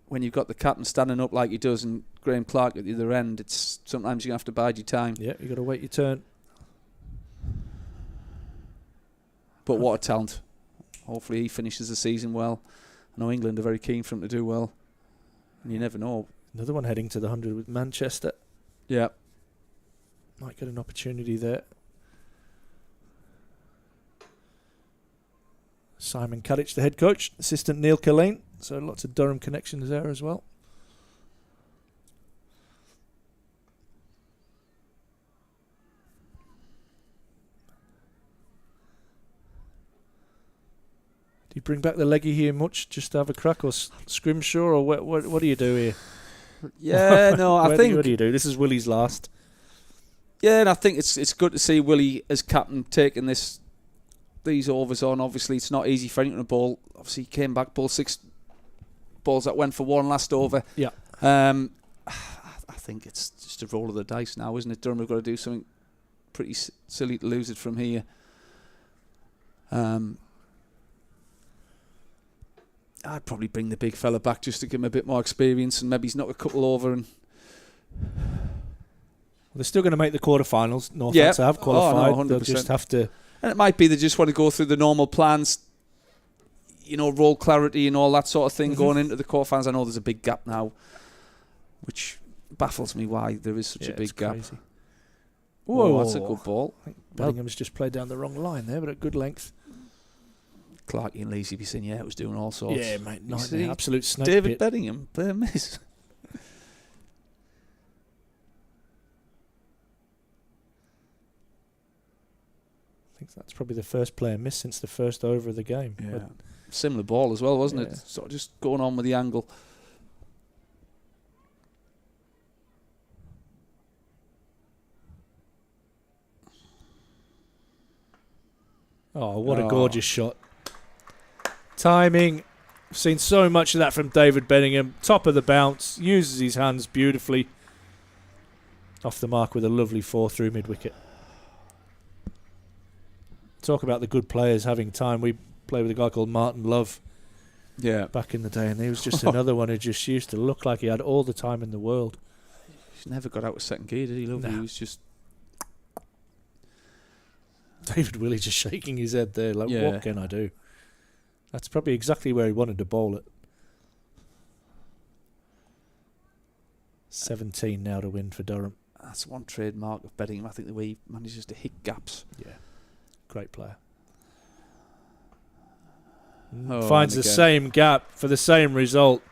S6: when you've got the captain standing up like he does and Graham Clark at the other end, it's sometimes you're going to have to bide your time.
S5: Yeah, you've got to wait your turn.
S6: But what a talent. Hopefully he finishes the season well. I know England are very keen for him to do well. And you never know.
S5: Another one heading to the 100 with Manchester.
S6: Yeah.
S5: Might get an opportunity there. Simon Kadich, the head coach. Assistant Neil Killeen. So lots of Durham connections there as well. Do you bring back the leggy here much just to have a crack, or scrimshaw, or what do you do here?
S6: Yeah, no, I think...
S5: What do you do? This is Willie's last.
S6: Yeah, and I think it's good to see Willie as captain taking these overs on. Obviously, it's not easy for anyone to bowl. Obviously, he came back, bowled 6 balls that went for 1 last over.
S5: Yeah.
S6: I think it's just a roll of the dice now, isn't it? Durham have got to do something pretty silly to lose it from here. I'd probably bring the big fella back just to give him a bit more experience, and maybe he's knock a couple over. And
S5: they're still going to make the quarterfinals. Northants have qualified.
S6: Oh, no,
S5: they'll just have to.
S6: And it might be they just want to go through the normal plans, role clarity and all that sort of thing going into the quarterfinals. I know there's a big gap now, which baffles me why there is such a big gap.
S5: Crazy.
S6: Whoa, that's a good ball.
S5: I think Bellingham's just played down the wrong line there, but at good length.
S6: Clarkie and Leesy be saying, it was doing all sorts.
S5: Yeah, mate, absolute snake
S6: David
S5: pit.
S6: Bedingham, play a miss.
S5: I think that's probably the first player miss since the first over of the game.
S6: Yeah.
S5: But
S6: Similar ball as well, wasn't it? Sort of just going on with the angle.
S5: Oh, what a gorgeous shot. Timing. I've seen so much of that from David Bedingham. Top of the bounce. Uses his hands beautifully. Off the mark with a lovely 4 through mid-wicket. Talk about the good players having time. We played with a guy called Martin Love back in the day, and he was just another one who just used to look like he had all the time in the world.
S6: He never got out of second gear, did he? Love?
S5: No.
S6: He was just...
S5: David Willey just shaking his head there like, what can I do? That's probably exactly where he wanted to bowl it. 17 now to win for Durham.
S6: That's one trademark of Bedingham. I think the way he manages to hit gaps.
S5: Yeah, great player.
S6: and
S5: Finds the
S6: again.
S5: same gap for the same result.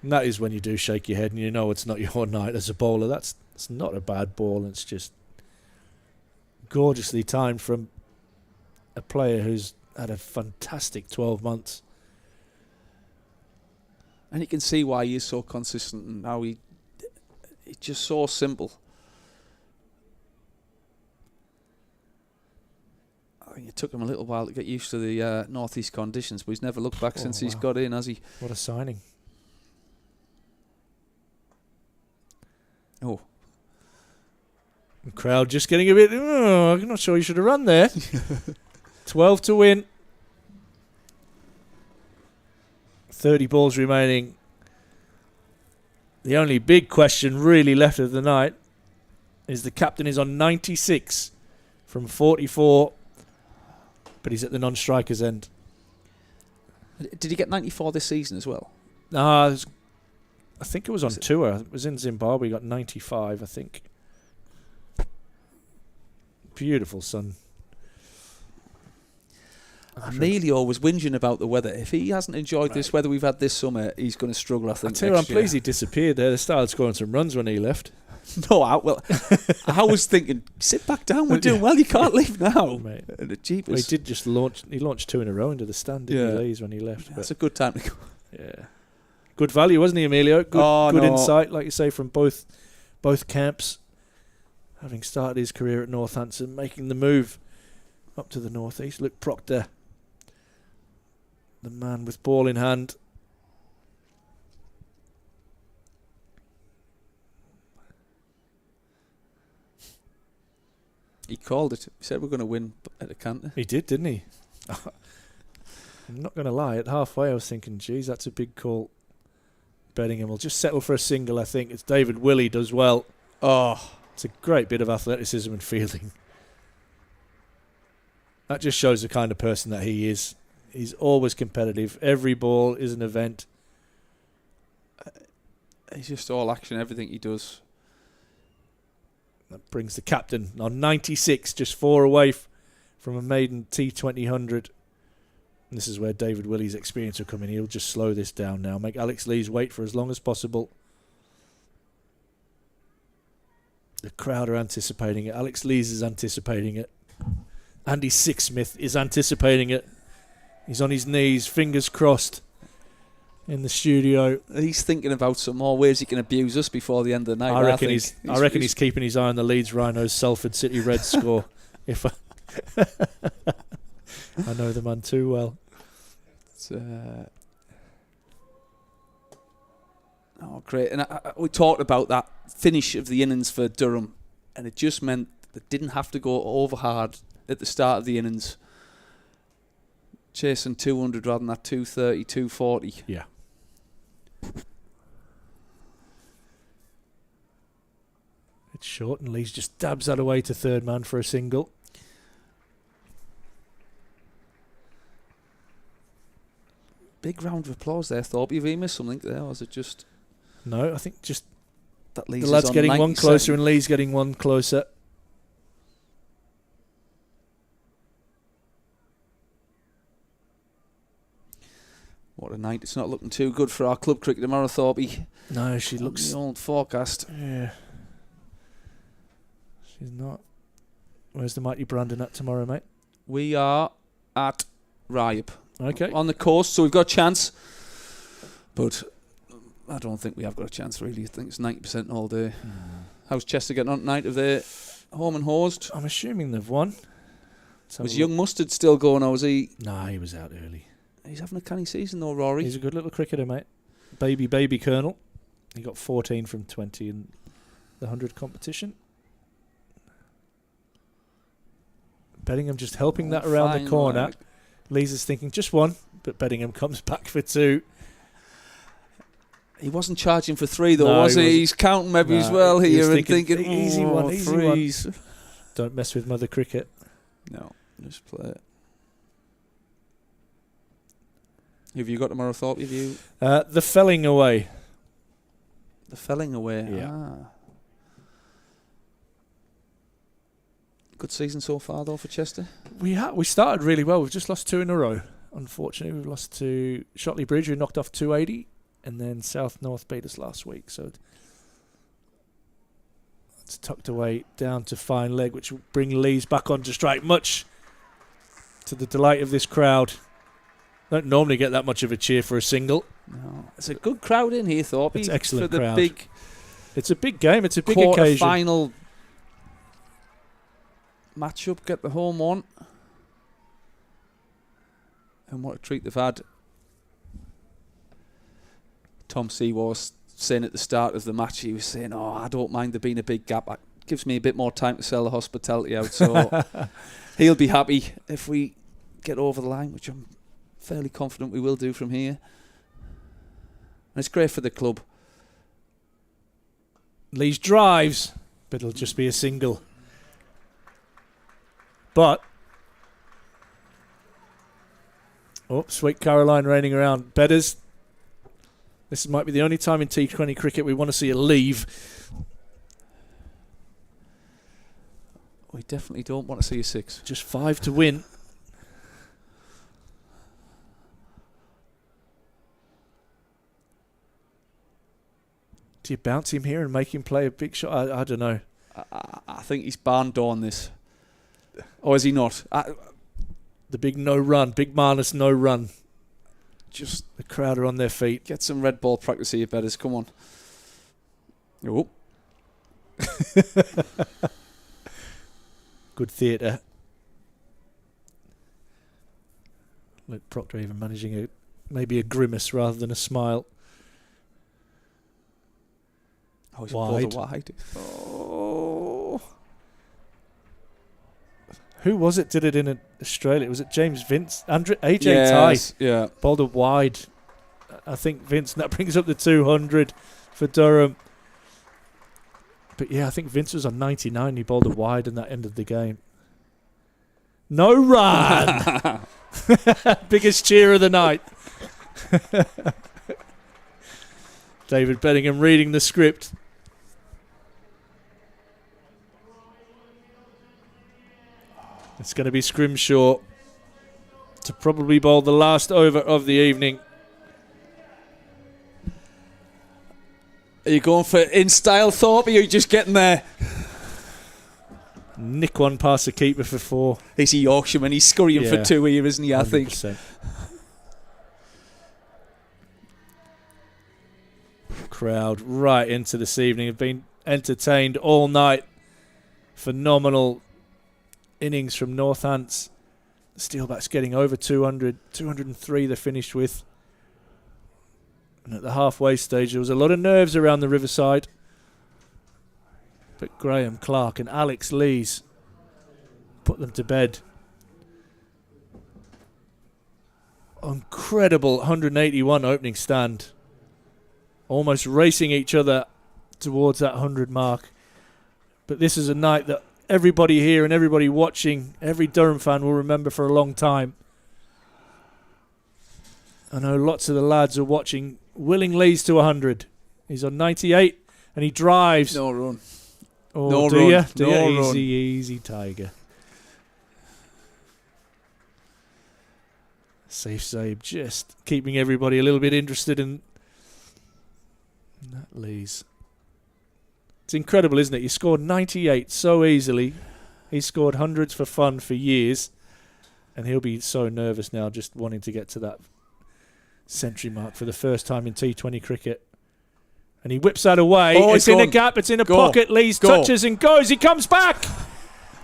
S5: And that is when you do shake your head and you know it's not your night as a bowler. It's not a bad ball. It's just gorgeously timed from a player who's had a fantastic 12 months.
S6: And you can see why he is so consistent and how it's just so simple. I think it took him a little while to get used to the northeast conditions, but he's never looked back since he's got in, has he?
S5: What a signing.
S6: Oh.
S5: The crowd just getting a bit, I'm not sure you should have run there. 12 to win. 30 balls remaining. The only big question really left of the night is the captain is on 96 from 44, but he's at the non-striker's end.
S6: Did he get 94 this season as well?
S5: I think it was on tour. It was in Zimbabwe. He got 95, I think. Beautiful sun.
S6: Emilio was whinging about the weather. If he hasn't enjoyed this weather we've had this summer, he's going to struggle, I think.
S5: I tell you, I'm pleased he disappeared there. They started scoring some runs when he left.
S6: No, I was thinking, sit back down, we're doing well, you can't leave now.
S5: Mate.
S6: And the Jeepers.
S5: Well, he did just launch. He launched 2 in a row into the stand, didn't he, Lees, when he left?
S6: That's a good time to go.
S5: Yeah. Good value, wasn't he, Emilio? Good insight, like you say, from both camps. Having started his career at Northampton, making the move up to the northeast. Luke Proctor, the man with ball in hand.
S6: He called it. He said we're going to win at a canter.
S5: He did, didn't he? I'm not going to lie. At halfway, I was thinking, geez, that's a big call. Bedingham will just settle for a single, I think. It's David Willey does well. Oh, it's a great bit of athleticism and fielding. That just shows the kind of person that he is. He's always competitive. Every ball is an event.
S6: He's just all action, everything he does.
S5: That brings the captain on 96, just 4 away from a maiden T2000. This is where David Willey's experience will come in. He'll just slow this down now, make Alex Lees wait for as long as possible. The crowd are anticipating it. Alex Lees is anticipating it. Andy Sixsmith is anticipating it. He's on his knees, fingers crossed, in the studio.
S6: He's thinking about some more ways he can abuse us before the end of the night.
S5: I reckon he's keeping his eye on the Leeds Rhinos Salford City Reds score. If I know the man too well.
S6: Oh, great. And we talked about that finish of the innings for Durham, and it just meant they didn't have to go over hard at the start of the innings. Chasing 200 rather than that 230, 240.
S5: Yeah. It's short, and Lees just dabs that away to third man for a single.
S6: Big round of applause there, Thorpe. Have you missed something there, or is it just...
S5: No, I think just
S6: that Lees
S5: the lad's getting
S6: 97.
S5: one closer and Lee's getting one closer.
S6: What a night. It's not looking too good for our club cricket tomorrow, Thorpe.
S5: No, she looks...
S6: The old forecast.
S5: Yeah. She's not. Where's the mighty Brandon at tomorrow, mate?
S6: We are at Ryab.
S5: Okay.
S6: On the coast, so we've got a chance. But I don't think we have got a chance, really. I think it's 90% all day. How's Chester getting on tonight? Have they home and hosed?
S5: I'm assuming they've won.
S6: Was Young Mustard still going, or was he...
S5: Nah, he was out early.
S6: He's having a canny season, though, Rory.
S5: He's a good little cricketer, mate. Baby Colonel. He got 14 from 20 in the 100 competition. Bedingham just helping that around the corner.
S6: Mark.
S5: Lees is thinking just one, but Bedingham comes back for 2.
S6: He wasn't charging for 3, though,
S5: No,
S6: was
S5: he
S6: he?
S5: wasn't.
S6: He's counting maybe
S5: Nah,
S6: as well
S5: he was
S6: here and
S5: thinking,
S6: thinking,
S5: easy one, easy one.
S6: threes.
S5: Don't mess with mother cricket.
S6: No, just play it. Who have you got tomorrow, Thorpe? Have you...
S5: The Felling away.
S6: The Felling away.
S5: Yeah.
S6: Good season so far, though, for Chester?
S5: We started really well. We've just lost 2 in a row. Unfortunately, we've lost to Shotley Bridge, who knocked off 280, and then South North beat us last week. So it's tucked away down to fine leg, which will bring Lees back onto strike. Much to the delight of this crowd. Don't normally get that much of a cheer for a single.
S6: No, it's a good crowd in here, Thorpe.
S5: It's excellent
S6: for the
S5: crowd.
S6: big.
S5: It's a big game. It's a big
S6: quarter
S5: occasion.
S6: Final match-up. Get the home one. And what a treat they've had. Tom C was saying at the start of the match, he was saying, "Oh, I don't mind there being a big gap. It gives me a bit more time to sell the hospitality out." So he'll be happy if we get over the line, which I'm fairly confident we will do from here. And it's great for the club.
S5: Lees drives, but it'll just be a single. But Sweet Caroline raining around. Bedders. This might be the only time in T20 cricket we want to see a leave.
S6: We definitely don't want to see a 6.
S5: Just 5 to win. Do you bounce him here and make him play a big shot? I don't know.
S6: I think he's barn door this. Or is he not?
S5: The big no run, big minus no run.
S6: Just
S5: the crowd are on their feet.
S6: Get some red ball practice here, Bedders. Come on. Oh.
S5: Good theatre. Luke Proctor even managing maybe a grimace rather than a smile.
S6: Oh, he's
S5: wide.
S6: Wide. Oh.
S5: Who was it did it in Australia? Was it James Vince? AJ Ty.
S6: Yeah.
S5: Bowled it wide. I think Vince, and that brings up the 200 for Durham. But yeah, I think Vince was on 99. He bowled it wide and that ended the game. No run! Biggest cheer of the night. David Bedingham reading the script. It's going to be Scrimshaw to probably bowl the last over of the evening.
S6: Are you going for in style, Thorpe, or are you just getting there?
S5: Nick one past the keeper for 4.
S6: He's a Yorkshireman. He's scurrying for 2 here, isn't he, I
S5: 100%.
S6: think?
S5: Crowd right into this evening have been entertained all night. Phenomenal innings from Northants. The Steelbacks getting over 200, 203 they finished with. And at the halfway stage there was a lot of nerves around the Riverside. But Graham Clark and Alex Lees put them to bed. Incredible 181 opening stand. Almost racing each other towards that 100 mark. But this is a night that everybody here and everybody watching, every Durham fan will remember for a long time. I know lots of the lads are watching Willing Lees to 100. He's on 98 and he drives.
S6: No run.
S5: Oh,
S6: no
S5: do
S6: run.
S5: you? Do
S6: No
S5: you?
S6: run.
S5: Easy, Tiger. Safe save, just keeping everybody a little bit interested in that Lees. It's incredible, isn't it? He scored 98 so easily. He scored hundreds for fun for years. And he'll be so nervous now just wanting to get to that century mark for the first time in T20 cricket. And he whips that away.
S6: Oh,
S5: it's in a gap. It's in a pocket. Lees touches and goes. He comes back.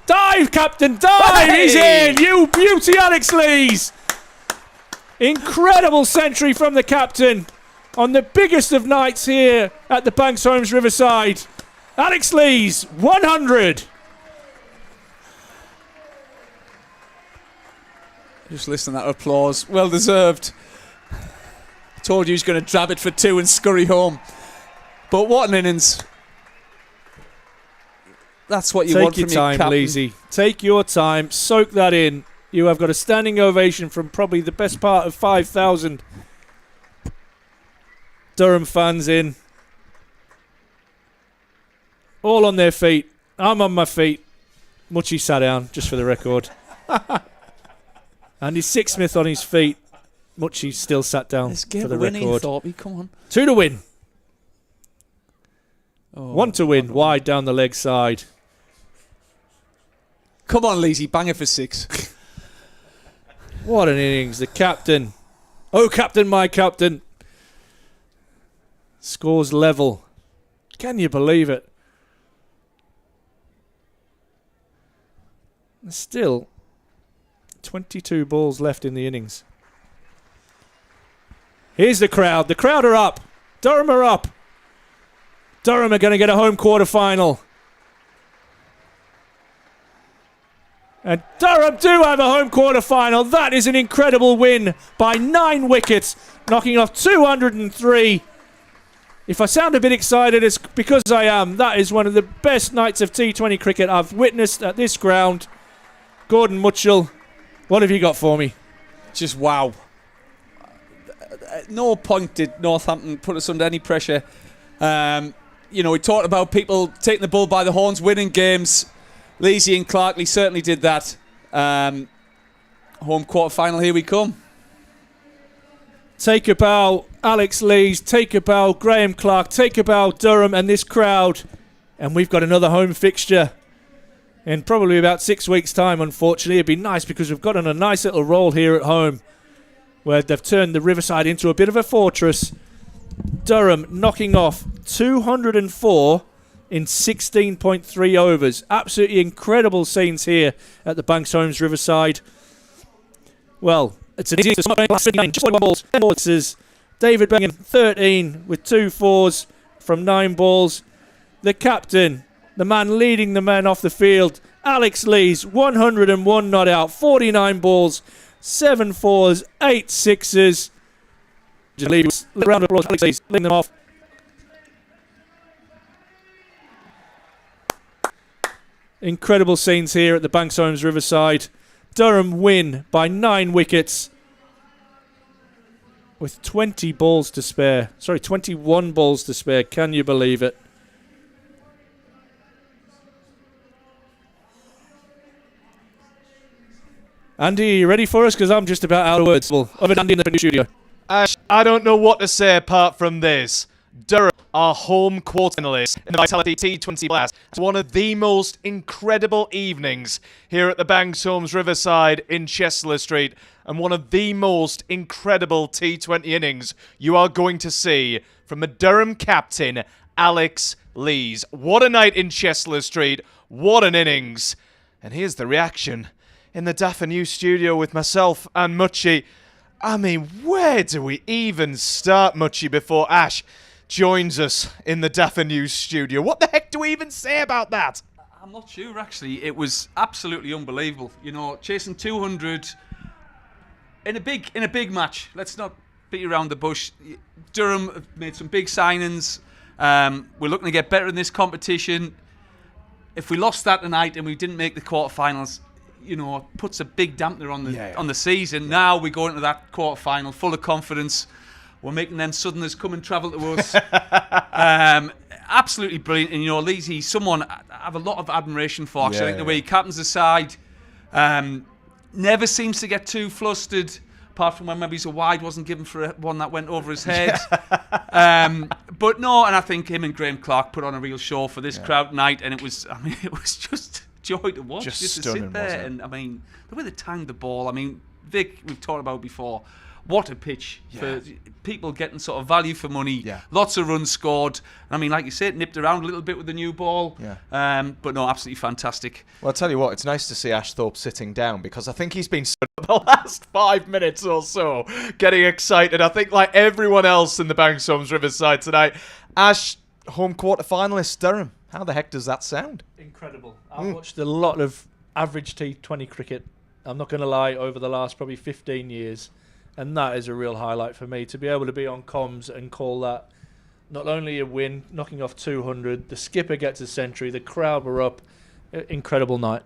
S5: Dive, Captain, dive.
S6: Hey!
S5: He's in. You beauty, Alex Lees. Incredible century from the captain on the biggest of nights here at the Banks Homes Riverside. Alex Lees, 100.
S6: Just listen to that applause. Well deserved. Told you he was going to drab it for 2 and scurry home. But what an innings. That's what you want from your captain.
S5: Take your time, Leesy. Take your time. Soak that in. You have got a standing ovation from probably the best part of 5,000 Durham fans in. All on their feet. I'm on my feet. Muchie sat down, just for the record. Andy Sixsmith on his feet. Muchie still sat down
S6: Let's
S5: for
S6: get
S5: the
S6: winning,
S5: record.
S6: Thorpe. Come on.
S5: 2 to win.
S6: Oh,
S5: 1 to win. Wide down the leg side.
S6: Come on, Leesy. Bang it for 6.
S5: What an innings. The captain. Oh, captain, my captain. Scores level. Can you believe it? There's still 22 balls left in the innings. Here's the crowd. The crowd are up. Durham are up. Durham are going to get a home quarter final. And Durham do have a home quarter final. That is an incredible win by 9 wickets, knocking off 203. If I sound a bit excited, it's because I am. That is one of the best nights of T20 cricket I've witnessed at this ground. Gordon Mutchell, what have you got for me?
S6: Just wow. At no point did Northampton put us under any pressure. We talked about people taking the bull by the horns, winning games. Leesy and Clarkley certainly did that. Home quarter final, here we come.
S5: Take a bow, Alex Lees. Take a bow, Graham Clark. Take a bow, Durham and this crowd. And we've got another home fixture in probably about 6 weeks' time, unfortunately. It'd be nice because we've got on a nice little roll here at home where they've turned the Riverside into a bit of a fortress. Durham knocking off 204 in 16.3 overs. Absolutely incredible scenes here at the Banks Homes Riverside. Well, it's an easy just 1 balls, 10 balls. David Bengen 13 with 2 fours from 9 balls. The captain, the man leading the men off the field, Alex Lees, 101 not out, 49 balls, 7 fours, 8 sixes. Just leave a round of applause, Alex Lees, leading them off. Incredible scenes here at the Banks Homes Riverside. Durham win by 9 wickets with 20 balls to spare. Sorry, 21 balls to spare. Can you believe it? Andy, are you ready for us? Because I'm just about out of words. Well, other than Andy in the studio.
S3: Ash, I don't know what to say apart from this. Durham are home quarter finalists in the Vitality T20 Blast. It's one of the most incredible evenings here at the Banks Homes Riverside in Chester Street, and one of the most incredible T20 innings you are going to see from a Durham captain, Alex Lees. What a night in Chester Street. What an innings. And here's the reaction in the Daffy News studio with myself and Muchie. I mean, where do we even start, Muchie, before Ash joins us in the Daffy News studio? What the heck do we even say about that?
S6: I'm not sure, actually. It was absolutely unbelievable. Chasing 200 in a big match. Let's not beat around the bush. Durham have made some big signings. We're looking to get better in this competition. If we lost that tonight and we didn't make the quarterfinals, puts a big dampener on the season. Now we go into that quarterfinal full of confidence. We're making them Southerners come and travel to us. Absolutely brilliant. And, Lees, he's someone I have a lot of admiration for. Actually, I think the way he captains the side, never seems to get too flustered, apart from when maybe a wide wasn't given for one that went over his head. But no, and I think him and Graham Clark put on a real show for this crowd tonight, and it was just joy to watch.
S3: Just
S6: to
S3: stunning,
S6: sit there, and the way they tanged the ball. Vic, we've talked about before. What a pitch for people getting sort of value for money. Yeah. Lots of runs scored. Like you said, nipped around a little bit with the new ball. Yeah. But no, absolutely fantastic.
S7: Well, I'll tell you what, it's nice to see Ash Thorpe sitting down, because I think he's been the last 5 minutes or so getting excited. I think like everyone else in the Banks Homes Riverside tonight, Ash, home quarter finalist, Durham. How the heck does that sound?
S5: Incredible. I've watched a lot of average T20 cricket, I'm not going to lie, over the last probably 15 years. And that is a real highlight for me, to be able to be on comms and call that not only a win, knocking off 200, the skipper gets a century, the crowd were up. Incredible night.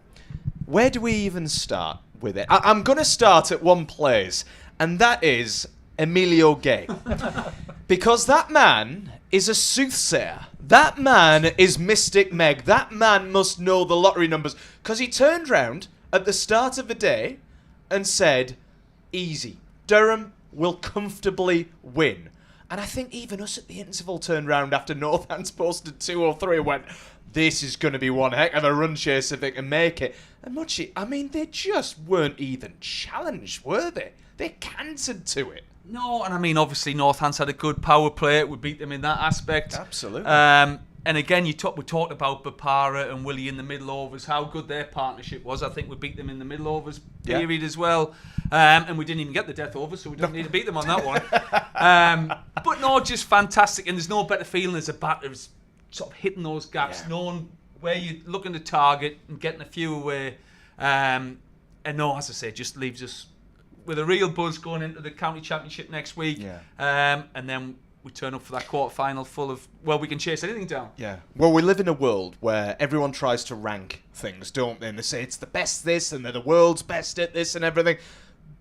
S7: Where do we even start with it? I'm going to start at one place, and that is Emilio Gay. Because that man is a soothsayer. That man is Mystic Meg. That man must know the lottery numbers. Because he turned round at the start of the day and said, easy. Durham will comfortably win. And I think even us at the interval turned round after Northants posted 2 or 3 and went, this is going to be one heck of a run chase if they can make it. And Muchie, I mean, they just weren't even challenged, were they? They cantered to it.
S6: No, and I mean, obviously, Northants had a good power play. We beat them in that aspect.
S7: Absolutely.
S6: And again, we talked about Bapara and Willie in the middle overs, how good their partnership was. I think we beat them in the middle overs period as well. And we didn't even get the death over, so we didn't need to beat them on that one. But no, just fantastic. And there's no better feeling as a batter as sort of hitting those gaps, knowing where you're looking to target and getting a few away. And no, as I say, just leaves us with a real buzz going into the county championship next week. And then we turn up for that quarter-final full of, well, we can chase anything down.
S7: Yeah. Well, we live in a world where everyone tries to rank things, don't they? And they say it's the best this and they're the world's best at this and everything.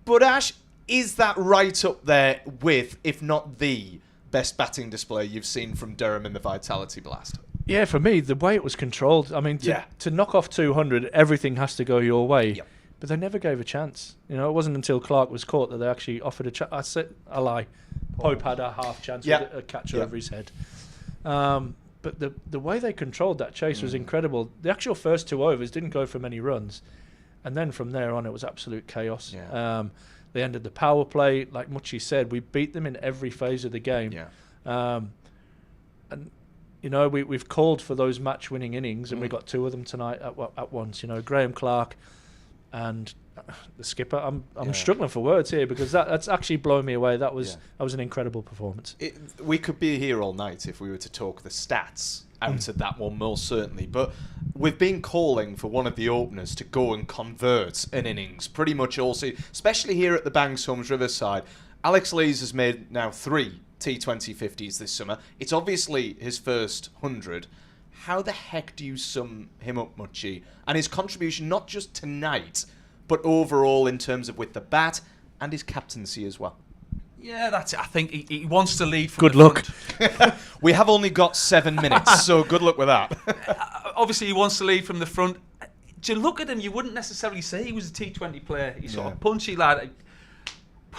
S7: But Ash, is that right up there with, if not the best batting display you've seen from Durham in the Vitality Blast?
S5: Yeah, for me, the way it was controlled, I mean, to knock off 200, everything has to go your way. Yep. But they never gave a chance. You know, it wasn't until Clark was caught that they actually offered a chance. I lie. Pope had a half chance with a catcher over his head. But the way they controlled that chase was incredible. The actual first 2 overs didn't go for many runs. And then from there on, it was absolute chaos. Yeah. They ended the power play. Like Muchie said, we beat them in every phase of the game. Yeah. And, you know, we've called for those match-winning innings, and we got 2 of them tonight at once. You know, Graham Clark and the skipper. I'm struggling for words here because that's actually blown me away. That was an incredible performance.
S7: We could be here all night if we were to talk the stats out of that one, most certainly. But we've been calling for one of the openers to go and convert an innings pretty much all season, especially here at the Banks Homes Riverside. Alex Lees has made now 3 T20 50s this summer. It's obviously his first 100. How the heck do you sum him up, Muchie? And his contribution, not just tonight, but overall in terms of with the bat and his captaincy as well.
S6: Yeah, that's it. I think he wants to lead from
S5: good
S6: the
S5: luck.
S6: front.
S7: We have only got 7 minutes, so good luck with that.
S6: Obviously, he wants to lead from the front. To look at him, you wouldn't necessarily say he was a T20 player. He's sort of punchy lad.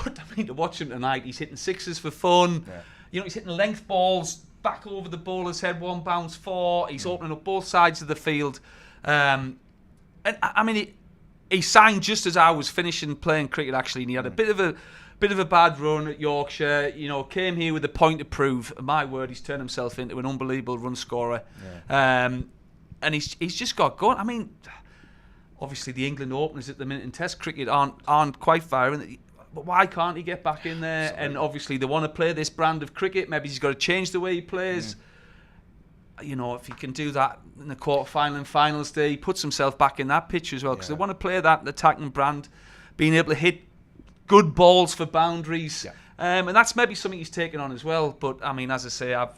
S6: But I mean, to watch him tonight, he's hitting sixes for fun. Yeah. You know, he's hitting length balls back over the bowler's head, 1 bounce 4. He's opening up both sides of the field. And I mean, he signed just as I was finishing playing cricket, actually, and he had a bit of a bad run at Yorkshire. You know, came here with a point to prove. And my word, he's turned himself into an unbelievable run scorer. Yeah. And he's just got going. I mean, obviously the England openers at the minute in Test cricket aren't quite firing. But why can't he get back in there? Absolutely. And obviously they want to play this brand of cricket. Maybe he's got to change the way he plays. You know, if he can do that in the quarter-final and finals day, he puts himself back in that picture as well, because they want to play that attacking brand, being able to hit good balls for boundaries. Yeah. And that's maybe something he's taken on as well. But, I mean, as I say, I've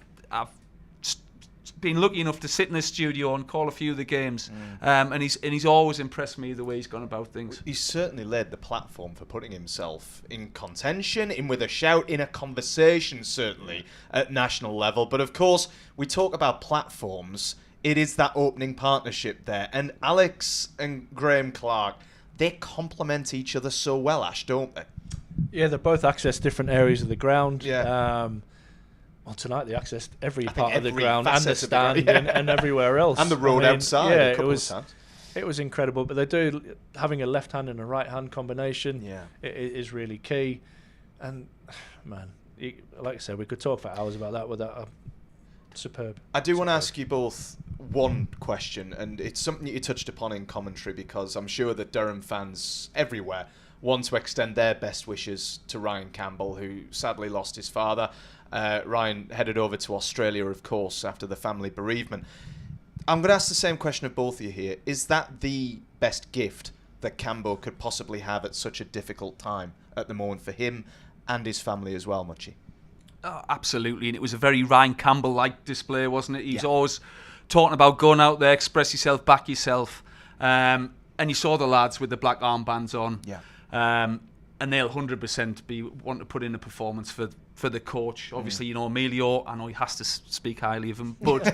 S6: been lucky enough to sit in the studio and call a few of the games, and he's always impressed me the way he's gone about things.
S7: He's certainly laid the platform for putting himself in contention, in with a shout, in a conversation, certainly, at national level. But of course, we talk about platforms. It is that opening partnership there. And Alex and Graham Clark, they complement each other so well, Ash, don't they?
S5: Yeah, they both access different areas of the ground. Yeah. Well, tonight they accessed every part of the ground and the stand and everywhere else.
S7: And the road outside.
S5: Yeah, it was incredible. But they do, having a left hand and a right hand combination is really key. And, man, like I said, we could talk for hours about that without superb.
S7: I do want to ask you both one question, and it's something that you touched upon in commentary, because I'm sure that Durham fans everywhere want to extend their best wishes to Ryan Campbell, who sadly lost his father. Ryan headed over to Australia, of course, after the family bereavement. I'm going to ask the same question of both of you here. Is that the best gift that Campbell could possibly have at such a difficult time at the moment for him and his family as well, Muchie?
S6: Oh, absolutely, and it was a very Ryan Campbell-like display, wasn't it? He's always talking about going out there, express yourself, back yourself. And you saw the lads with the black armbands on. Yeah. And they'll 100% want to put in a performance for the coach. Obviously, you know, Emilio, I know he has to speak highly of him, but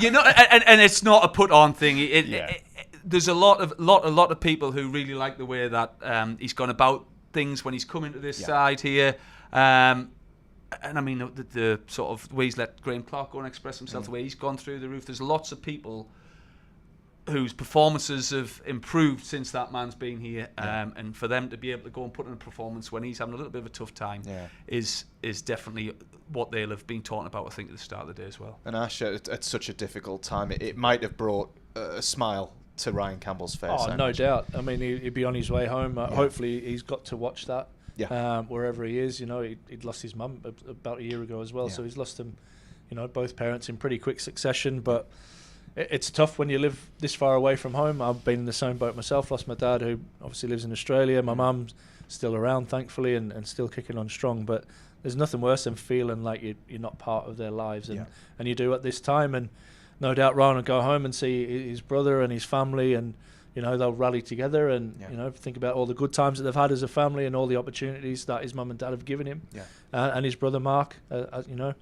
S6: you know, and it's not a put on thing. There's a lot of people who really like the way that he's gone about things when he's come into this side here. And I mean, the sort of way he's let Graham Clark go and express himself, the way he's gone through the roof. There's lots of people whose performances have improved since that man's been here, and for them to be able to go and put in a performance when he's having a little bit of a tough time is definitely what they'll have been talking about, I think, at the start of the day as well.
S7: And Ash, at such a difficult time, it might have brought a smile to Ryan Campbell's face.
S5: Oh, no doubt. I mean, he'd be on his way home. Hopefully he's got to watch that wherever he is. You know, he'd lost his mum about a year ago as well, so he's lost them, you know, both parents in pretty quick succession. But it's tough when you live this far away from home. I've been in the same boat myself. Lost my dad, who obviously lives in Australia. My mum's still around, thankfully, and still kicking on strong. But there's nothing worse than feeling like you're not part of their lives, and you do at this time. And no doubt Ryan will go home and see his brother and his family, and you know, they'll rally together and you know, think about all the good times that they've had as a family and all the opportunities that his mum and dad have given him, and his brother Mark, you know.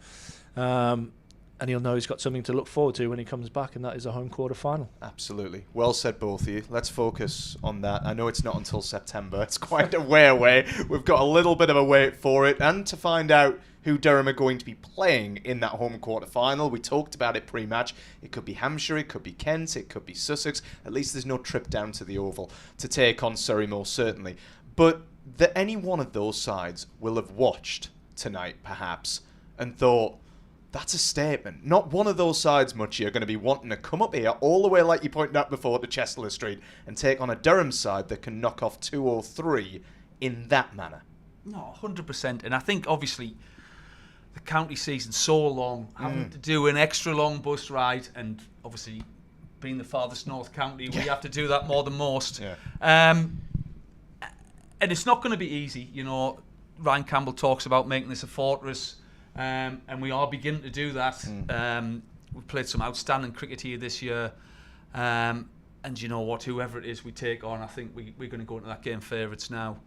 S5: And he'll know he's got something to look forward to when he comes back, and that is a home quarter final. Absolutely. Well said, both of you. Let's focus on that. I know it's not until September. It's quite a way away. We've got a little bit of a wait for it, and to find out who Durham are going to be playing in that home quarter final. We talked about it pre-match. It could be Hampshire, it could be Kent, it could be Sussex. At least there's no trip down to the Oval to take on Surrey, most certainly. But any one of those sides will have watched tonight, perhaps, and thought, that's a statement. Not one of those sides, Muchie, are going to be wanting to come up here all the way, like you pointed out before, to Chester Street and take on a Durham side that can knock off 2 or 3 in that manner. No, 100%. And I think, obviously, the county season's so long, having to do an extra long bus ride, and obviously, being the farthest north county, we have to do that more than most. And it's not going to be easy. You know, Ryan Campbell talks about making this a fortress. And we are beginning to do that. We've played some outstanding cricket here this year. And you know what, whoever it is we take on, I think we're going to go into that game favourites now,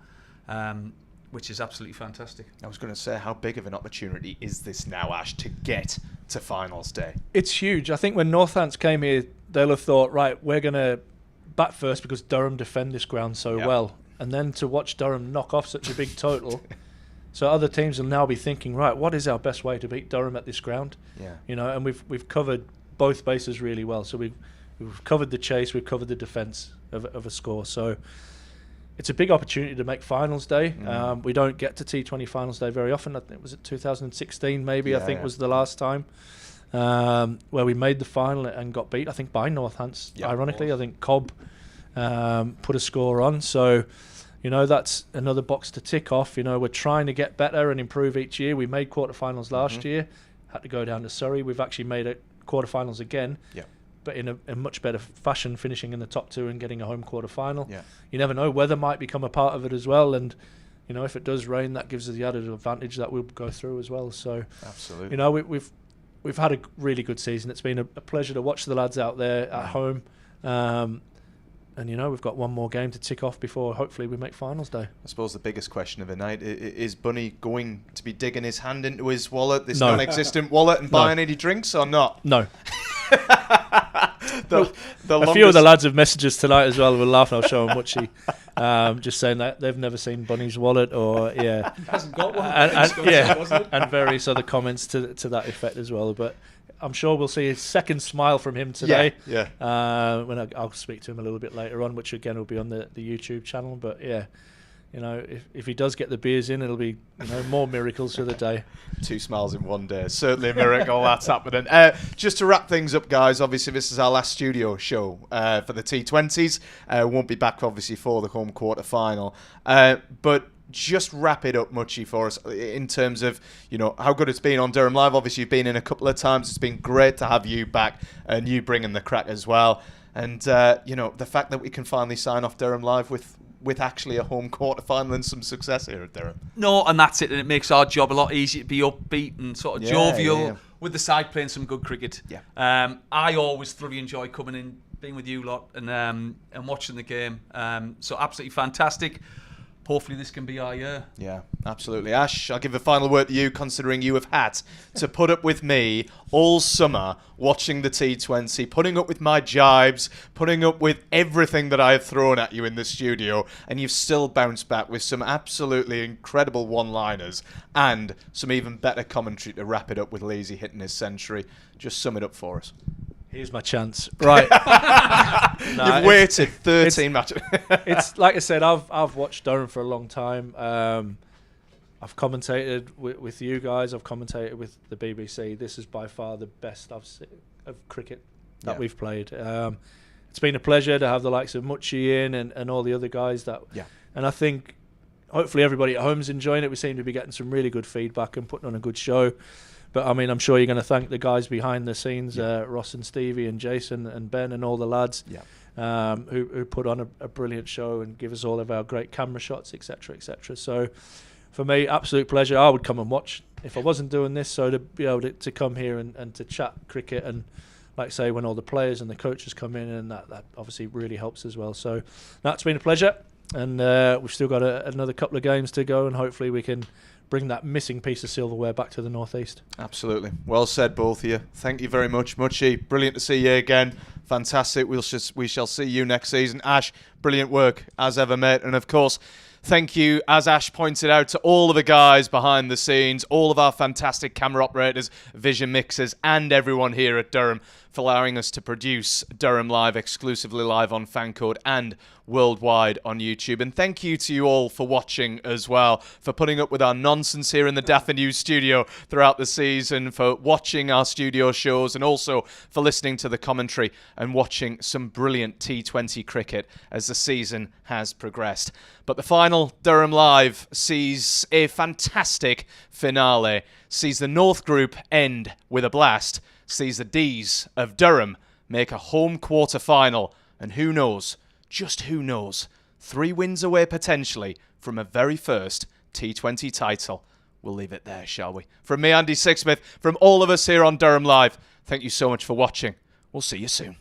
S5: which is absolutely fantastic. I was going to say, how big of an opportunity is this now, Ash, to get to finals day? It's huge. I think when Northants came here, they'll have thought, right, we're going to bat first because Durham defend this ground so well. And then to watch Durham knock off such a big total... So other teams will now be thinking, right, what is our best way to beat Durham at this ground? You know, and we've covered both bases really well. So we've covered the chase, we've covered the defence of a score. So it's a big opportunity to make finals day. We don't get to T20 finals day very often. I think it was 2016 maybe. I think was the last time where we made the final and got beat. I think by Northants. Ironically, I think Cobb put a score on. So. You know, that's another box to tick off. You know, we're trying to get better and improve each year. We made quarterfinals last year, had to go down to Surrey. We've actually made it quarterfinals again, but in a much better fashion, finishing in the top 2 and getting a home quarterfinal. You never know, weather might become a part of it as well. And, you know, if it does rain, that gives us the added advantage that we'll go through as well. So, absolutely. You know, we've had a really good season. It's been a pleasure to watch the lads out there at home. And, you know, we've got one more game to tick off before hopefully we make finals day. I suppose the biggest question of the night, is Bunny going to be digging his hand into his wallet, this non-existent wallet, and buying any drinks or not? No. A few of the lads have messaged us tonight as well. We're laughing. I'll show them Muchie. Just saying that they've never seen Bunny's wallet or, He hasn't got one. And various other comments to that effect as well. But I'm sure we'll see a second smile from him today. When I'll speak to him a little bit later on, which again will be on the YouTube channel. But you know, if he does get the beers in, it'll be, you know, more miracles for the day. 2 smiles in one day, certainly a miracle. That's happening. Just to wrap things up, guys. Obviously, this is our last studio show for the T20s. Won't be back obviously for the home quarter final, but. Just wrap it up, Muchie, for us in terms of, you know, how good it's been on Durham Live. Obviously, you've been in a couple of times. It's been great to have you back and you bringing the crack as well. And, you know, the fact that we can finally sign off Durham Live with actually a home quarter final and some success here at Durham. No, and that's it. And it makes our job a lot easier to be upbeat and sort of jovial with the side playing some good cricket. I always thoroughly enjoy coming in, being with you lot and watching the game. So absolutely fantastic.
S6: hopefully this can be our year.
S7: Yeah, absolutely. Ash, I'll give a final word to you, considering you have had to put up with me all summer watching the T20, putting up with my jibes, putting up with everything that I have thrown at you in the studio, and you've still bounced back with some absolutely incredible one-liners and some even better commentary to wrap it up with Lazy hitting his century. Just sum it up for us.
S5: Here's my chance. Right.
S7: You've waited 13 matches.
S5: It's like I said, I've watched Durham for a long time. I've commentated with you guys. I've commentated with the BBC. This is by far the best I've seen of cricket that we've played. It's been a pleasure to have the likes of Muchie in and all the other guys that. Yeah. And I think hopefully everybody at home's enjoying it. We seem to be getting some really good feedback and putting on a good show. But I mean, I'm sure you're going to thank the guys behind the scenes, Ross and Stevie and Jason and Ben and all the lads, who put on a brilliant show and give us all of our great camera shots, etc., etc. So, for me, absolute pleasure. I would come and watch if I wasn't doing this. So to be able to come here and to chat cricket and, like I say, when all the players and the coaches come in, and that obviously really helps as well. So that's been a pleasure, and we've still got another couple of games to go, and hopefully we can bring that missing piece of silverware back to the northeast.
S7: Absolutely. Well said, both of you. Thank you very much. Muchie, brilliant to see you again. Fantastic. We shall see you next season. Ash, brilliant work as ever, mate. And of course, thank you, as Ash pointed out, to all of the guys behind the scenes, all of our fantastic camera operators, vision mixers, and everyone here at Durham for allowing us to produce Durham Live exclusively live on Fancode and worldwide on YouTube. And thank you to you all for watching as well, for putting up with our nonsense here in the Daffy News studio throughout the season, for watching our studio shows, and also for listening to the commentary and watching some brilliant T20 cricket as the season has progressed. But the final Durham Live sees a fantastic finale, sees the North Group end with a blast, sees the D's of Durham make a home quarter-final, and who knows, just who knows, 3 wins away potentially from a very first T20 title. We'll leave it there, shall we? From me, Andy Sixsmith, from all of us here on Durham Live, thank you so much for watching. We'll see you soon.